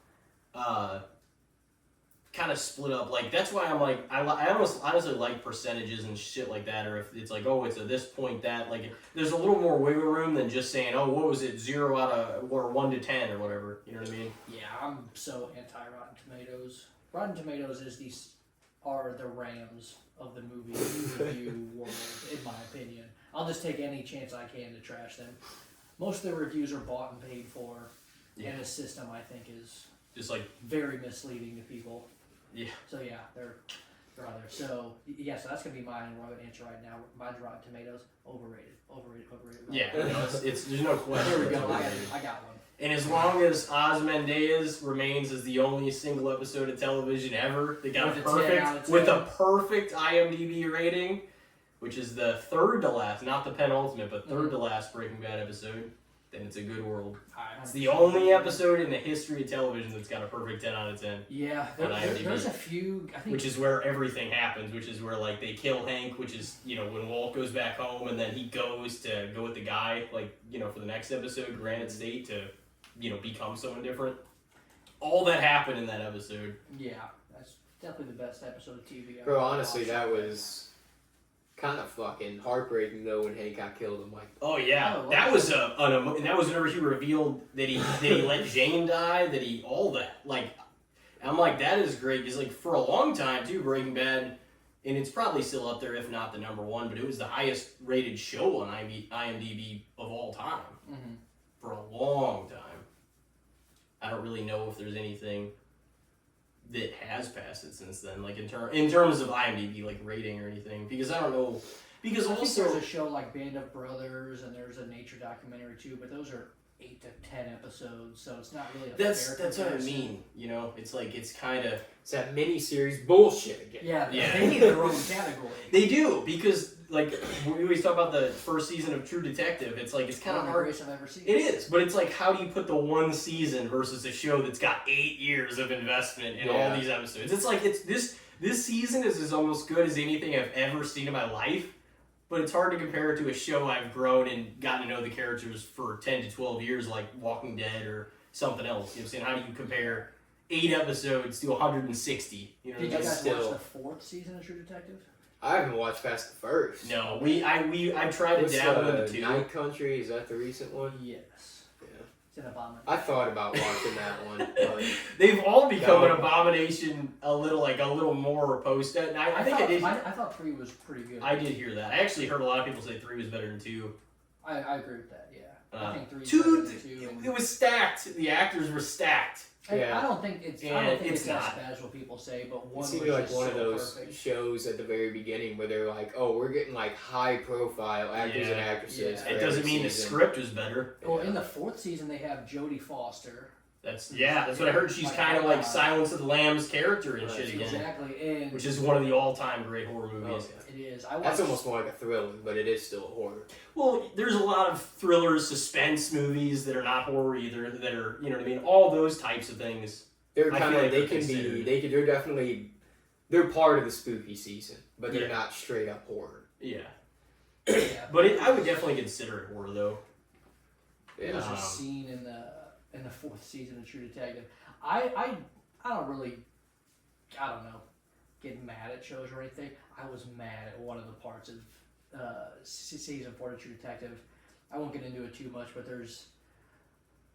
Kind of split up. Like that's why I'm like I almost honestly like percentages and shit like that. Or if it's like it's at this point that like there's a little more wiggle room than just saying what was it 0 out of or 1 to 10 or whatever. You know what I mean? Yeah, I'm so anti Rotten Tomatoes. Rotten Tomatoes are the Rams of the movie review world, in my opinion. I'll just take any chance I can to trash them. Most of the reviews are bought and paid for, and the system I think is Just like very misleading to people. Yeah. So yeah, they're on there. So yeah, so that's gonna be mine. What I would answer right now. Mine's Rotten Tomatoes. Overrated. yeah, it's there's no question. There we it's go. I overrated. got one. And as long as Ozymandias remains as the only single episode of television ever that got With a 10 out of 10. with a perfect IMDb rating, which is the third to last, not the penultimate, but third to last Breaking Bad episode, then it's a good world. It's the only episode in the history of television that's got a perfect 10 out of 10. Yeah, on IMDb. there's a few. I think Which is where everything happens, which is where like they kill Hank, which is, when Walt goes back home and then he goes to go with the guy, for the next episode, Granite State, to, become someone different. All that happened in that episode. Yeah, that's definitely the best episode of TV. Bro, honestly, that was kind of fucking heartbreaking though when Hank got killed. I'm like, Oh yeah, Oh, that was and that was whenever he revealed that he let Jane die, that he all that I'm like that is great because for a long time too, Breaking Bad, and it's probably still up there if not the number one, but it was the highest rated show on IMDb of all time for a long time. I don't really know if there's anything that has passed it since then, in terms of IMDb rating or anything, because I don't know. Because I think also there's a show like Band of Brothers, and there's a nature documentary too, but those are 8 to 10 episodes, so it's not really a that's fair what I comparison. mean. It's kind of it's that mini-series bullshit again. Yeah, they need their own category. they do because we always talk about the first season of True Detective. It's it's kind of hard. Greatest I've ever seen. It is, but it's how do you put the one season versus a show that's got 8 years of investment in all these episodes? It's this season is as almost good as anything I've ever seen in my life, but it's hard to compare it to a show I've grown and gotten to know the characters for 10 to 12 years, like Walking Dead or something else. You know what I'm saying? How do you compare 8 episodes to 160? You know Did what you I mean? guys Still- watch the 4th season of True Detective? I haven't watched past the first. No, I tried to What's dabble the into 2. Night Country? Is that the recent one? Yes. Yeah. It's an abomination. I thought about watching that one. But They've all become an No. abomination a little more post. And I think I did. I thought 3 was pretty good. I did hear that. I actually heard a lot of people say 3 was better than 2. I agree with that. Yeah. I think 3 is 2, better than 2. it was stacked. The actors were stacked. Yeah. I don't think it's. I And don't think it's it's as not. bad as what people say, but it one seemed was like just one so of those perfect. shows at the very beginning where they're like, oh, we're getting high profile actors and Yeah. actresses. Yeah. for It doesn't every mean the season. script was better. Well, in the 4th season, they have Jodie Foster. That's what I heard. She's Like, kind of like Silence of the Lambs character and Right. shit again, Exactly, and which is one of the all-time great horror movies. Oh, it is. I watched, That's almost more like a thriller, but it is still a horror. Well, there's a lot of thrillers, suspense movies that are not horror either. That are, you know what I mean? All those types of things. They're I kind feel of like they they're can be considered. they're definitely they're part of the spooky season, but they're Yeah. not straight up horror. Yeah. Yeah, But I would definitely consider it horror though. There was a scene in the 4th season of True Detective. I don't really, I don't know, get mad at shows or anything. I was mad at one of the parts of season 4 of True Detective. I won't get into it too much, but there's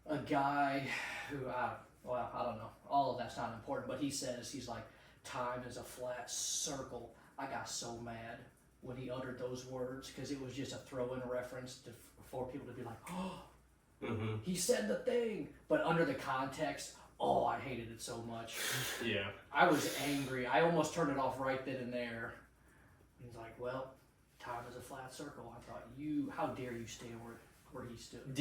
a guy who, I don't know. All of that's not important, but he says, he's like, time is a flat circle. I got so mad when he uttered those words because it was just a throw-in reference for people to be like, oh, he said the thing. But under the context, oh, I hated it so much. Yeah. I was angry. I almost turned it off right then and there. He's like, well, time is a flat circle. I thought, how dare you stay where he stood.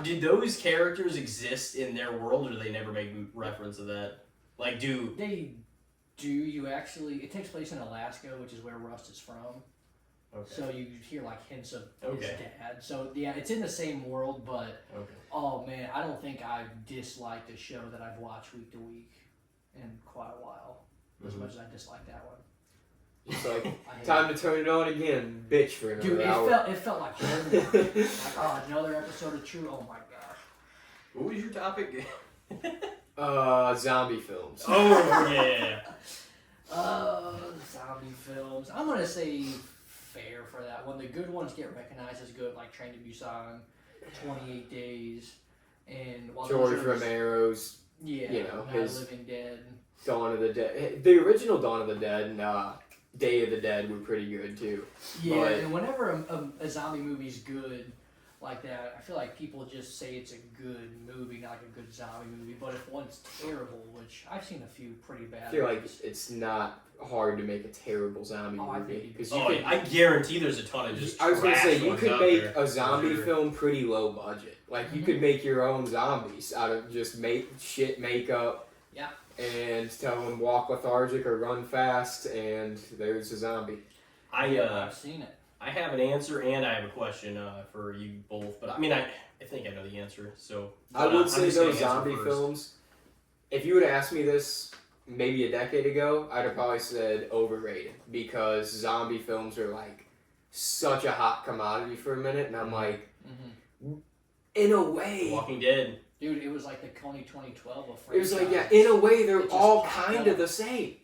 Did those characters exist in their world, or do they never make reference to that? Like, They do. You actually, it takes place in Alaska, which is where Rust is from. Okay. So you hear like hints of his dad. So yeah, it's in the same world, but oh man, I don't think I've disliked a show that I've watched week to week in quite a while. As much as I dislike that one. It's like, time to turn it on again, bitch, for another hour. It felt like homework. Like, oh, another episode of True. Oh my gosh. What was your topic? Zombie films. Oh yeah. Zombie films. I'm gonna say fair for that one. The good ones get recognized as good, like Train to Busan, 28 Days, and George Romero's, Night his Living Dead. Dawn of the Dead. The original Dawn of the Dead and Day of the Dead were pretty good too. Yeah, and whenever a zombie movie's good like that, I feel like people just say it's a good movie, not like a good zombie movie. But if one's terrible, which I've seen a few pretty bad I feel movies. like it's not hard to make a terrible zombie movie. I guarantee there's a ton of just. I was gonna say, you could make a zombie sure. film pretty low budget. Like you could make your own zombies out of just makeup. Yeah. And tell them walk lethargic or run fast, and there's a zombie. I've seen it. I have an answer and I have a question for you both, but I mean I think I know the answer. So I would say those zombie films. If you would have asked me this maybe a decade ago, I'd have probably said overrated because zombie films are like such a hot commodity for a minute, and I'm like, in a way, Walking Dead. Dude, it was like the 2012 of it was like, yeah, in a way, they're all kind of the same.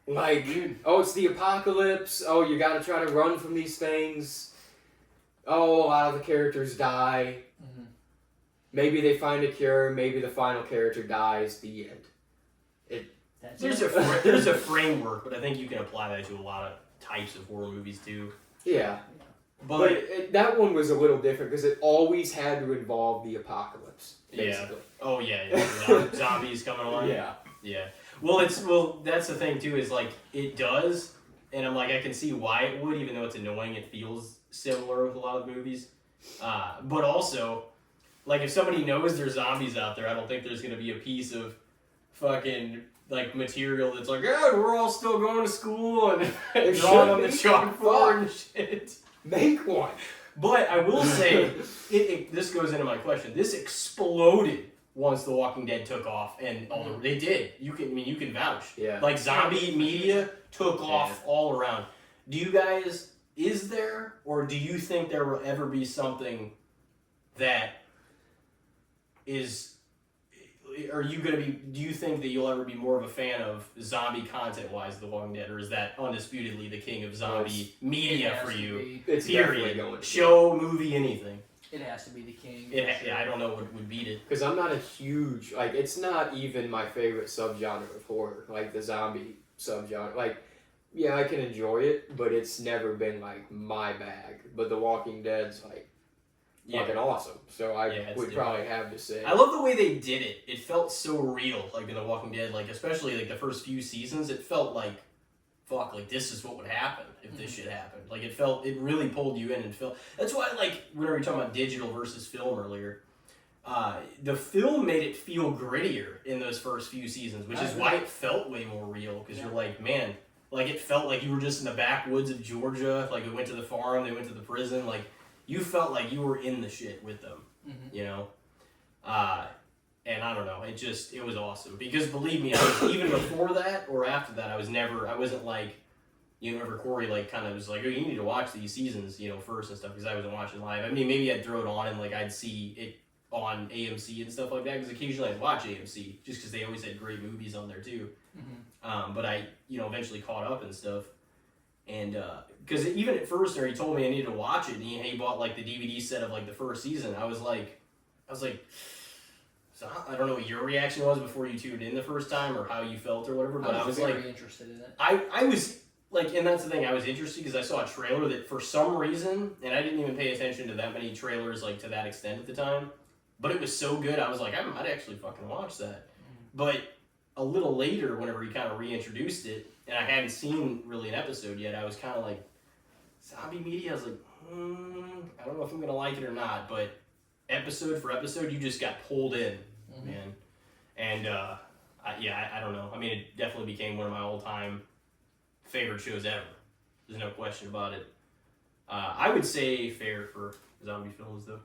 Like, oh, it's the apocalypse. Oh, you gotta try to run from these things. Oh, a lot of the characters die. Maybe they find a cure. Maybe the final character dies. The end. There's a framework, but I think you can apply that to a lot of types of horror movies too. Yeah. But that one was a little different because it always had to involve the apocalypse, basically. Yeah. Oh yeah. Zombies coming on. Yeah. Yeah. Well, that's the thing too. Is like it does, and I'm like I can see why it would, even though it's annoying. It feels similar with a lot of movies, but also, like if somebody knows there's zombies out there, I don't think there's gonna be a piece of fucking like material that's like, yeah, we're all still going to school and drawing on the chalkboard and shit. Make one. But I will say, this goes into my question. This exploded once The Walking Dead took off, and they did. You can vouch. Yeah. Like zombie media took off all around. Do you guys? Is there, or do you think there will ever be something that is? Are you gonna be? Do you think that you'll ever be more of a fan of zombie content-wise, The Walking Dead, or is that undisputedly the king of zombie media for you? It's period. Going Show, movie, anything. It has to be the king. Yeah, I don't know what would beat it. Because I'm not a huge it's not even my favorite subgenre of horror, like the zombie subgenre. Like, yeah, I can enjoy it, but it's never been like my bag. But The Walking Dead's like. Fucking awesome. So I would probably have to say. I love the way they did it. It felt so real, like in The Walking Dead. Like especially like the first few seasons, it felt like, fuck, like this is what would happen if this shit happened. Like it really pulled you in and felt. That's why like when we were talking about digital versus film earlier, the film made it feel grittier in those first few seasons, which is why it felt way more real. Because you're like, man, like it felt like you were just in the backwoods of Georgia. Like we went to the farm, they went to the prison, like. You felt like you were in the shit with them, you know? And I don't know, it was awesome. Because believe me, even before that or after that, I wasn't like, you know, whenever Corey like kind of was like, oh, you need to watch these seasons, you know, first and stuff, because I wasn't watching live. I mean, maybe I'd throw it on and like I'd see it on AMC and stuff like that, because occasionally I'd watch AMC just because they always had great movies on there too. But I, you know, eventually caught up and stuff. And because even at first, he told me I needed to watch it, and he bought like the DVD set of like the first season. I was like, so I don't know what your reaction was before you tuned in the first time, or how you felt or whatever. But I was very like, interested in it. I was like, and that's the thing. I was interested because I saw a trailer that for some reason, and I didn't even pay attention to that many trailers like to that extent at the time. But it was so good, I was like, I might actually fucking watch that. But a little later, whenever he kind of reintroduced it, and I hadn't seen really an episode yet, I was kind of like, zombie media? I was like, I don't know if I'm going to like it or not, but episode for episode, you just got pulled in, man. And, I don't know. I mean, it definitely became one of my all-time favorite shows ever. There's no question about it. I would say fair for zombie films, though.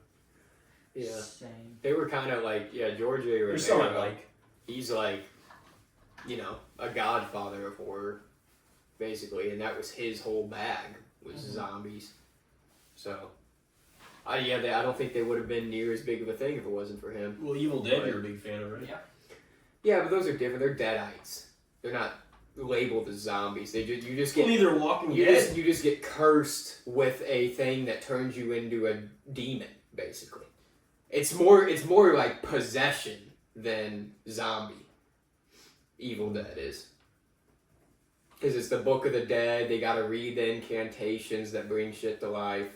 Yeah. Same. They were kind of like, George A. There's some I Romero, like. he's like, you know, a godfather of horror, basically, and that was his whole bag, was zombies. So, I don't think they would have been near as big of a thing if it wasn't for him. Well, Evil Dead, you're a big fan of, right? Yeah. Yeah, but those are different. They're deadites. They're not labeled as zombies. You just get Neither Walking Dead. you just get cursed with a thing that turns you into a demon, basically. It's more like possession than zombie. Evil Dead is. Because it's the Book of the Dead, they gotta read the incantations that bring shit to life,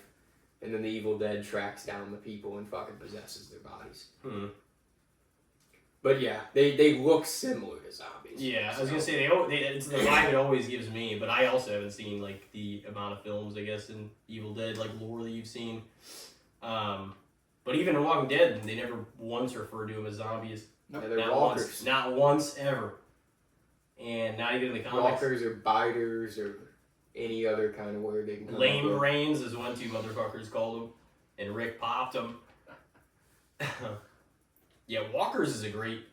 and then the Evil Dead tracks down the people and fucking possesses their bodies. But yeah, they look similar to zombies. Yeah, I was gonna say it's the vibe it always gives me, but I also haven't seen like the amount of films I guess in Evil Dead, like lore that you've seen. But even in Walking Dead, they never once referred to them as zombies. Nope. Yeah, they're not walkers. Once, not once ever. And not even in the comics. Walkers or biters or any other kind of word they can come Lame up with. brains is what two motherfuckers called them, and Rick popped them. Yeah, walkers is a great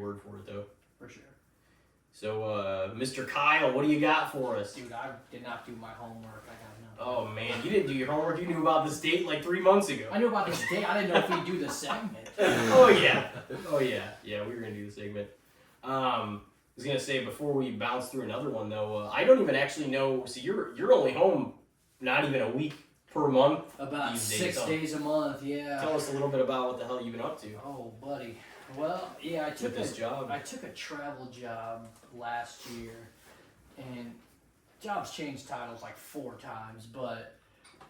word for it though. For sure. So, Mr. Kyle, what do you got for us? Dude, I did not do my homework. I got nothing. Oh man, you didn't do your homework. You knew about this date like 3 months ago. I knew about this day. I didn't know if we'd do the segment. Oh yeah, yeah. We were gonna do the segment. I was gonna say before we bounce through another one though, I don't even actually know. So you're only home not even a week per month. About these 6 days, days a month, yeah. Tell us a little bit about what the hell you've been up to Oh, buddy. Well, yeah, I took with this job. I took a travel job last year, and jobs changed titles like 4 times, but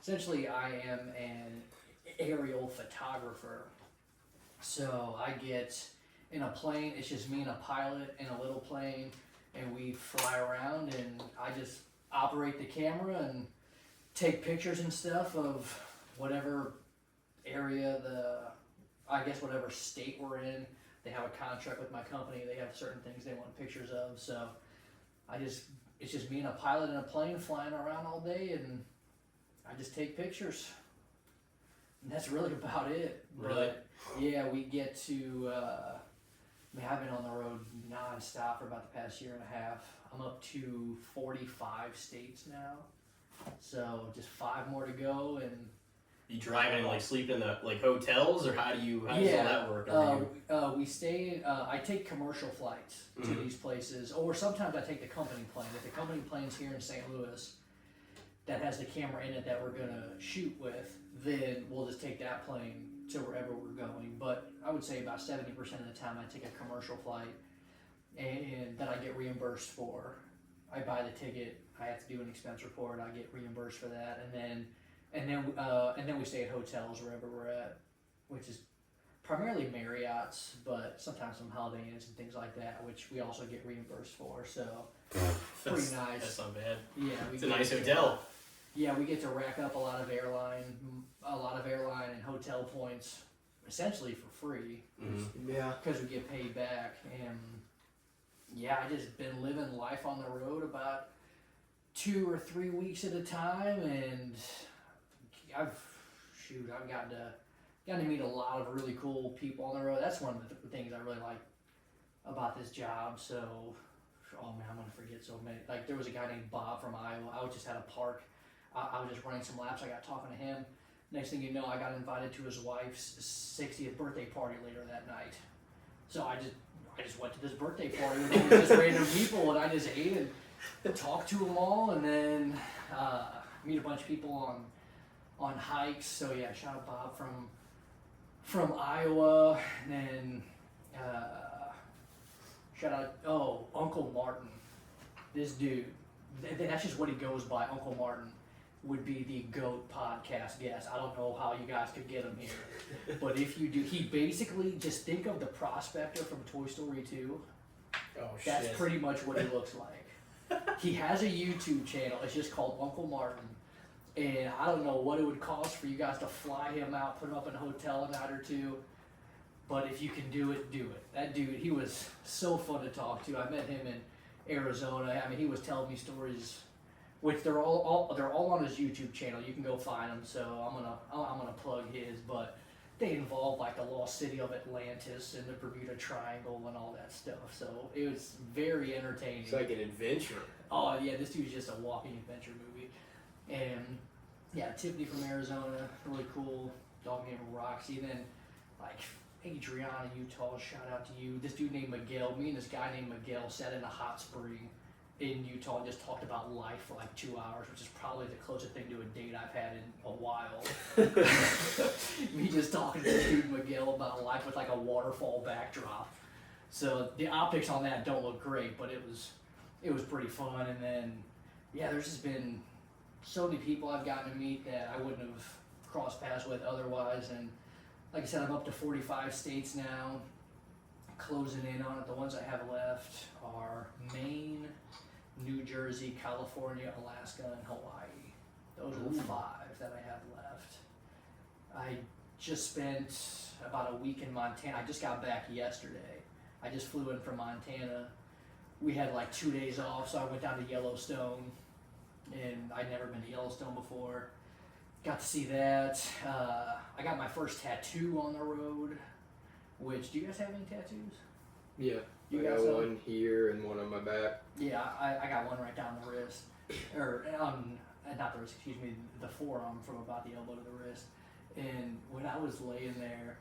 essentially I am an aerial photographer. So I get in a plane, it's just me and a pilot in a little plane, and we fly around, and I just operate the camera and take pictures and stuff of whatever area whatever state we're in. They have a contract with my company. They have certain things they want pictures of. So it's just me and a pilot in a plane flying around all day, and I just take pictures. And that's really about it. Really? But yeah, we get to, I've been on the road nonstop for about the past year and a half. I'm up to 45 states now. So just 5 more to go, and You driving and like sleep in the like hotels, or how does all that work? We stay. I take commercial flights to these places, or sometimes I take the company plane. If the company plane's here in St. Louis that has the camera in it that we're gonna shoot with, then we'll just take that plane to wherever we're going. But I would say about 70% of the time I take a commercial flight, and that I get reimbursed for. I buy the ticket. I have to do an expense report. I get reimbursed for that, and then we stay at hotels wherever we're at, which is primarily Marriott's, but sometimes some Holiday Inns and things like that, which we also get reimbursed for. So pretty nice. That's not bad. Yeah, It's a nice hotel. Yeah, we get to rack up a lot of airline and hotel points, essentially for free. Yeah. Because we get paid back, and yeah, I just been living life on the road about 2 or 3 weeks at a time, and I've gotten to meet a lot of really cool people on the road. That's one of the things I really like about this job. So oh man, I'm gonna forget so many. Like there was a guy named Bob from Iowa. I was just at a park. I was just running some laps. I got talking to him. Next thing you know, I got invited to his wife's 60th birthday party later that night. So I just went to this birthday party with all these just random people, and I just ate and talked to them all, and then meet a bunch of people on hikes. So yeah, shout out Bob from Iowa, and then shout out Uncle Martin. This dude, that's just what he goes by. Uncle Martin would be the GOAT podcast guest. I don't know how you guys could get him here, but if you do, he basically, just think of the prospector from Toy Story 2. Oh, That's shit. pretty much what he looks like. He has a YouTube channel. It's just called Uncle Martin. And I don't know what it would cost for you guys to fly him out, put him up in a hotel a night or two. But if you can do it, do it. That dude, he was so fun to talk to. I met him in Arizona. I mean, he was telling me stories, which they're all on his YouTube channel. You can go find them. So I'm gonna plug his. But they involve like the lost city of Atlantis and the Bermuda Triangle and all that stuff. So it was very entertaining. It's like an adventure. Oh yeah, this dude's just a walking adventure movie. And yeah, Tiffany from Arizona, really cool. Dog named Roxy. Then like Adriana, Utah, shout out to you. This dude named Miguel, me and this guy named Miguel sat in a hot spring in Utah and just talked about life for like 2 hours, which is probably the closest thing to a date I've had in a while. Me just talking to this dude Miguel about life with like a waterfall backdrop. So the optics on that don't look great, but it was pretty fun. And then yeah, there's just been so many people I've gotten to meet that I wouldn't have crossed paths with otherwise. And like I said, I'm up to 45 states now, closing in on it. The ones I have left are Maine, New Jersey, California, Alaska, and Hawaii. Those are the 5 that I have left. I just spent about a week in Montana. I just got back yesterday. I just flew in from Montana. We had like 2 days off, so I went down to Yellowstone, and I'd never been to Yellowstone before. Got to see that. I got my first tattoo on the road, which, do you guys have any tattoos? Yeah. You I got got some? one here and one on my back. Yeah, I got one right down the wrist, or not the wrist, excuse me, the forearm from about the elbow to the wrist. And when I was laying there,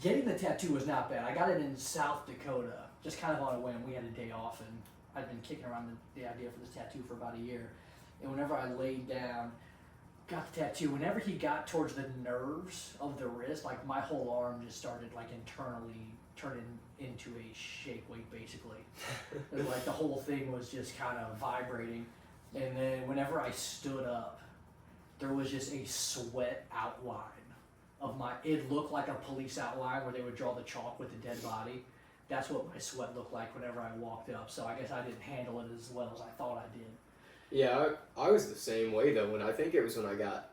getting the tattoo was not bad. I got it in South Dakota, just kind of on a whim. We had a day off, and I'd been kicking around the idea for this tattoo for about a year. And whenever I laid down, got the tattoo, whenever he got towards the nerves of the wrist, like my whole arm just started like internally turning into a shake weight basically. And like the whole thing was just kind of vibrating. And then whenever I stood up, there was just a sweat outline of it looked like a police outline where they would draw the chalk with the dead body. That's what my sweat looked like whenever I walked up. So I guess I didn't handle it as well as I thought I did. Yeah, I was the same way though. When I got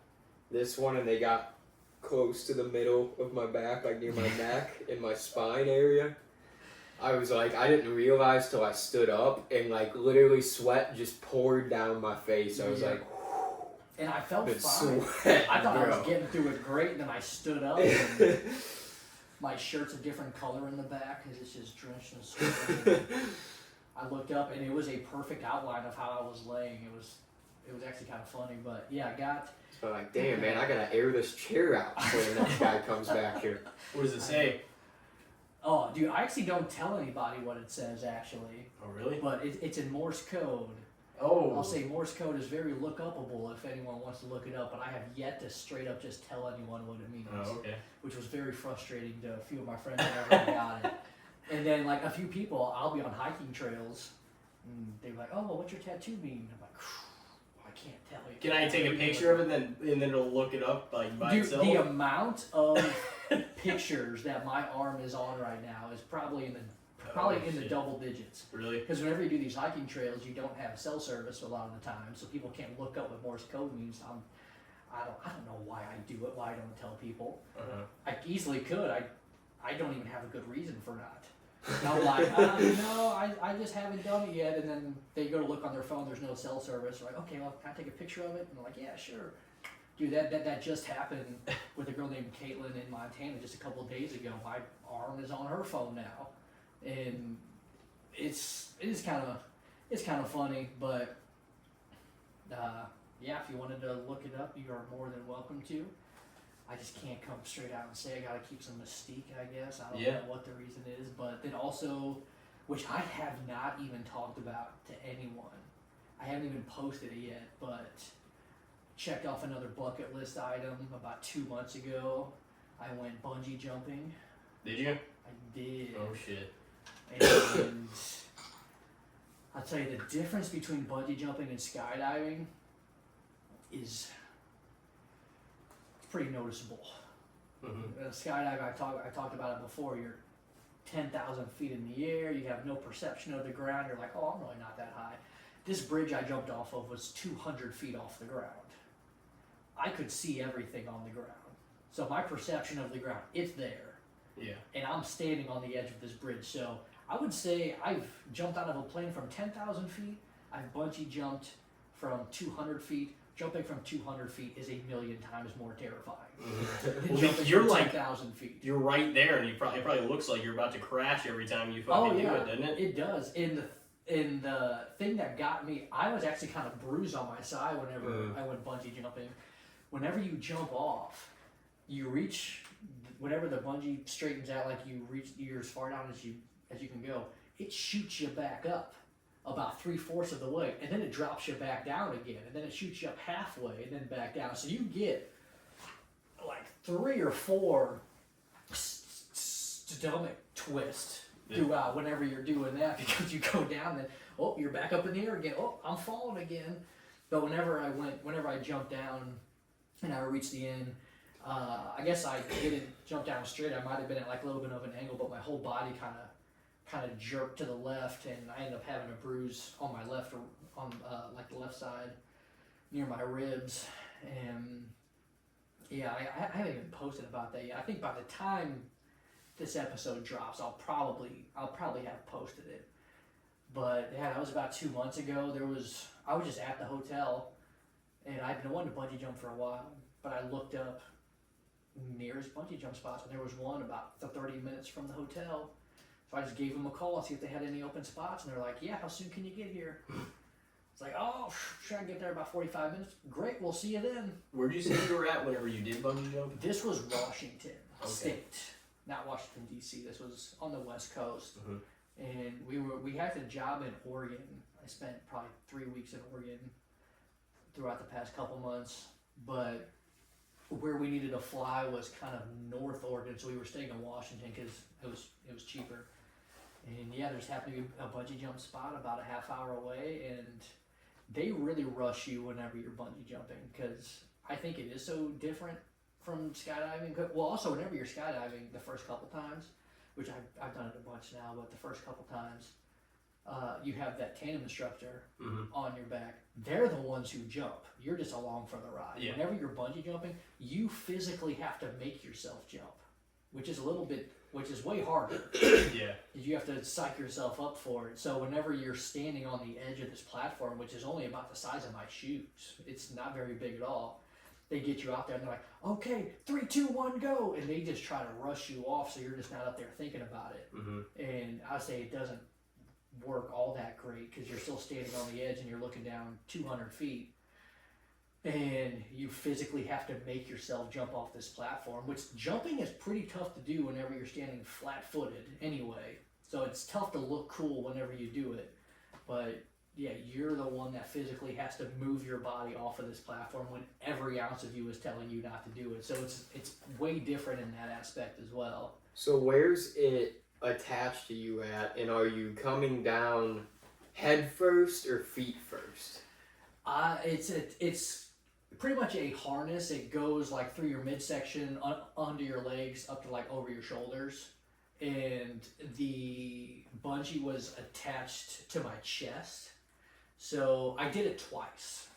this one and they got close to the middle of my back, like near my neck and my spine area. I was like, I didn't realize till I stood up and like literally sweat just poured down my face. I was like, and I felt the fine. sweat, I thought I bro. was getting through it great, and then I stood up. And my shirt's a different color in the back because it's just drenched in sweat. I looked up, and it was a perfect outline of how I was laying. It was actually kind of funny, but yeah, I got. So like, damn man, I gotta air this chair out before the next guy comes back here. What does it say? Oh, dude, I actually don't tell anybody what it says actually. Oh, really? But it's in Morse code. Oh. I'll say Morse code is very look upable if anyone wants to look it up, but I have yet to straight up just tell anyone what it means. Oh, okay. Which was very frustrating to a few of my friends whenever I got it. And then like a few people, I'll be on hiking trails, and they're like, "Oh, what's your tattoo mean?" I'm like, "I can't tell you." Can I take a picture of it and then it'll look it up like by Dude, itself? the amount of pictures that my arm is on right now is probably in the shit. double digits. Really? Because whenever you do these hiking trails, you don't have cell service a lot of the time, so people can't look up what Morse code means. I don't know why I do it, why I don't tell people. Uh-huh. I easily could. I don't even have a good reason for not. And I'm like, no, I just haven't done it yet. And then they go to look on their phone, there's no cell service. They're like, okay, well, can I take a picture of it? And I'm like, yeah, sure. Dude, that just happened with a girl named Caitlin in Montana just a couple of days ago. My arm is on her phone now. And it is kind of funny, but yeah, if you wanted to look it up, you are more than welcome to. I just can't come straight out and say I gotta keep some mystique, I guess. I don't know what the reason is, but then also, which I have not even talked about to anyone. I haven't even posted it yet, but checked off another bucket list item about 2 months ago. I went bungee jumping. Did you? I did. Oh shit. And I'll tell you, the difference between bungee jumping and skydiving is pretty noticeable. Mm-hmm. Skydiving, I talked about it before. You're 10,000 feet in the air. You have no perception of the ground. You're like, oh, I'm really not that high. This bridge I jumped off of was 200 feet off the ground. I could see everything on the ground. So my perception of the ground, it's there. Yeah. And I'm standing on the edge of this bridge. So I would say I've jumped out of a plane from 10,000 feet. I've bungee jumped from 200 feet. Jumping from 200 feet is 1,000,000 times more terrifying than Well, jumping you're from like 10,000 feet. You're right there, and it probably looks like you're about to crash every time you fucking do it, doesn't it? It does. And the thing that got me, I was actually kind of bruised on my side whenever I went bungee jumping. Whenever you jump off, you reach, whenever the bungee straightens out, like you're as far down as you can go, it shoots you back up about 3/4 of the way, and then it drops you back down again, and then it shoots you up halfway, and then back down. So you get like 3 or 4 stomach twists throughout whenever you're doing that, because you go down, then you're back up in the air again. Oh, I'm falling again. But whenever I jumped down and I reached the end, I guess I didn't jump down straight. I might have been at like a little bit of an angle, but my whole body kind of jerked to the left, and I ended up having a bruise on my left, on like the left side near my ribs. And yeah, I haven't even posted about that yet. I think by the time this episode drops, I'll probably have posted it. But yeah, that was about 2 months ago. I was just at the hotel, and I'd been wanting to bungee jump for a while, but I looked up nearest bungee jump spots, and there was one about 30 minutes from the hotel. So I just gave them a call and see if they had any open spots, and they're like, yeah, how soon can you get here? It's like, oh, should I get there about 45 minutes? Great, we'll see you then. Where'd you say you were at whenever you did bungee jump? This was Washington State, not Washington, D.C. This was on the West Coast. And we had a job in Oregon. I spent probably 3 weeks in Oregon throughout the past couple months, but where we needed to fly was kind of North Oregon, so we were staying in Washington because it was cheaper. And yeah, there's happened to be a bungee jump spot about a half hour away, and they really rush you whenever you're bungee jumping, because I think it is so different from skydiving. Well, also whenever you're skydiving the first couple times, which I've done it a bunch now, but the first couple times, you have that tandem instructor on your back. They're the ones who jump. You're just along for the ride. Yeah. Whenever you're bungee jumping, you physically have to make yourself jump, which is way harder. Yeah. You have to psych yourself up for it. So whenever you're standing on the edge of this platform, which is only about the size of my shoes, it's not very big at all, they get you out there and they're like, okay, 3, 2, 1, go. And they just try to rush you off, so you're just not up there thinking about it. And I say it doesn't work all that great, because you're still standing on the edge and you're looking down 200 feet. And you physically have to make yourself jump off this platform, which jumping is pretty tough to do whenever you're standing flat-footed anyway. So it's tough to look cool whenever you do it. But yeah, you're the one that physically has to move your body off of this platform when every ounce of you is telling you not to do it. So it's way different in that aspect as well. So where's it attached to you at, and are you coming down head first or feet first? It's pretty much a harness. It goes like through your midsection, under your legs, up to like over your shoulders. And the bungee was attached to my chest. So I did it twice.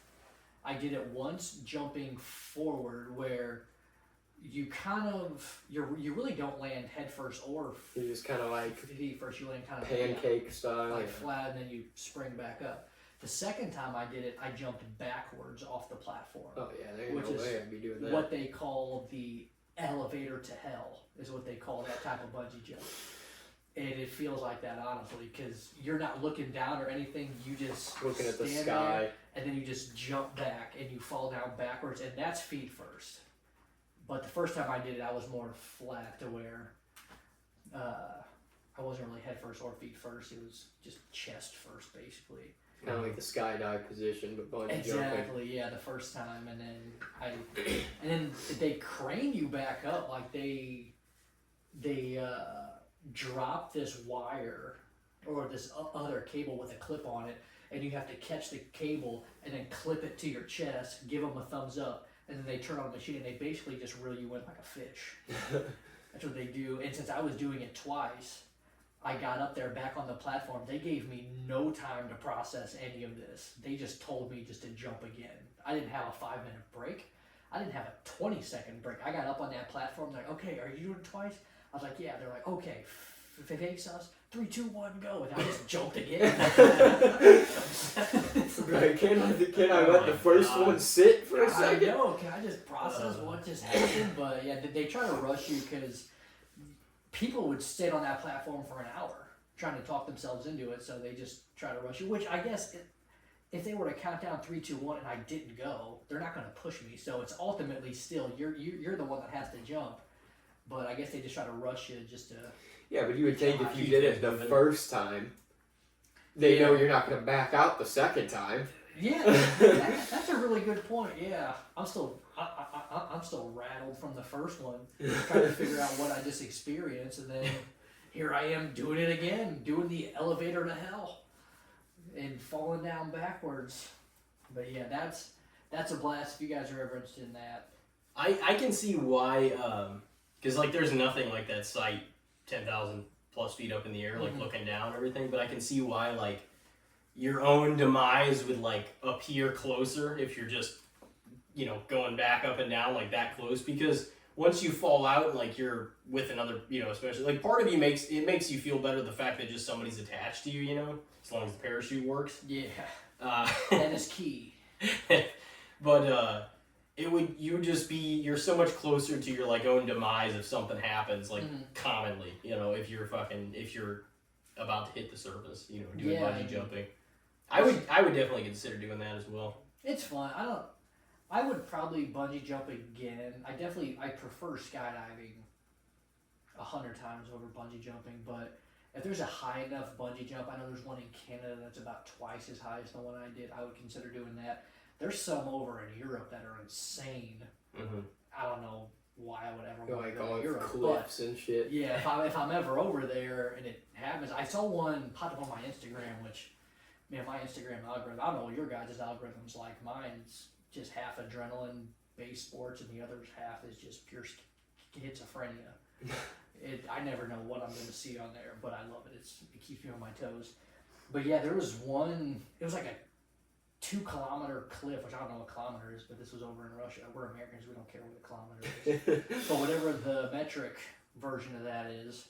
I did it once jumping forward, where you you really don't land head first or You just kind of like feet first. You land kind of pancake style, like flat, and then you spring back up. The second time I did it, I jumped backwards off the platform. Oh yeah, there's which no is way I'd be doing that. what they call the elevator to hell, is what they call that type of bungee jump. And it feels like that, honestly, because you're not looking down or anything. You just Looking at the stand sky. there, and then you just jump back, and you fall down backwards, and that's feet first. But the first time I did it, I was more flat to where I wasn't really head first or feet first. It was just chest first, basically. Kind of like the skydive position, but bungee jumping. Exactly, yeah, the first time, and then they crane you back up, like they drop this wire or this other cable with a clip on it, and you have to catch the cable and then clip it to your chest, give them a thumbs up, and then they turn on the machine and they basically just reel you in like a fish. That's what they do. And since I was doing it twice, I got up there back on the platform. They gave me no time to process any of this. They just told me just to jump again. I didn't have a 5-minute break. I didn't have a 20-second break. I got up on that platform. They're like, okay, are you doing it twice? I was like, yeah. They're like, okay, face us, 3, 2, 1, go. And I just jumped again. Like, can I let the first one sit for a second? I know. Can I just process what just happened? But yeah, they try to rush you because people would sit on that platform for an hour trying to talk themselves into it. So they just try to rush you, which I guess if they were to count down 3, 2, 1 and I didn't go, they're not going to push me. So it's ultimately still you're the one that has to jump. But I guess they just try to rush you just to. Yeah, but you would think if you did it the first time, they know you're not going to back out the second time. Yeah, that's a really good point. Yeah, I'm still rattled from the first one, trying to figure out what I just experienced, and then here I am doing it again, doing the elevator to hell, and falling down backwards. But yeah, that's a blast if you guys are ever interested in that. I can see why, because like there's nothing like that sight 10,000 plus feet up in the air, like looking down and everything, but I can see why like your own demise would like appear closer if you're just, you know, going back up and down like that close, because once you fall out, like you're with another, you know, especially like part of you makes you feel better the fact that just somebody's attached to you, you know, as long as the parachute works. Yeah, that is key. But you would just be, you're so much closer to your like own demise if something happens, like commonly, you know, if you're about to hit the surface, you know, doing bungee jumping. I would definitely consider doing that as well. It's fun. I would probably bungee jump again. I prefer skydiving 100 times over bungee jumping, but if there's a high enough bungee jump, I know there's one in Canada that's about twice as high as the one I did. I would consider doing that. There's some over in Europe that are insane. Mm-hmm. I don't know why I would ever want to Like go all to Europe, cliffs and shit. yeah, if I'm ever over there and it happens, I saw one pop up on my Instagram, which, man, my Instagram algorithm, I don't know what your guys' algorithm's like. Mine's just half adrenaline based sports and the other half is just pure schizophrenia. I never know what I'm going to see on there, but I love it. It keeps me on my toes. But yeah, there was one, it was like a 2-kilometer cliff, which I don't know what kilometer is, but this was over in Russia. We're Americans, we don't care what a kilometer is. But whatever the metric version of that is,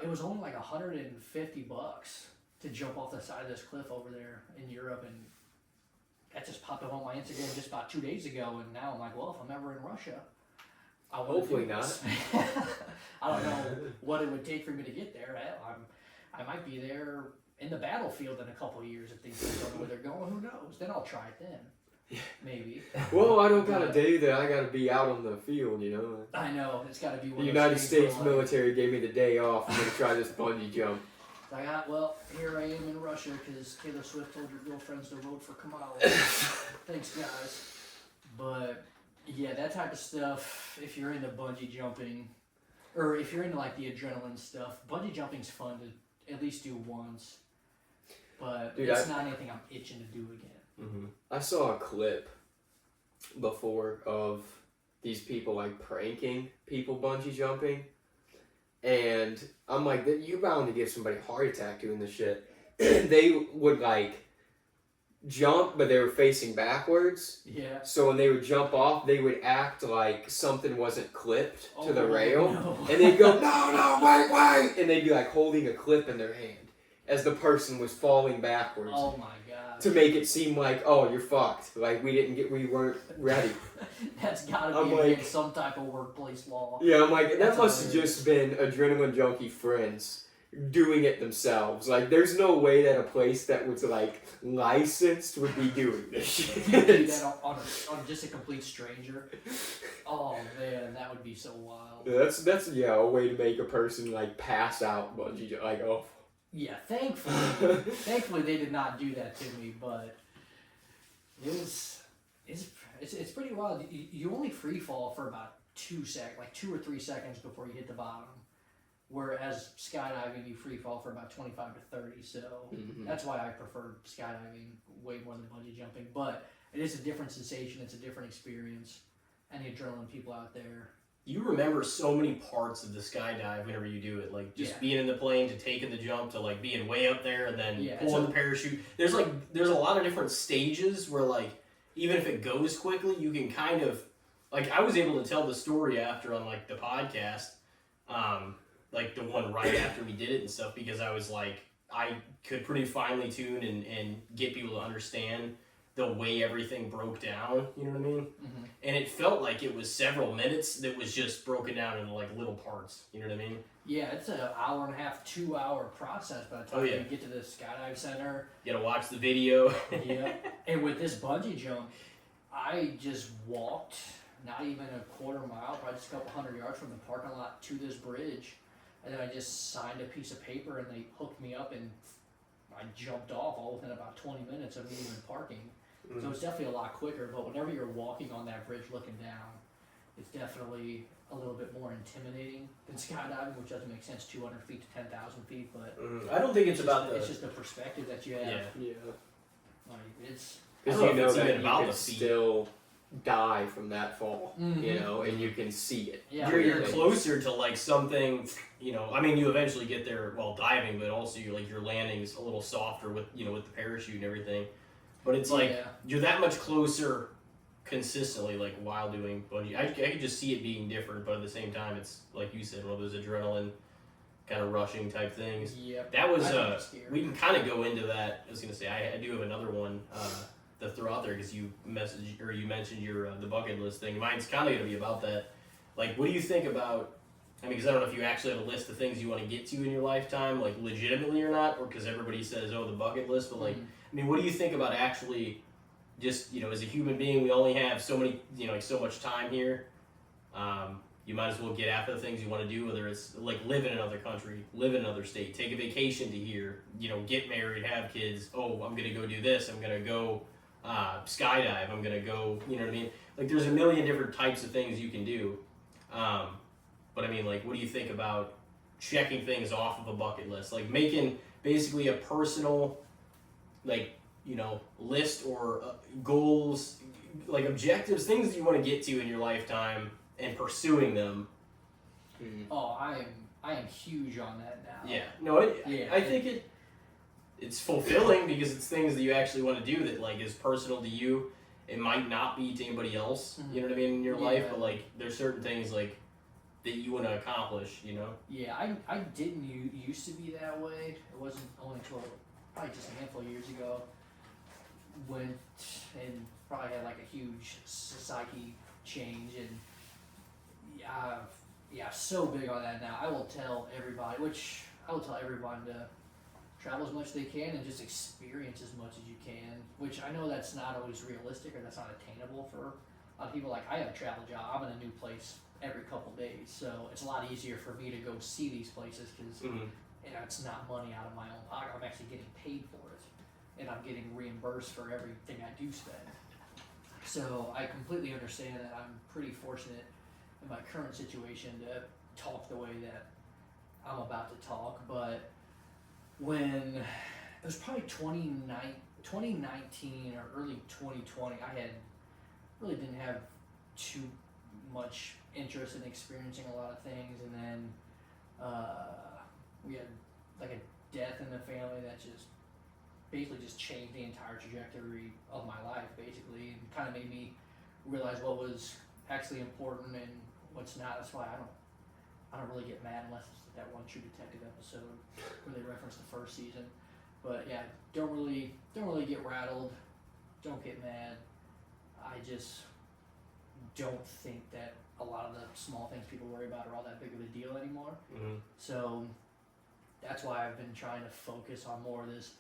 it was only like $150 to jump off the side of this cliff over there in Europe, and that just popped up on my Instagram just about 2 days ago, and now I'm like, well, if I'm ever in Russia, I want Hopefully to do this. I don't know what it would take for me to get there. I might be there in the battlefield in a couple of years if things don't know where they're going. Who knows? Then I'll try it then. Maybe. Well, I don't gotta do that. I gotta be out on the field, you know. I know. It's got to be one The of United those States things where, like, military gave me the day off. I'm gonna try this bungee jump. like, well, here I am in Russia because Taylor Swift told your girlfriends to vote for Kamala. Thanks, guys. But yeah, that type of stuff. If you're into bungee jumping, or if you're into like the adrenaline stuff, bungee jumping's fun to at least do once. But Dude, it's not anything I'm itching to do again. Mm-hmm. I saw a clip before of these people like pranking people bungee jumping, and I'm like, you're bound to give somebody a heart attack doing this shit. They would like jump, but they were facing backwards. Yeah. So when they would jump off, they would act like something wasn't clipped to the rail, no. and they'd go, no, wait, and they'd be like holding a clip in their hand as the person was falling backwards. Oh my god. To make it seem like, oh, you're fucked. Like we weren't ready. That's gotta I'm be like, against some type of workplace law. Yeah, I'm like, that That's must have hilarious. just been adrenaline junkie friends doing it themselves. Like, there's no way that a place that was like licensed would be doing this You shit. do that on just a complete stranger. Oh man, that would be so wild. That's a way to make a person like pass out bungee jump. Like, oh. Yeah, thankfully they did not do that to me, but it's pretty wild. You only free fall for about 2 or 3 seconds before you hit the bottom. Whereas skydiving, you free fall for about 25 to 30. So that's why I prefer skydiving way more than bungee jumping. But it is a different sensation. It's a different experience. Any adrenaline people out there. You remember so many parts of the skydive whenever you do it, like just being in the plane to taking the jump to like being way up there and then pulling the parachute. There's a lot of different stages where like even if it goes quickly, you can kind of like I was able to tell the story after on like the podcast, like the one right after we did it and stuff because I was like I could pretty finely tune and get people to understand the way everything broke down, you know what I mean? Mm-hmm. And it felt like it was several minutes that was just broken down into like little parts, you know what I mean? Yeah, it's an hour and a half, 2 hour process by the time you get to the skydive center. You gotta watch the video. Yeah. And with this bungee jump, I just walked not even a quarter mile, probably just a couple hundred yards from the parking lot to this bridge. And then I just signed a piece of paper and they hooked me up and I jumped off all within about 20 minutes of me even parking. So it's definitely a lot quicker, but whenever you're walking on that bridge looking down, it's definitely a little bit more intimidating than skydiving, which doesn't make sense 200 feet to 10,000 feet, but I don't think it's about it's just the perspective that you have. Yeah. Like, it's... Because you know that you can still die from that fall, you know, and you can see it. Yeah. You're closer to like something, you know, I mean you eventually get there while diving, but also your landing's a little softer with, you know, with the parachute and everything. But it's like, you're that much closer consistently, like, while doing bungee. I could just see it being different, but at the same time, it's, like you said, one of those adrenaline kind of rushing type things. Yep. That was, we can kind of go into that. I was going to say, I do have another one to throw out there, because you mentioned your the bucket list thing. Mine's kind of going to be about that. Like, what do you think about, I mean, because I don't know if you actually have a list of things you want to get to in your lifetime, like, legitimately or not, or because everybody says, oh, the bucket list, but, like, I mean, what do you think about actually just, you know, as a human being, we only have so many, you know, like so much time here. You might as well get after the things you want to do, whether it's like live in another country, live in another state, take a vacation to here, you know, get married, have kids. Oh, I'm going to go do this. I'm going to go skydive. I'm going to go, you know what I mean? Like there's a million different types of things you can do. But I mean, like, what do you think about checking things off of a bucket list? Like making basically a personal, like, you know, list or goals, like objectives, things that you want to get to in your lifetime and pursuing them. Oh, I am huge on that now. Yeah. No, I think it's fulfilling because it's things that you actually want to do that like is personal to you. It might not be to anybody else, you know what I mean, in your life, but like there's certain things like that you want to accomplish, you know? Yeah, I didn't used to be that way. It wasn't only until probably just a handful of years ago. Went and probably had like a huge psyche change, and so big on that now. I will tell everybody to travel as much as they can and just experience as much as you can, which I know that's not always realistic or that's not attainable for a lot of people. Like I have a travel job, I'm in a new place every couple days, so it's a lot easier for me to go see these places because you know, it's not money out of my own pocket. I'm actually getting paid for it. And I'm getting reimbursed for everything I do spend. So I completely understand that I'm pretty fortunate in my current situation to talk the way that I'm about to talk. But when it was probably 2019 or early 2020, I really didn't have too much interest in experiencing a lot of things. And then we had like a death in the family that basically just changed the entire trajectory of my life, basically, and kind of made me realize what was actually important and what's not. That's why I don't really get mad unless it's that one True Detective episode where they reference the first season. But yeah, don't really get rattled, don't get mad. I just don't think that a lot of the small things people worry about are all that big of a deal anymore. So that's why I've been trying to focus on more of this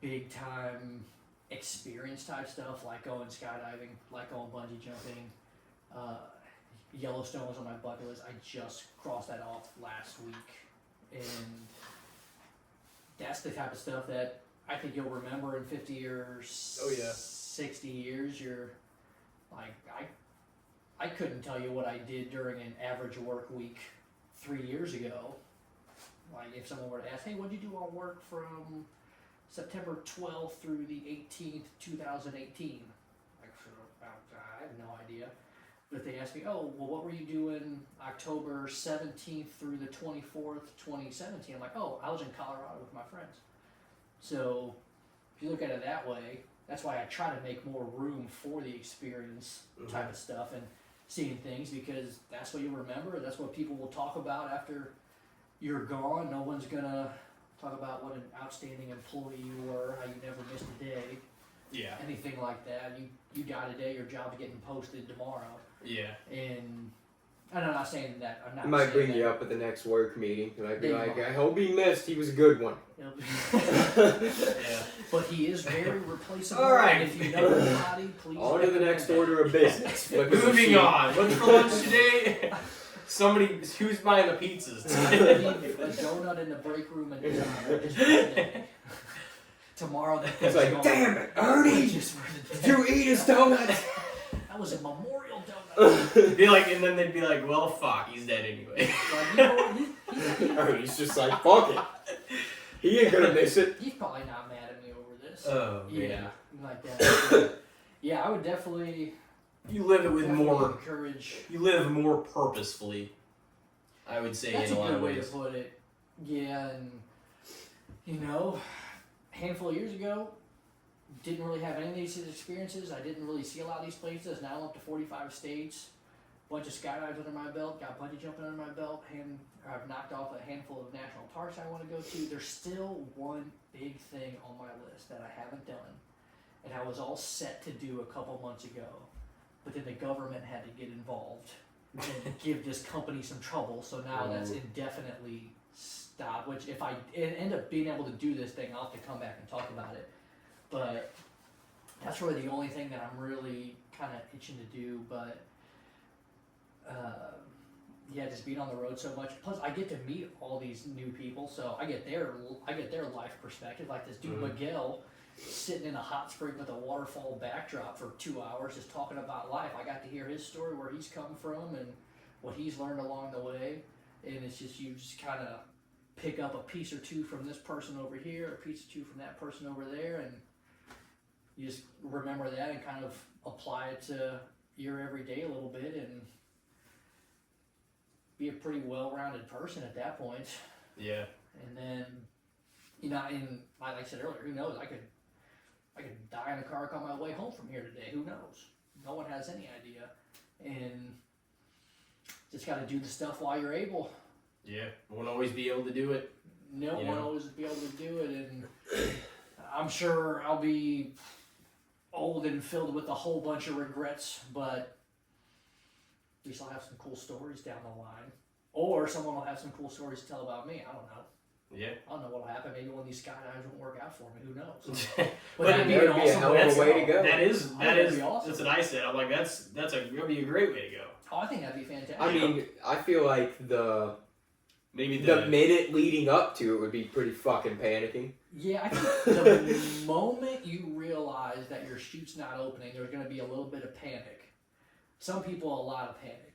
big time experience type stuff, like going skydiving, like going bungee jumping. Yellowstone was on my bucket list. I just crossed that off last week, and that's the type of stuff that I think you'll remember in 50 or 60 years. You're like, I couldn't tell you what I did during an average work week 3 years ago. Like if someone were to ask, hey, what'd you do on work from September 12th through the 18th, 2018? Like, I have no idea. But if they ask me, oh, well, what were you doing October 17th through the 24th, 2017? I'm like, oh, I was in Colorado with my friends. So if you look at it that way, that's why I try to make more room for the experience type of stuff and seeing things, because that's what you remember. That's what people will talk about after you're gone. No one's going to talk about what an outstanding employee you were, how you never missed a day. Yeah. Anything like that. You got a day, your job's getting posted tomorrow. Yeah. And I'm not saying that. I'm not. He might bring that. you up at the next work meeting. He might be They like, might. I hope he missed. He was a good one. Yeah. But he is very replaceable. All right. And if you know anybody, please. On to the next recommend order of business. Flip the Moving sheet. on. What's for lunch today? Somebody who's buying the pizzas that. today? A donut in the break room and his birthday. Tomorrow that It's thing's like, gone. damn it, Ernie! Just- Did you eat his donuts? That was a memorial donut. Be like, and then they'd be like, well, fuck, he's dead anyway. Like, you know what? Ernie's just like, fuck it. He ain't gonna miss it. He's probably not mad at me over this. Oh, Yeah, like that. Yeah, I would definitely. You live it with more. Encourage. You live more purposefully, I would say, That's in a a lot good of way to ways. put it. Yeah, and a handful of years ago, didn't really have any of these experiences. I didn't really see a lot of these places. Now I'm up to 45 states, bunch of skydives under my belt, got bungee jumping under my belt, and I've knocked off a handful of national parks I want to go to. There's still one big thing on my list that I haven't done, and I was all set to do a couple months ago, but then the government had to get involved and give this company some trouble, so now that's indefinitely stopped, which if I end up being able to do this thing, I'll have to come back and talk about it. But that's really the only thing that I'm really kind of itching to do. But yeah, just being on the road so much. Plus, I get to meet all these new people, so I get their life perspective. Like this dude Miguel, sitting in a hot spring with a waterfall backdrop for 2 hours, just talking about life. I got to hear his story, where he's come from, and what he's learned along the way. And it's just, you just kind of pick up a piece or two from this person over here, a piece or two from that person over there, and you just remember that and kind of apply it to your everyday a little bit, and be a pretty well-rounded person at that point. Yeah. And then, and like I said earlier, who knows? I could die in a car on my way home from here today. Who knows? No one has any idea. And just got to do the stuff while you're able. Yeah. Won't always be able to do it. No one will always be able to do it, and I'm sure I'll be old and filled with a whole bunch of regrets, but at least I'll have some cool stories down the line. Or someone will have some cool stories to tell about me. I don't know. Yeah. I don't know what'll happen. Maybe one of these skydives won't work out for me. Who knows? But that'd be that'd an be a awesome hell of a way to go. That'd be awesome. That's what I said. I'm like, that'd be a great way to go. Oh, I think that'd be fantastic. I mean, I feel like the Maybe minute leading up to it would be pretty fucking panicking. yeah, I think the moment you realize that your chute's not opening, there's going to be a little bit of panic. Some people, a lot of panic.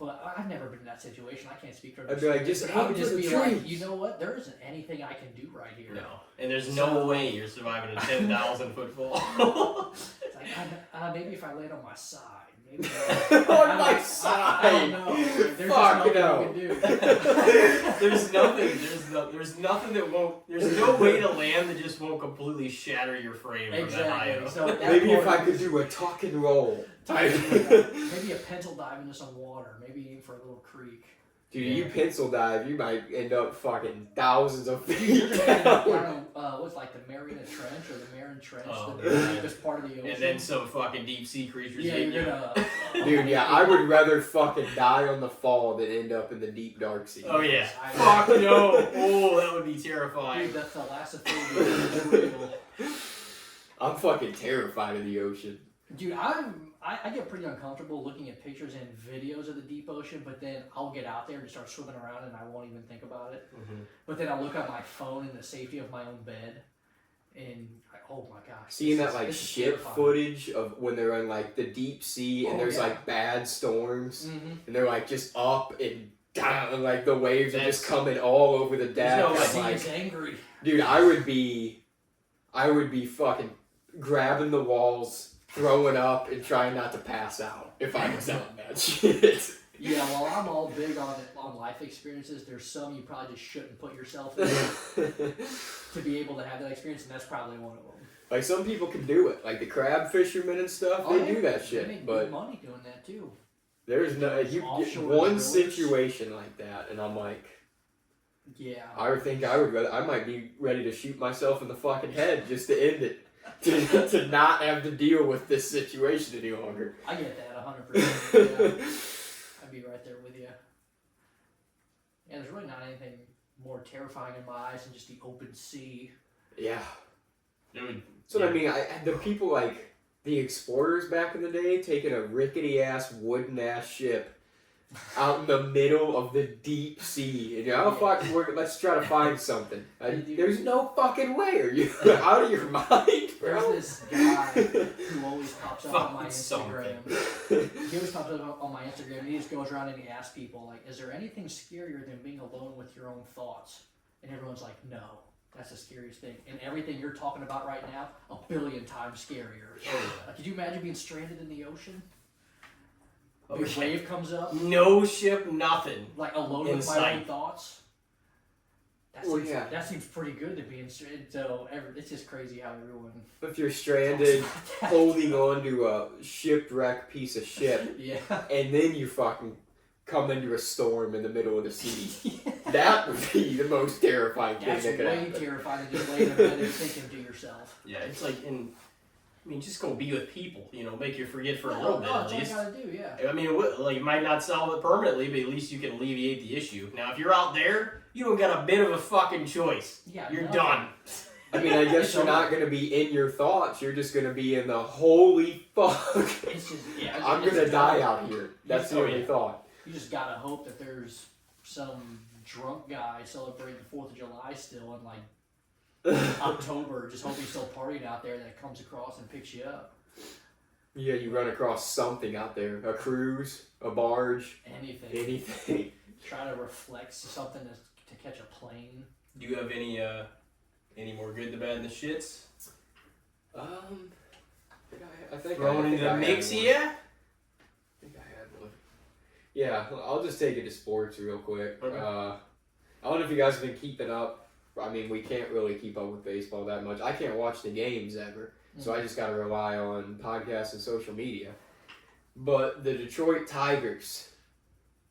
But I've never been in that situation. I can't speak for I'd be like, just I would aim just for the be like, trees. you know what? There isn't anything I can do right here. No. And there's no way you're surviving a 10,000 foot fall. It's like, maybe if I laid on my side. Maybe On my side. I don't know. There's Fuck just nothing no. you can do. There's nothing that won't. There's no way to land that just won't completely shatter your frame from that high Exactly. up. So at that Maybe if point, I could do a tuck and roll. maybe a pencil dive into some water. Maybe aim for a little creek. Dude, Yeah. you pencil dive, you might end up fucking thousands of You're feet gonna end up down. down, what's like the Mariana Trench or the Marin Trench, Oh, the man. deepest part of the ocean. And then some fucking deep sea creatures. yeah, hitting you're you. gonna. Dude, yeah, I would rather fucking die on the fall than end up in the deep dark sea. Oh yeah. I- Fuck no. Oh, that would be terrifying. Dude, the thalassophobia is real. I'm fucking terrified of the ocean. Dude, I get pretty uncomfortable looking at pictures and videos of the deep ocean, but then I'll get out there and just start swimming around and I won't even think about it. Mm-hmm. But then I'll look at my phone in the safety of my own bed, and oh my gosh, Seeing this that is- like this is ship terrifying. footage of when they're in like the deep sea and Oh, there's yeah. like bad storms Mhm. and they're like just up and down and like the waves are just That's- coming all over the deck. no, The I'm sea like, is angry. dude, I would be fucking grabbing the walls, throwing up, and trying not to pass out if I was on that shit. Yeah, well, I'm all big on life experiences. There's some you probably just shouldn't put yourself in to be able to have that experience, and that's probably one of them. Like some people can do it, like the crab fishermen and stuff. Oh, they yeah. do that They shit, make but good money doing that too. there's no you get Offshore one resorts. situation like that, and I'm like. Yeah. I think I would rather. I might be ready to shoot myself in the fucking head just to end it, to not have to deal with this situation any longer. I get that 100%. Yeah. I'd be right there with you. Yeah, there's really not anything more terrifying in my eyes than just the open sea. Yeah, Dude. that's what I mean. The people like the explorers back in the day taking a rickety ass wooden ass ship out in the middle of the deep sea, and Yeah. let's try to find something. Dude. There's no fucking way. Are you out of your mind, bro? There's this guy who always pops up on my Fucking Instagram. He always pops up on my Instagram, and he just goes around and he asks people, like, is there anything scarier than being alone with your own thoughts? And everyone's like, no, that's the scariest thing. And everything you're talking about right now, 1,000,000,000 times scarier. Like, could you imagine being stranded in the ocean? A big Okay. wave comes up, No ship, nothing. like alone with my Inside. own thoughts. That Well, seems, yeah. that seems pretty good to be stranded. So it's just crazy how everyone If you're talks stranded, about that. holding on to a shipwrecked piece of shit, Yeah. and then you fucking come into a storm in the middle of the sea. That would be the most terrifying thing That's that could way happen. terrifying than just laying in bed and thinking to yourself. Yeah, it's like just go be with people. Make you forget for a little bit That's at least. all you gotta do, yeah. I mean, it might not solve it permanently, but at least you can alleviate the issue. Now, if you're out there, you don't got a bit of a fucking choice. Yeah, You're nothing. done. I mean, I guess It's you're not going to be in your thoughts. You're just going to be in the holy fuck. It's just, yeah. I'm it's going to die done. out here. That's the Oh, only yeah. thought. You just gotta hope that there's some drunk guy celebrating the 4th of July still in like October, just hope he's still partying out there that comes across and picks you up. Yeah, you run across something out there. A cruise, a barge, Anything. anything. Try to reflect something to catch a plane. Do you have any more good, the bad, and the shits? I think Thrown into the I had mix one. here? I think I had one. Yeah, I'll just take it to sports real quick. Okay. I don't know if you guys have been keeping up. I mean, we can't really keep up with baseball that much. I can't watch the games ever, so I just got to rely on podcasts and social media. But the Detroit Tigers,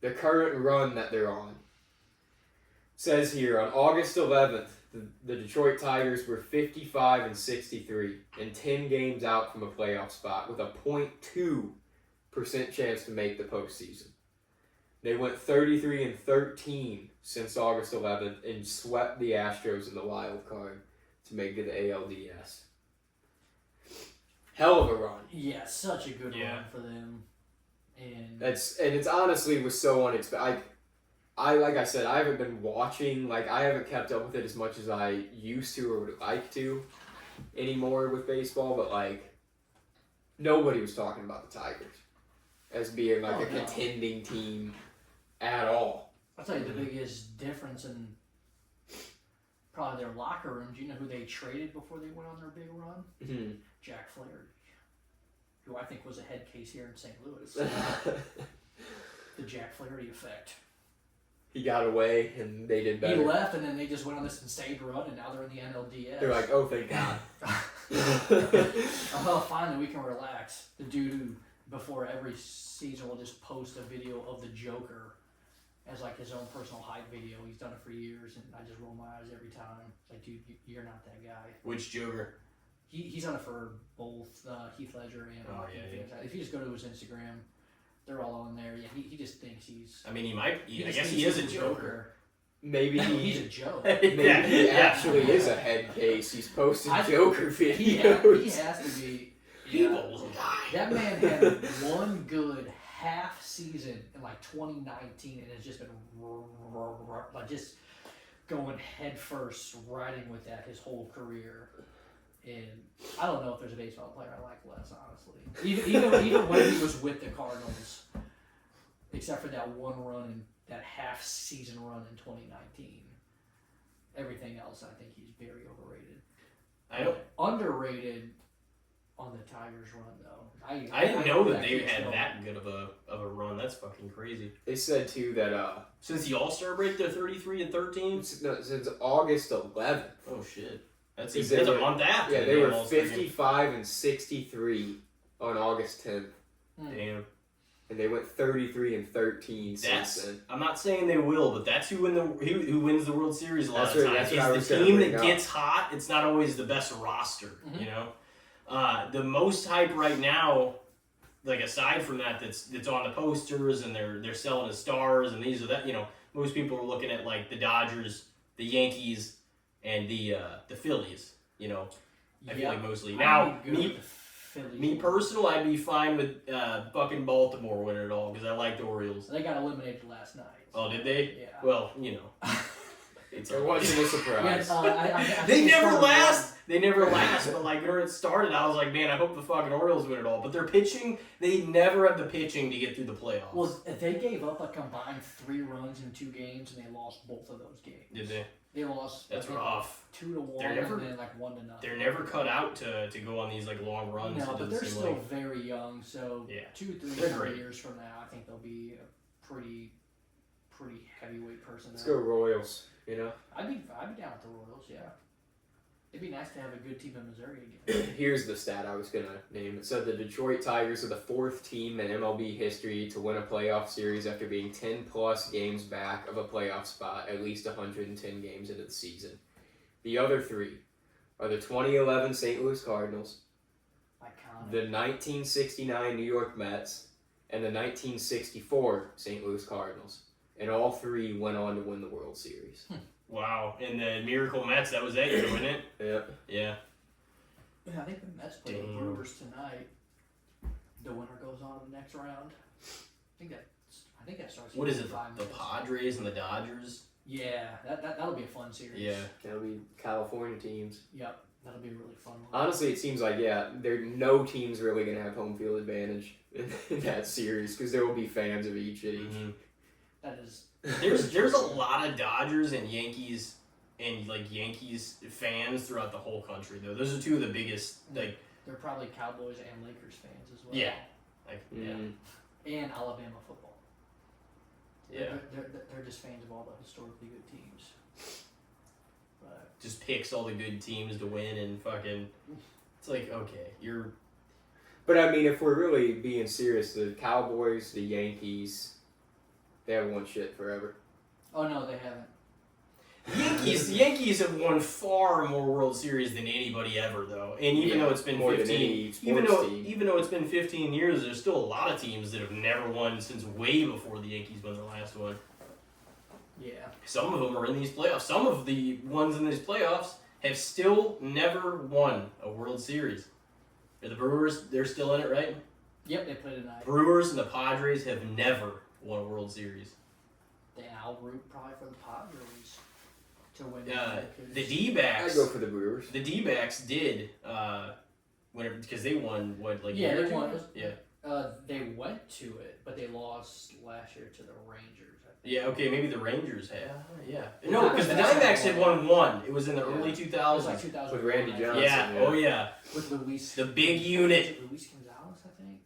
the current run that they're on, says here on August 11th, the Detroit Tigers were 55-63 and 10 games out from a playoff spot with a 0.2% chance to make the postseason. They went 33-13 since August 11th and swept the Astros in the wild card to make it the ALDS. Hell of a run. Yeah, such a good Yeah. run for them. And It's honestly was so unexpected. Like I said, I haven't been watching, I haven't kept up with it as much as I used to or would like to anymore with baseball, but nobody was talking about the Tigers as being a no. contending team at all. I'll tell you the biggest difference in probably their locker rooms. You know who they traded before they went on their big run? Mm-hmm. Jack Flaherty, who I think was a head case here in St. Louis. The Jack Flaherty effect. He got away and they did He better. left, and then they just went on this insane run, and now they're in the NLDS. They're like, oh, thank God. Oh, finally, we can relax. The dude who, before every season, will just post a video of the Joker as like his own personal hype video. He's done it for years, and I just roll my eyes every time. It's like, dude, you're not that guy. Which Joker? He's done it for both Heath Ledger and Joaquin Phoenix. If you just go to his Instagram, they're all on there. Yeah, he just thinks he's. I mean, he might. I guess he is a Joker. Maybe he's a joke. Maybe he actually is a head case. He's posting Joker videos. He has to be. People will die. That man had one good half season in like 2019, and it's just been like just going head first, riding with that his whole career. And I don't know if there's a baseball player I like less, honestly. Even when he was with the Cardinals, except for that one run and that half season run in 2019. Everything else, I think he's very overrated. I don't. Underrated on the Tigers run though. I didn't know that they had that good of a run. That's fucking crazy. They said too that since the All-Star break, they're 33-13. Since August 11th. Oh shit. That's a month after. Yeah, they were 55-63 on August 10th. Damn. And they went 33-13 since then. I'm not saying they will, but that's who wins the World Series a lot of times. It's the team that gets hot. It's not always the best roster, you know. The most hype right now, like aside from that's on the posters and they're selling as stars and these or that. You know, most people are looking at like the Dodgers, the Yankees, and the Phillies. You know, I feel like mostly now me personal, I'd be fine with fucking Baltimore winning it all because I like the Orioles. They got eliminated last night. So. Oh, did they? Yeah. Well, you know, it wasn't a surprise. I they never last. They never last. But like when it started, I was like, man, I hope the fucking Orioles win it all. But their pitching, they never have the pitching to get through the playoffs. Well, they gave up a combined 3 runs in 2 games, and they lost both of those games. Did they? They lost. That's rough. 2-1, and then like 1-0. They're never cut out to go on these like long runs. No, but they're still very young. So 2, 3, 4 years from now, I think they'll be a pretty heavyweight person. Let's go Royals. You know, I'd be down with the Royals. Yeah, it'd be nice to have a good team in Missouri again. Here's the stat I was gonna name. It said the Detroit Tigers are the 4th team in MLB history to win a playoff series after being 10+ games back of a playoff spot, at least 110 games into the season. The other 3 are the 2011 St. Louis Cardinals, Iconic. the 1969 New York Mets, and the 1964 St. Louis Cardinals. And all 3 went on to win the World Series. Wow. And the Miracle Mets, that was that year, wasn't it? Yep. Yeah. Yeah, I think the Mets play the Brewers tonight. The winner goes on to the next round. I think that starts. What is it? 5 The minutes. Padres and the Dodgers? Yeah, that'll be a fun series. Yeah. That'll be California teams. Yep, that'll be a really fun one. Honestly, it seems like, no team's really going to have home field advantage in that series because there will be fans of each at each. Mm-hmm. That is. There's a lot of Dodgers and Yankees fans throughout the whole country though. Those are 2 of the biggest like. They're probably Cowboys and Lakers fans as well. Yeah. And Alabama football. Yeah. They're just fans of all the historically good teams. But just picks all the good teams to win and fucking. It's like okay, you're. But I mean, if we're really being serious, the Cowboys, the Yankees. They haven't won shit forever. Oh no, they haven't. The Yankees have won far more World Series than anybody ever, though. And even though it's been 15, even though it's been 15 years, there's still a lot of teams that have never won since way before the Yankees won their last one. Yeah. Some of them are in these playoffs. Some of the ones in these playoffs have still never won a World Series. The Brewers, they're still in it, right? Yep, they play tonight. Brewers and the Padres have never won a World Series. Then I'll root probably for the Padres to win. The D-backs. I'd go for the Brewers. The D-backs did, because they won they won. Yeah. They went to it, but they lost last year to the Rangers. Yeah. Okay. Maybe the Rangers had. Yeah. No, because the Diamondbacks had won 1. It was in the early 2000s. It was like 2000 with Randy Johnson. Yeah. Oh yeah. With Luis. The big unit. Luis Gonzalez, I think.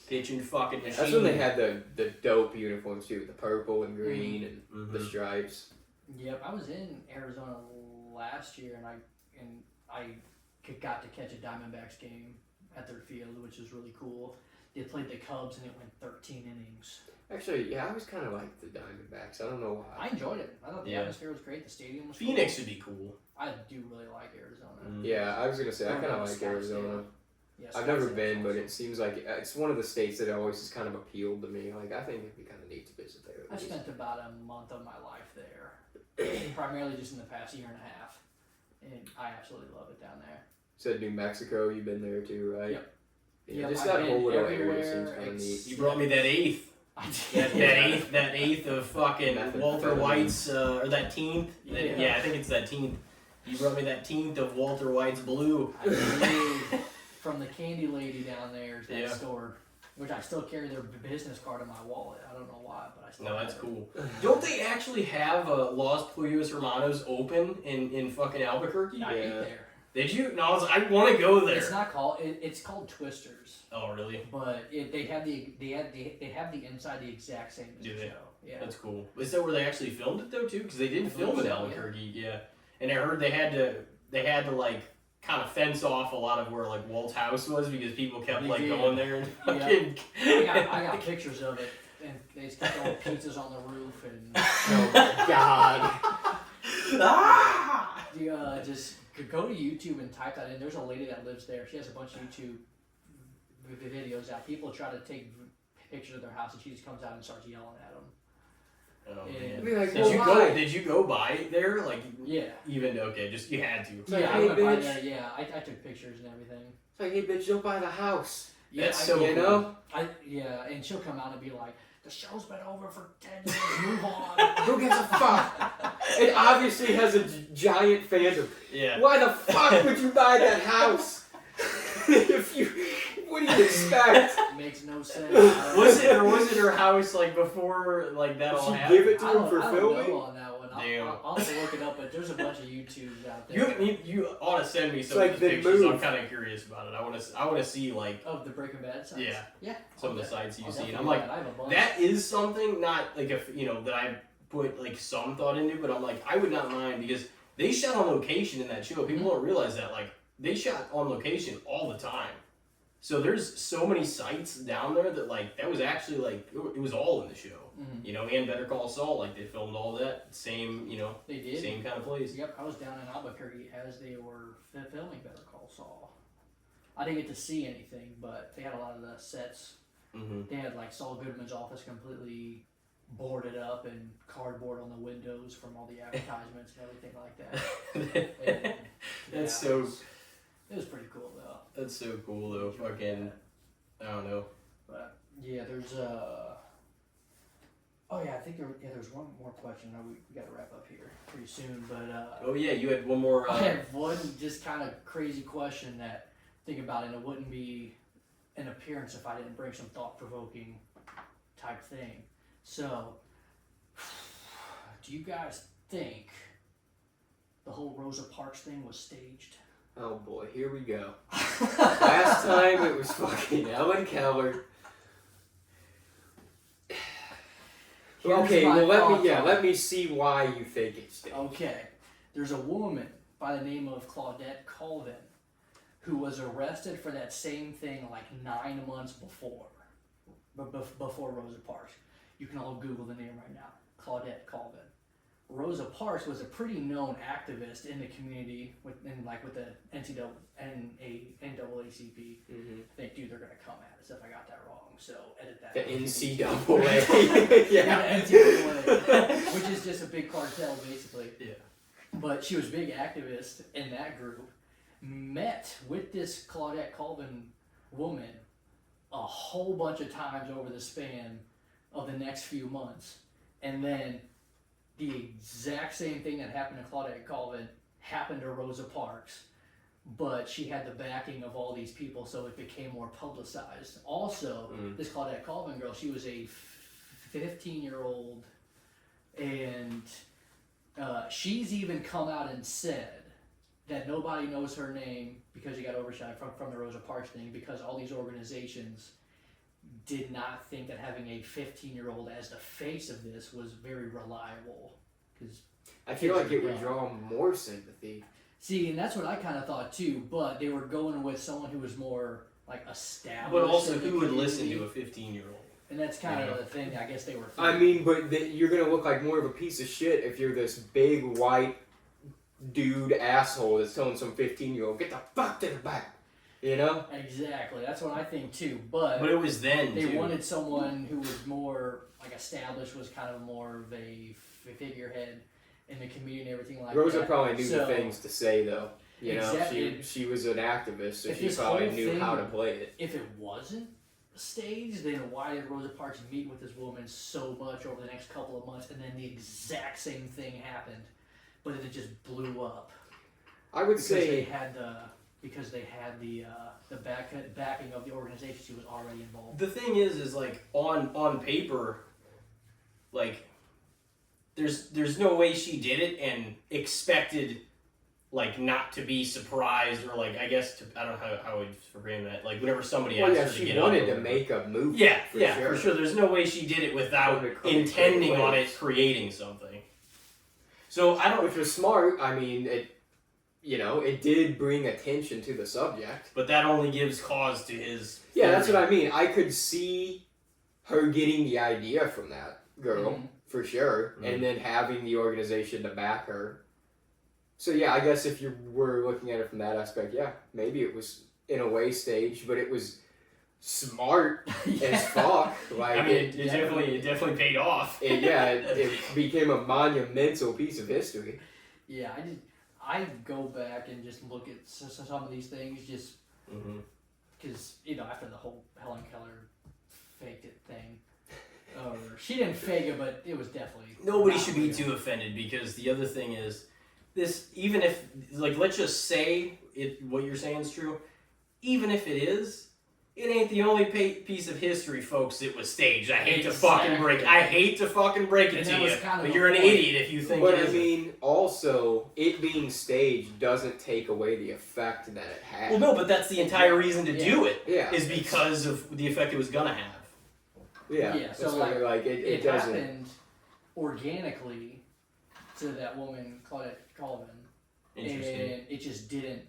Pitching fucking machine. That's when they had the dope uniforms too, the purple and green and the stripes. Yep, I was in Arizona last year, and I got to catch a Diamondbacks game at their field, which is really cool. They played the Cubs and it went 13 innings. Actually, yeah, I was kind of like the Diamondbacks. I don't know why. I enjoyed it. I thought the Yeah. atmosphere was great. The stadium was Phoenix cool. would be cool. I do really like Arizona. Yeah, I was gonna say I kind of like Scottsdale. Arizona. Yeah, I've never Scottsdale's been, but awesome. it seems like it's one of the states that always has kind of appealed to me. Like I think it'd be kind of neat to visit there. I spent about a month of my life there, primarily just in the past year and a half, and I absolutely love it down there. Said New Mexico, you've been there too, right? Yep. Yeah, Yep, just I've that whole been little area everywhere seems kind of neat. You brought me that eighth. I That, did. that eighth of fucking Walter White's, or that teenth. Yeah. I think it's that teenth. You brought me that teenth of Walter White's Blue. I believe from the candy lady down there, that Yeah. store, which I still carry their business card in my wallet. I don't know why, but I still. No, have that's it. cool. Don't they actually have Los Pollos Hermanos open in fucking Albuquerque? I ate Yeah. there. Did you? No, I want to go there. It's not called. It's called Twisters, Oh, really? but they have the inside the exact same as Do the they? show. Yeah. That's cool. Is that where they actually filmed it though too? Because they did I film believe in so, Albuquerque, yeah. And I heard they had to like kind of fence off a lot of where like Walt's house was because people kept They like did. going there and Yeah. fucking. I got pictures of it, and they just kept throwing pizzas on the roof, and Oh my god. Ah! just go to YouTube and type that in. There's a lady that lives there. She has a bunch of YouTube videos out. People try to take pictures of their house, and she just comes out and starts yelling at them. Oh, Yeah. man. Be like, Did you well, go? why? Did you go by it there? Like Yeah. even okay, just you had to. like, Yeah, I hey, went by bitch. there. Yeah, I took pictures and everything. It's like, hey, bitch, don't buy the house. Yeah, That's I- so You cool. know? and she'll come out and be like, "The show's been over for 10 years. Move on." Who gives a fuck? It obviously has a giant fandom. Yeah. Why the fuck would you buy that house? If you, what do you expect? Makes no sense. Was it her house like before like that Did all she happened? give it to I him don't, for I don't filming? know on that one. Damn. I'll have to look it up, but there's a bunch of YouTubes out there. You ought to send me some like of the these pictures. I'm move. kind of curious about it. I want to see like Of the Breaking Bad sites? Yeah. Yeah. some of the I'll sites you I'll see, and definitely I'm do like, that. I have a bunch. that is something not like if that I put like some thought into, but I'm like I would not mind because they shot on location in that show. People don't realize that like they shot on location all the time. So there's so many sites down there that like that was actually like it was all in the show. Mhm. And Better Call Saul, like they filmed all that same, They did. same kind of place. Yep, I was down in Albuquerque as they were filming Better Call Saul. I didn't get to see anything, but they had a lot of the sets. Mm-hmm. They had like Saul Goodman's office completely boarded up and cardboard on the windows from all the advertisements and everything like that. And, That's yeah, so. It was pretty cool though. That's so cool though. Fucking, I don't know. But yeah, there's oh yeah, I think there's one more question. I know we got to wrap up here pretty soon, but Oh yeah, you had one more. I have one just kind of crazy question that think about it. And it wouldn't be an appearance if I didn't bring some thought-provoking type thing. So, do you guys think the whole Rosa Parks thing was staged? Oh boy, here we go. Last time it was fucking Ellen Keller. Here's Okay, my well thoughts on let it. me see why you think it's staged. Okay, there's a woman by the name of Claudette Colvin who was arrested for that same thing like 9 months before, before Rosa Parks. You can all Google the name right now, Claudette Colvin. Rosa Parks was a pretty known activist in the community with the NAACP. Mm-hmm. I think, dude, they're gonna come at us if I got that wrong. So edit that. The out if you need to. NCAA. Yeah, NCAA, which is just a big cartel, basically. Yeah. But she was a big activist in that group. Met with this Claudette Colvin woman a whole bunch of times over the span of the next few months, and then the exact same thing that happened to Claudette Colvin happened to Rosa Parks, but she had the backing of all these people, so it became more publicized. Also, this Claudette Colvin girl, she was a 15-year-old, and she's even come out and said that nobody knows her name because she got overshadowed from the Rosa Parks thing, because all these organizations did not think that having a 15-year-old as the face of this was very reliable. Because I feel like it would draw more sympathy. see, and that's what I kind of thought too, but they were going with someone who was more like established. But also, in the who would listen community. to a 15-year-old? And that's kind of the thing. I guess they were. I mean, but you're gonna look like more of a piece of shit if you're this big white dude asshole that's telling some 15-year-old, get the fuck to the back. You know? Exactly. That's what I think too. But But it was then, they too. wanted someone who was more like established, was kind of more of a figurehead in the community and everything like Rosa that. probably knew So- the things to say, though. You know, Exactly. she was an activist, so If she this probably whole knew thing- how to play it. If it wasn't staged, then why did Rosa Parks meet with this woman so much over the next couple of months, and then the exact same thing happened, but it just blew up? I would Because say they had the backing of the organization. She was already involved. The thing is like on paper, like there's no way she did it and expected like not to be surprised or like I guess I don't know how I would frame that. Like whenever somebody well, asked yeah, her to she get wanted up, to make a movie. yeah, for for sure. There's no way she did it without Wanted to create intending on waves. it creating something. So I don't. Which was smart. I mean, it did bring attention to the subject. But that only gives cause to his. Yeah, that's theory. what I mean. I could see her getting the idea from that girl, for sure, Mhm. and then having the organization to back her. So yeah, I guess if you were looking at it from that aspect, yeah, maybe it was in a way staged, but it was smart as fuck. Like I mean, it definitely paid off. it became a monumental piece of history. Yeah, I go back and just look at some of these things just Mm-hmm. because after the whole Helen Keller faked it thing, or she didn't fake it, but it was definitely Nobody not should be real. too offended because the other thing is this. Even if let's just say what you're saying is true. Even if it is, it ain't the only piece of history, folks. That was staged. I hate to fucking break it And to that you, was kind of but the you're an point. idiot if you think But it I isn't. mean, also, it being staged doesn't take away the effect that it had. Well, no, but that's the entire reason to do it. Yeah. Is because of the effect it was gonna have. Yeah. Yeah, so, That's why, like, it It doesn't. happened organically to that woman, Claudette Colvin, Interesting. and it just didn't.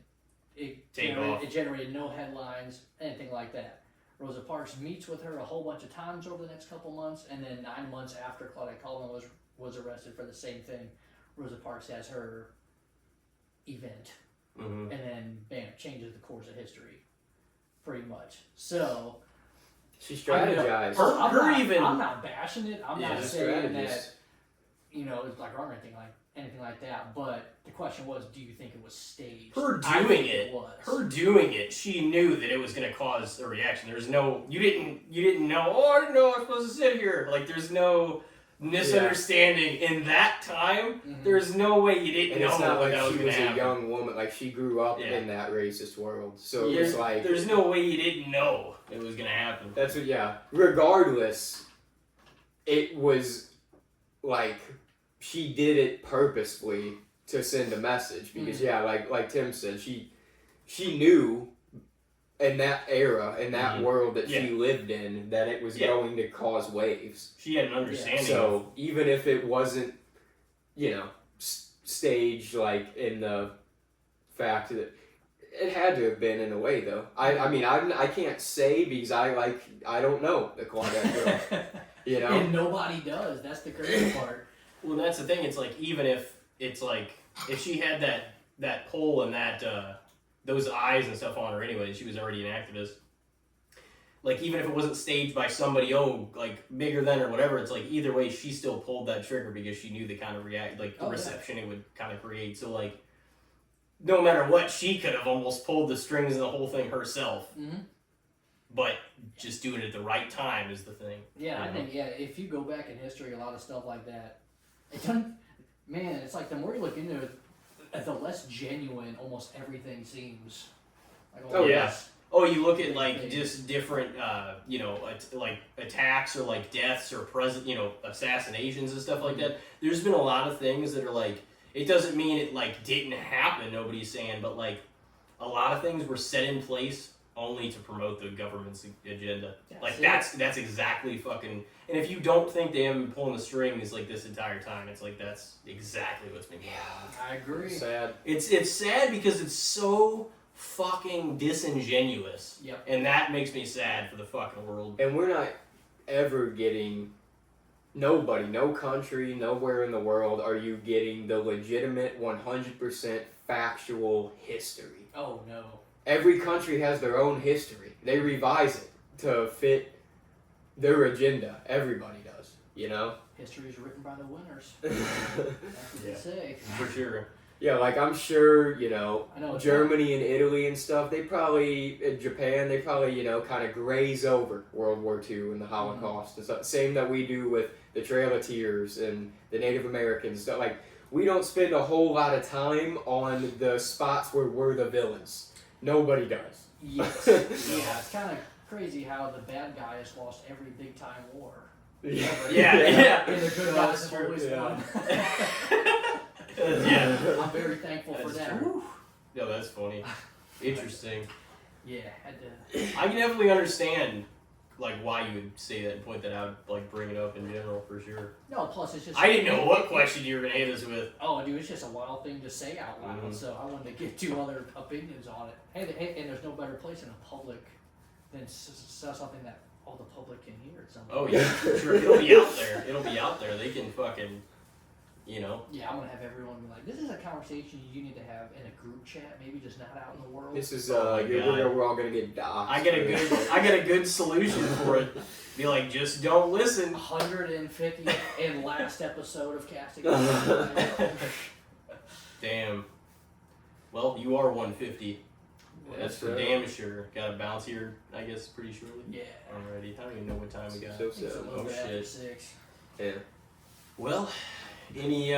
Take off. It generated no headlines, anything like that. Rosa Parks meets with her a whole bunch of times over the next couple months, and then 9 months after Claudette Colvin was arrested for the same thing, Rosa Parks has her event, Mm-hmm. and then bam, changes the course of history, pretty much. So She strategized. I'm not bashing it. I'm Yeah, not She's a saying strategist. that it's like wrong or anything like that. But the question was, do you think it was staged? Her I doing think it, was. her doing it, she knew that it was going to cause a reaction. There's no, you didn't know. Oh, I didn't know I was supposed to sit here. Like, there's no misunderstanding in that time. Mhm. There's no way you didn't And know it's not what like that was she going was to a happen. young woman. Like, she grew up Yeah. in that racist world. So it There's, was like... there's no way you didn't know it was going to happen. That's what, yeah. Regardless, it was like she did it purposefully to send a message because yeah, like Tim said, she knew in that era, in that world that she lived in, that it was going to cause waves. She had an understanding. So even if it wasn't, staged like in the fact that it had to have been in a way though. I mean I can't say because I don't know the Claudette girl. And nobody does. That's the crazy part. Well, that's the thing. It's like even if it's like if she had that pole and that those eyes and stuff on her anyway, she was already an activist. Like even if it wasn't staged by somebody like bigger than or whatever, it's like either way she still pulled that trigger because she knew the kind of reception it would kind of create. So like no matter what, she could have almost pulled the strings and the whole thing herself. Mm-hmm. But just doing it at the right time is the thing. Yeah, I think if you go back in history, a lot of stuff like that, it doesn't. Man, it's like the more you look into it, the less genuine almost everything seems. Like, Oh, yeah. Oh, you look at like just different, like attacks or like deaths or assassinations and stuff like that. There's been a lot of things that are like, it doesn't mean it like didn't happen. Nobody's saying, but like a lot of things were set in place only to promote the government's agenda. That's exactly fucking. And if you don't think they haven't been pulling the strings like this entire time, it's like that's exactly what's been going on. I agree. Sad. It's sad because it's so fucking disingenuous. Yep. And that makes me sad for the fucking world. And we're not ever getting, nobody, no country, nowhere in the world are you getting the legitimate 100% factual history. Oh no. Every country has their own history. They revise it to fit their agenda. Everybody does, you know? History is written by the winners. That's what they say. For sure. Yeah, like I'm sure, you know, I know Germany and Italy and stuff, they probably, Japan, they probably, you know, kind of graze over World War II and the Holocaust. It's the same that we do with the Trail of Tears and the Native Americans. Stuff. Like, we don't spend a whole lot of time on the spots where we're the villains. Nobody does. Yes. Yeah, it's kind of crazy how the bad guy has lost every big time war. Yeah. Yeah. And the good guys have always won. Yeah. I'm very thankful for That's that. true. No, that's funny. Interesting. Yeah, had to. I can definitely understand, like, why you would say that and point that out, like, bring it up in general, for sure. No, plus it's just. I didn't know what question you were going to hit us with. Oh, dude, it's just a wild thing to say out loud, Mhm. so I wanted to get two other opinions on it. Hey, and there's no better place in a public than something that all the public can hear. Oh, yeah, for sure. It'll be out there. It'll be out there. They can fucking, you know. Yeah, I'm gonna have everyone be like, this is a conversation you need to have in a group chat, maybe just not out in the world. This is, Oh my God. we're all going to get doxxed. I get a good solution for it. Be like, just don't listen. 150 and last episode of casting. Damn. Well, you are 150. That's for right. damn sure. Got to bounce here, I guess, pretty shortly. Yeah. Already. I don't even know what time we got. So I think it's a sad. little Oh, bit after shit. 6. Yeah. Well, any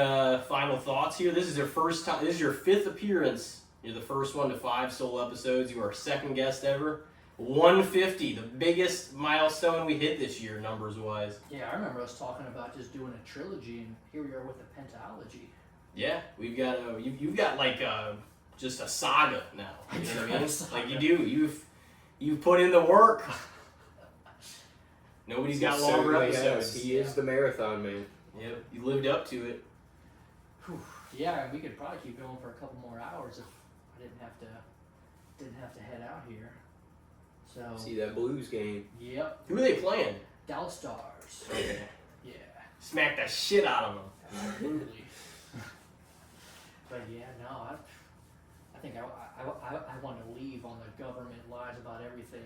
final thoughts here? This is your first time. This is your 5th appearance. You're the first one to 5 solo episodes. You are our 2nd guest ever. 150, the biggest milestone we hit this year, numbers wise. Yeah, I remember us talking about just doing a trilogy, and here we are with the pentalogy. Yeah, we've got you've got like just a saga now. You know what I mean? Like you do. You've put in the work. Nobody's got longer Certainly episodes. has. He is the marathon man. Yep, you lived up to it. Whew. Yeah, and we could probably keep going for a couple more hours if I didn't have to head out here. So. See that Blues game. Yep. Who are they playing? Dallas Stars. Okay. Yeah. Smack the shit out of them. Absolutely. But yeah, no, I think I want to leave on the government lies about everything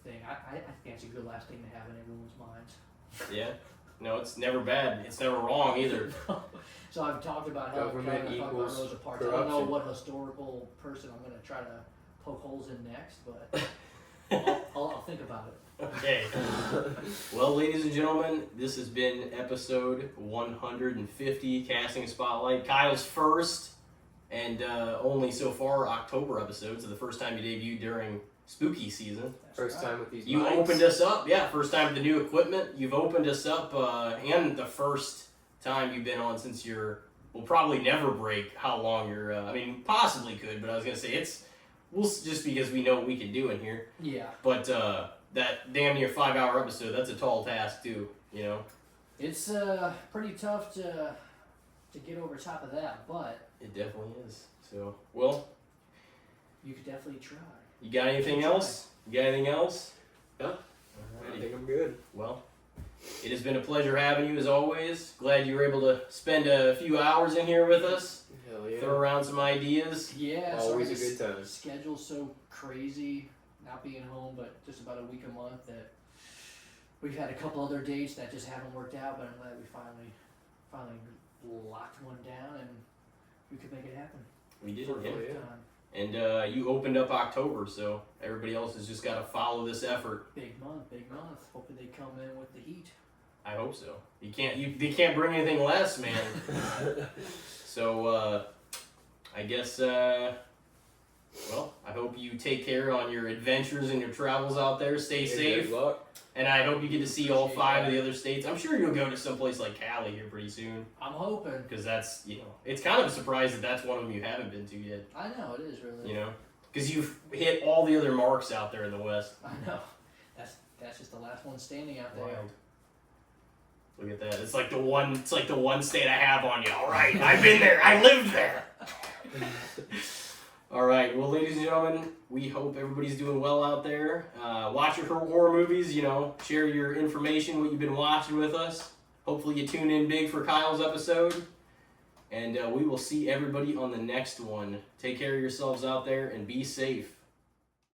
thing. I think that's a good last thing to have in everyone's minds. Yeah. No, it's never bad. It's never wrong either. So I've talked about how Government kind of talked about equals Rosa Parks. I don't know corruption. what historical person I'm going to try to poke holes in next, but I'll think about it. Okay. Well, ladies and gentlemen, this has been episode 150, Casting a Spotlight. Kyle's first and only so far October episode, so the first time you debuted during spooky season. That's First right. time with these You mics. opened us up, yeah, first time with the new equipment. You've opened us up, and the first time you've been on since we'll probably never break how long you're, I mean, possibly could, but I was going to say just because we know what we can do in here. Yeah. But that damn near 5-hour episode, that's a tall task too, you know? It's pretty tough to get over top of that, but It definitely is. So, well, you could definitely try. you got anything else? You got anything else? No. I think I'm good. Well, it has been a pleasure having you as always. Glad you were able to spend a few hours in here with us. Hell yeah. Throw around some ideas. Yeah, Always sorry a good time. the schedule's so crazy, not being home, but just about a week a month that we've had a couple other dates that just haven't worked out, but I'm glad we finally locked one down and we could make it happen. We did, For a yeah. first yeah. time. And you opened up October, so everybody else has just got to follow this effort. Big month. Hoping they come in with the heat. I hope so. They can't bring anything less, man. So, I guess, well, I hope you take care on your adventures and your travels out there. Stay safe. Good luck. And I hope you get to see all 5 of the other states. I'm sure you'll go to someplace like Cali here pretty soon. I'm hoping. Because that's, it's kind of a surprise that that's one of them you haven't been to yet. I know, it is really. You know? Because you've hit all the other marks out there in the West. I know. That's just the last one standing out there. Wild. Look at that. It's like the one state I have on you. All right. I've been there. I lived there. All right. Well, ladies and gentlemen, we hope everybody's doing well out there. Watch your horror movies. Share your information, what you've been watching with us. Hopefully, you tune in big for Kyle's episode. And we will see everybody on the next one. Take care of yourselves out there and be safe.